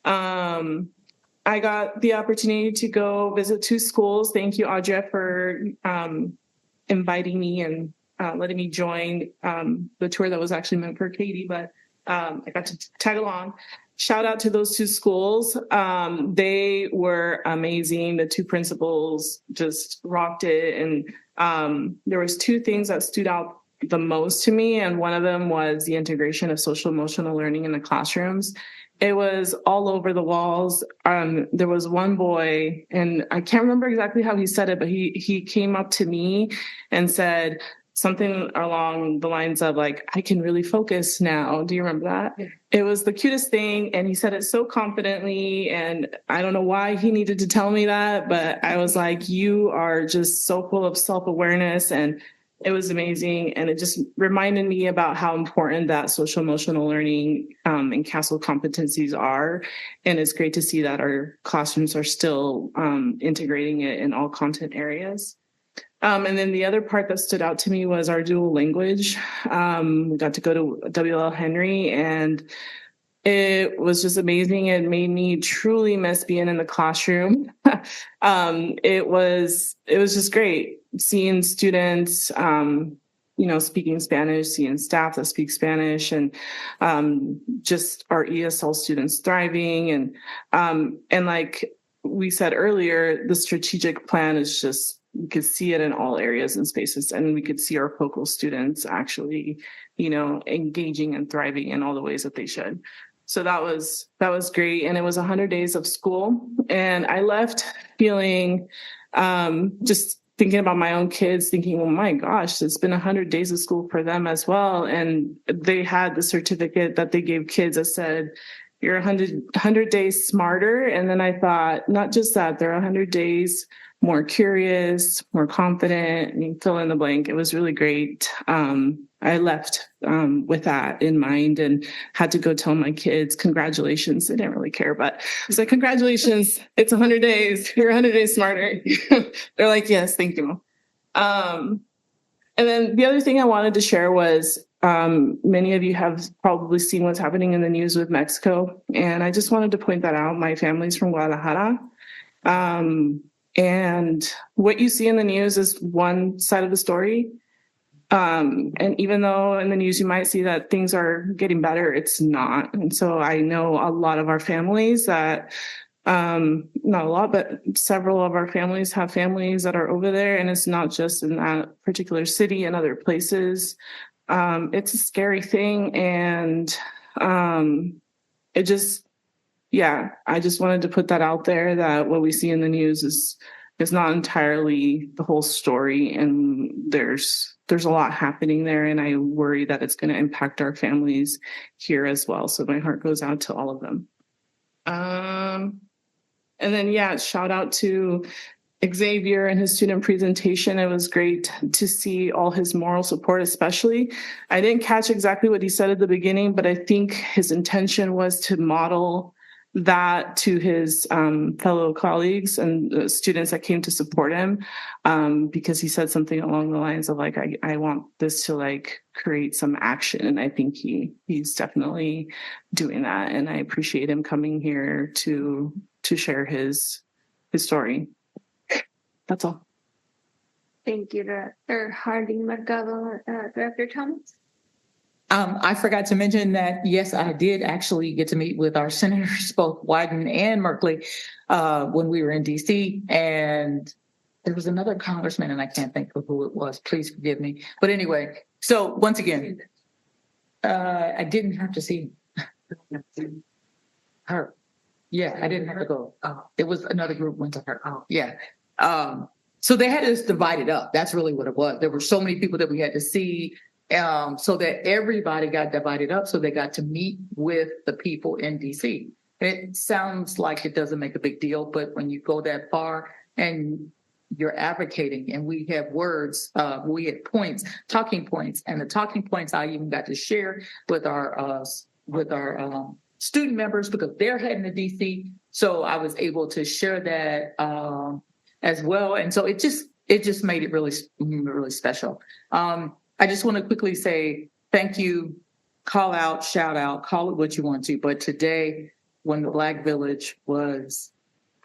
[SPEAKER 2] I got the opportunity to go visit 2 schools. Thank you, Audra, for inviting me and letting me join the tour that was actually meant for Katie, but I got to tag along. Shout out to those 2 schools. They were amazing. The 2 principals just rocked it. And there was 2 things that stood out the most to me. And one of them was the integration of social emotional learning in the classrooms. It was all over the walls. There was one boy, and I can't remember exactly how he said it, but he came up to me and said something along the lines of like, I can really focus now. Do you remember that? Yeah. It was the cutest thing. And he said it so confidently. And I don't know why he needed to tell me that, but I was like, you are just so full of self-awareness. And it was amazing. And it just reminded me about how important that social emotional learning and CASEL competencies are. And it's great to see that our classrooms are still integrating it in all content areas. And then the other part that stood out to me was our dual language. We got to go to WL Henry, and it was just amazing. It made me truly miss being in the classroom. It was just great seeing students, speaking Spanish, seeing staff that speak Spanish, and just our ESL students thriving. And like we said earlier, the strategic plan is just, we could see it in all areas and spaces, and we could see our focal students actually, engaging and thriving in all the ways that they should. So that was great. And it was 100 days of school. And I left feeling just thinking about my own kids, thinking, oh my gosh, it's been 100 days of school for them as well. And they had the certificate that they gave kids that said, you're 100 days smarter. And then I thought, not just that, they're 100 days more curious, more confident, and fill in the blank. It was really great. I left with that in mind and had to go tell my kids, congratulations. They didn't really care, but I was like, congratulations, it's 100 days. You're 100 days smarter. They're like, yes, thank you. And then the other thing I wanted to share was many of you have probably seen what's happening in the news with Mexico. And I just wanted to point that out. My family's from Guadalajara. And what you see in the news is one side of the story. And even though in the news you might see that things are getting better, it's not. And so I know a lot of our families that, not a lot, but several of our families have families that are over there. And it's not just in that particular city and other places. It's a scary thing. And it just, yeah, I just wanted to put that out there that what we see in the news is not entirely the whole story. And there's a lot happening there. And I worry that it's going to impact our families here as well. So my heart goes out to all of them. And then, yeah, shout out to Xavier and his student presentation. It was great to see all his moral support, especially. I didn't catch exactly what he said at the beginning, but I think his intention was to model that to his fellow colleagues and students that came to support him, because he said something along the lines of like, I want this to like create some action. And I think he's definitely doing that. And I appreciate him coming here to share his story. That's all.
[SPEAKER 12] Thank you, Director Harding Mercado. Director Thomas?
[SPEAKER 1] I forgot to mention that, yes, I did actually get to meet with our senators, both Wyden and Merkley, when we were in DC. And there was another congressman, and I can't think of who it was. Please forgive me. But anyway, so once again, I didn't have to see her. Yeah, I didn't have to go. It was another group went to her. Oh, yeah. So they had us divided up. That's really what it was. There were so many people that we had to see. So that everybody got divided up, so they got to meet with the people in DC. It sounds like it doesn't make a big deal, but when you go that far and you're advocating, and we have words, we had points, talking points, and the talking points I even got to share with our student members because they're heading to DC. So I was able to share that as well, and so it just made it really, really special. I just want to quickly say thank you, call out, shout out, call it what you want to. But today, when the Black Village was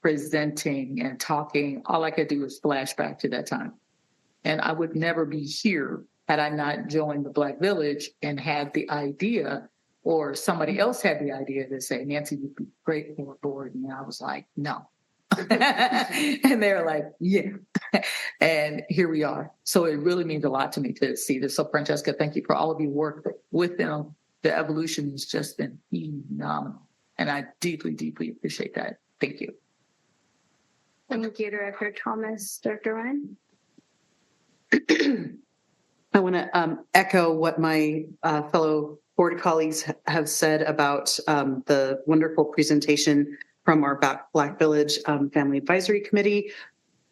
[SPEAKER 1] presenting and talking, all I could do was flash back to that time. And I would never be here had I not joined the Black Village and had the idea, or somebody else had the idea to say, Nancy, you'd be great for a board. And I was like, no. And they were like, yeah. And here we are. So it really means a lot to me to see this. So Francesca, thank you for all of your work with them. The evolution has just been phenomenal. And I deeply, deeply appreciate that. Thank you.
[SPEAKER 12] Thank you, Director Thomas. Director Ryan?
[SPEAKER 9] I want to echo what my fellow board colleagues have said about the wonderful presentation from our Black Village Family Advisory Committee.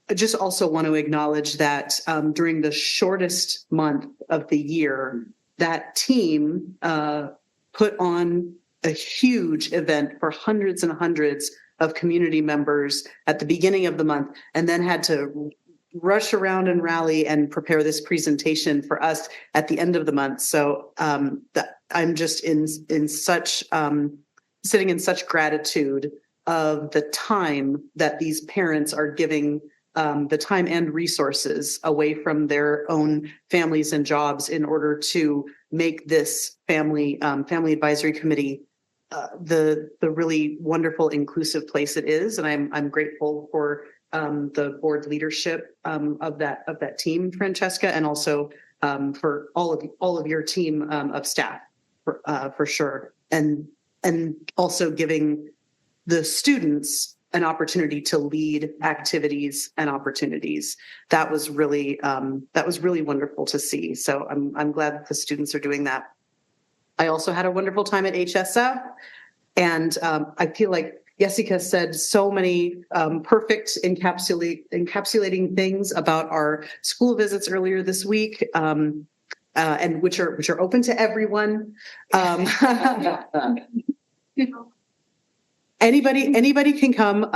[SPEAKER 9] I just also want to acknowledge that during the shortest month of the year, that team put on a huge event for hundreds and hundreds of community members at the beginning of the month, and then had to rush around and rally and prepare this presentation for us at the end of the month. So I'm just in such sitting in such gratitude of the time that these parents are giving, the time and resources away from their own families and jobs in order to make this family advisory committee the really wonderful, inclusive place it is. And I'm grateful for the board leadership of that team, Francesca, and also for all of your team of staff for sure. And and also giving the students an opportunity to lead activities and opportunities. That was really wonderful to see. So I'm glad that the students are doing that. I also had a wonderful time at HSF, and I feel like Jessica said so many perfect encapsulating things about our school visits earlier this week, and which are open to everyone. Anybody can come.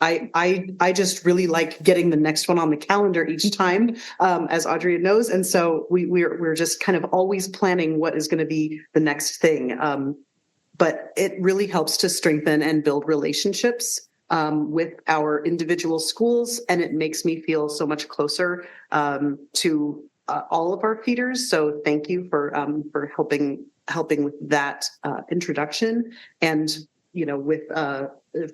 [SPEAKER 9] I just really like getting the next one on the calendar each time, as Audrey knows, and so we're just kind of always planning what is going to be the next thing. But it really helps to strengthen and build relationships with our individual schools, and it makes me feel so much closer to all of our feeders. So thank you for helping with that introduction. And with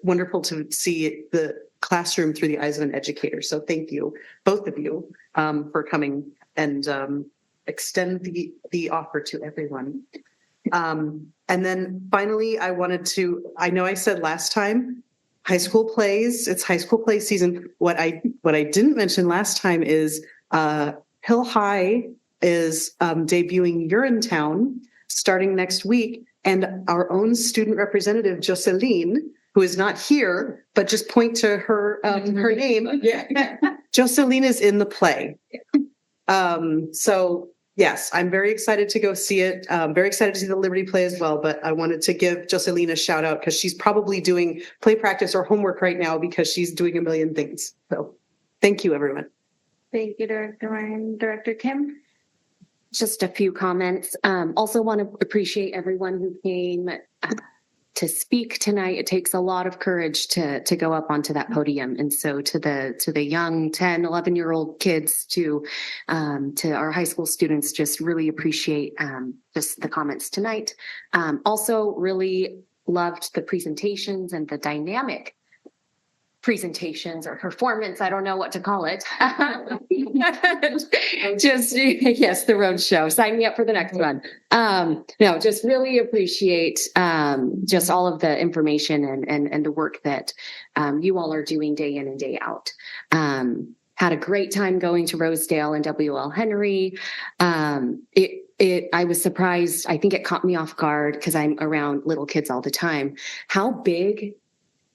[SPEAKER 9] wonderful to see the classroom through the eyes of an educator. So thank you, both of you, for coming and extend the offer to everyone. And then finally, I know I said last time, high school plays, it's high school play season. What I didn't mention last time is Hill High is debuting Urinetown starting next week. And our own student representative, Jocelyn, who is not here, but just point to her name. Yeah. Jocelyn is in the play. So yes, I'm very excited to go see it. Very excited to see the Liberty play as well. But I wanted to give Jocelyn a shout out because she's probably doing play practice or homework right now because she's doing a million things. So thank you, everyone.
[SPEAKER 12] Thank you, Director Ryan. Director Kim?
[SPEAKER 18] Just a few comments. Also want to appreciate everyone who came to speak tonight. It takes a lot of courage to go up onto that podium. And so to the young 10, 11-year-old kids, to our high school students, just really appreciate just the comments tonight. Also really loved the presentations and the dynamic presentations or performance. I don't know what to call it. Just, yes, the road show. Sign me up for the next one. No, just really appreciate just all of the information and the work that you all are doing day in and day out. Had a great time going to Rosedale and WL Henry. I was surprised. I think it caught me off guard because I'm around little kids all the time. How big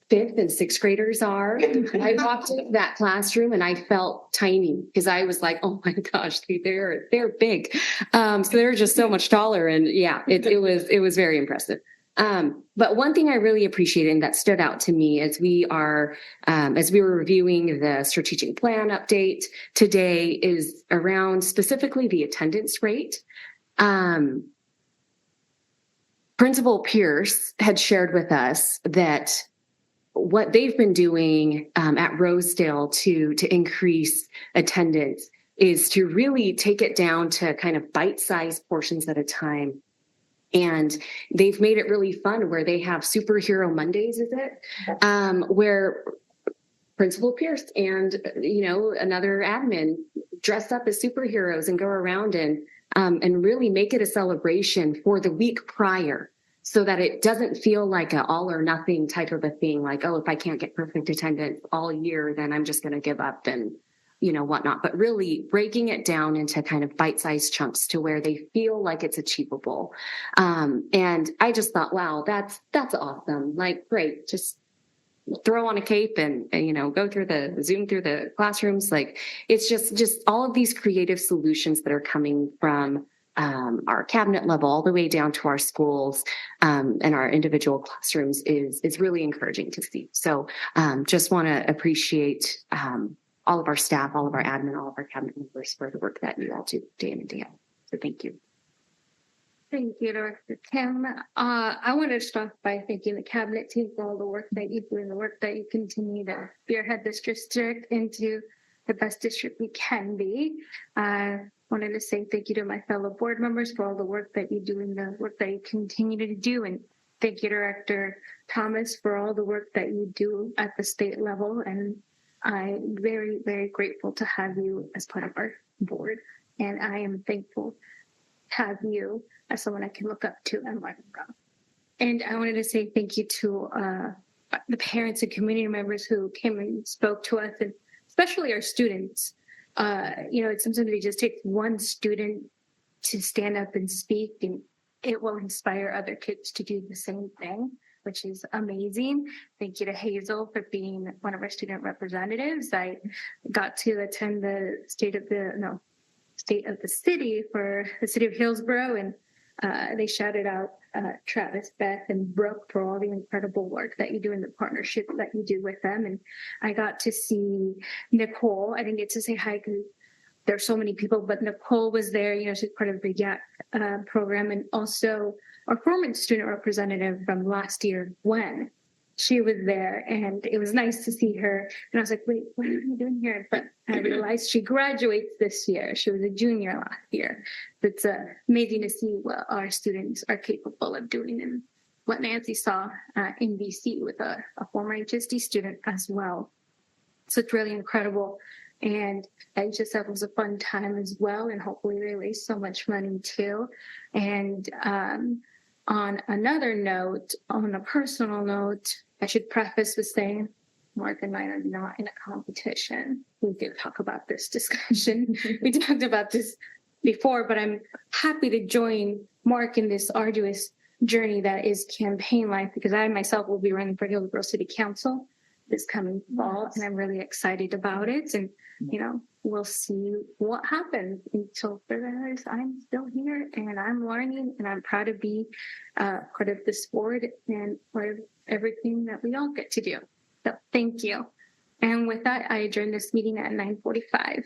[SPEAKER 18] 5th and 6th graders are. I walked into that classroom and I felt tiny because I was like, oh my gosh, they're big. So they're just so much taller. And yeah, it was very impressive. But one thing I really appreciated and that stood out to me as we were reviewing the strategic plan update today is around specifically the attendance rate. Principal Pierce had shared with us that what they've been doing at Rosedale to increase attendance is to really take it down to kind of bite-sized portions at a time. And they've made it really fun where they have Superhero Mondays, is it? Where Principal Pierce and, another admin dress up as superheroes and go around and really make it a celebration for the week prior, so that it doesn't feel like an all or nothing type of a thing. Like, oh, if I can't get perfect attendance all year, then I'm just going to give up and, whatnot. But really breaking it down into kind of bite-sized chunks to where they feel like it's achievable. And I just thought, wow, that's awesome. Like, great. Just throw on a cape and go through Zoom through the classrooms. Like, it's just all of these creative solutions that are coming from our cabinet level all the way down to our schools and our individual classrooms is really encouraging to see. So just want to appreciate all of our staff, all of our admin, all of our cabinet members for the work that you all do day in and day out. So thank you.
[SPEAKER 12] Thank you, Director Kim. I want to start by thanking the cabinet team for all the work that you do and the work that you continue to spearhead this district into the best district we can be. Wanted to say thank you to my fellow board members for all the work that you do and the work that you continue to do. And thank you, Director Thomas, for all the work that you do at the state level. And I'm very, very grateful to have you as part of our board. And I am thankful to have you as someone I can look up to and learn from. And I wanted to say thank you to the parents and community members who came and spoke to us, and especially our students. It's sometimes it just takes one student to stand up and speak, and it will inspire other kids to do the same thing, which is amazing. Thank you to Hazel for being one of our student representatives. I got to attend the state of the city for the city of Hillsboro, and they shouted out Travis, Beth, and Brooke for all the incredible work that you do in the partnership that you do with them. And I got to see Nicole. I didn't get to say hi because there's so many people, but Nicole was there. She's part of the YAC program, and also our former student representative from last year, Gwen. She was there, and it was nice to see her. And I was like, wait, what are you doing here? But I realized she graduates this year. She was a junior last year. It's amazing to see what our students are capable of doing, and what Nancy saw in BC with a former HSD student as well. So it's really incredible. And HSF was a fun time as well. And hopefully they raised so much money too. And on another note, on a personal note, I should preface with saying Mark and I are not in a competition. We did talk about this discussion. We talked about this before, but I'm happy to join Mark in this arduous journey that is campaign life, because I myself will be running for Hillsboro City Council this coming fall, and I'm really excited about it. And we'll see what happens. Until further, I'm still here, and I'm learning, and I'm proud to be part of this board and part of everything that we all get to do. So thank you. And with that, I adjourn this meeting at 9:45.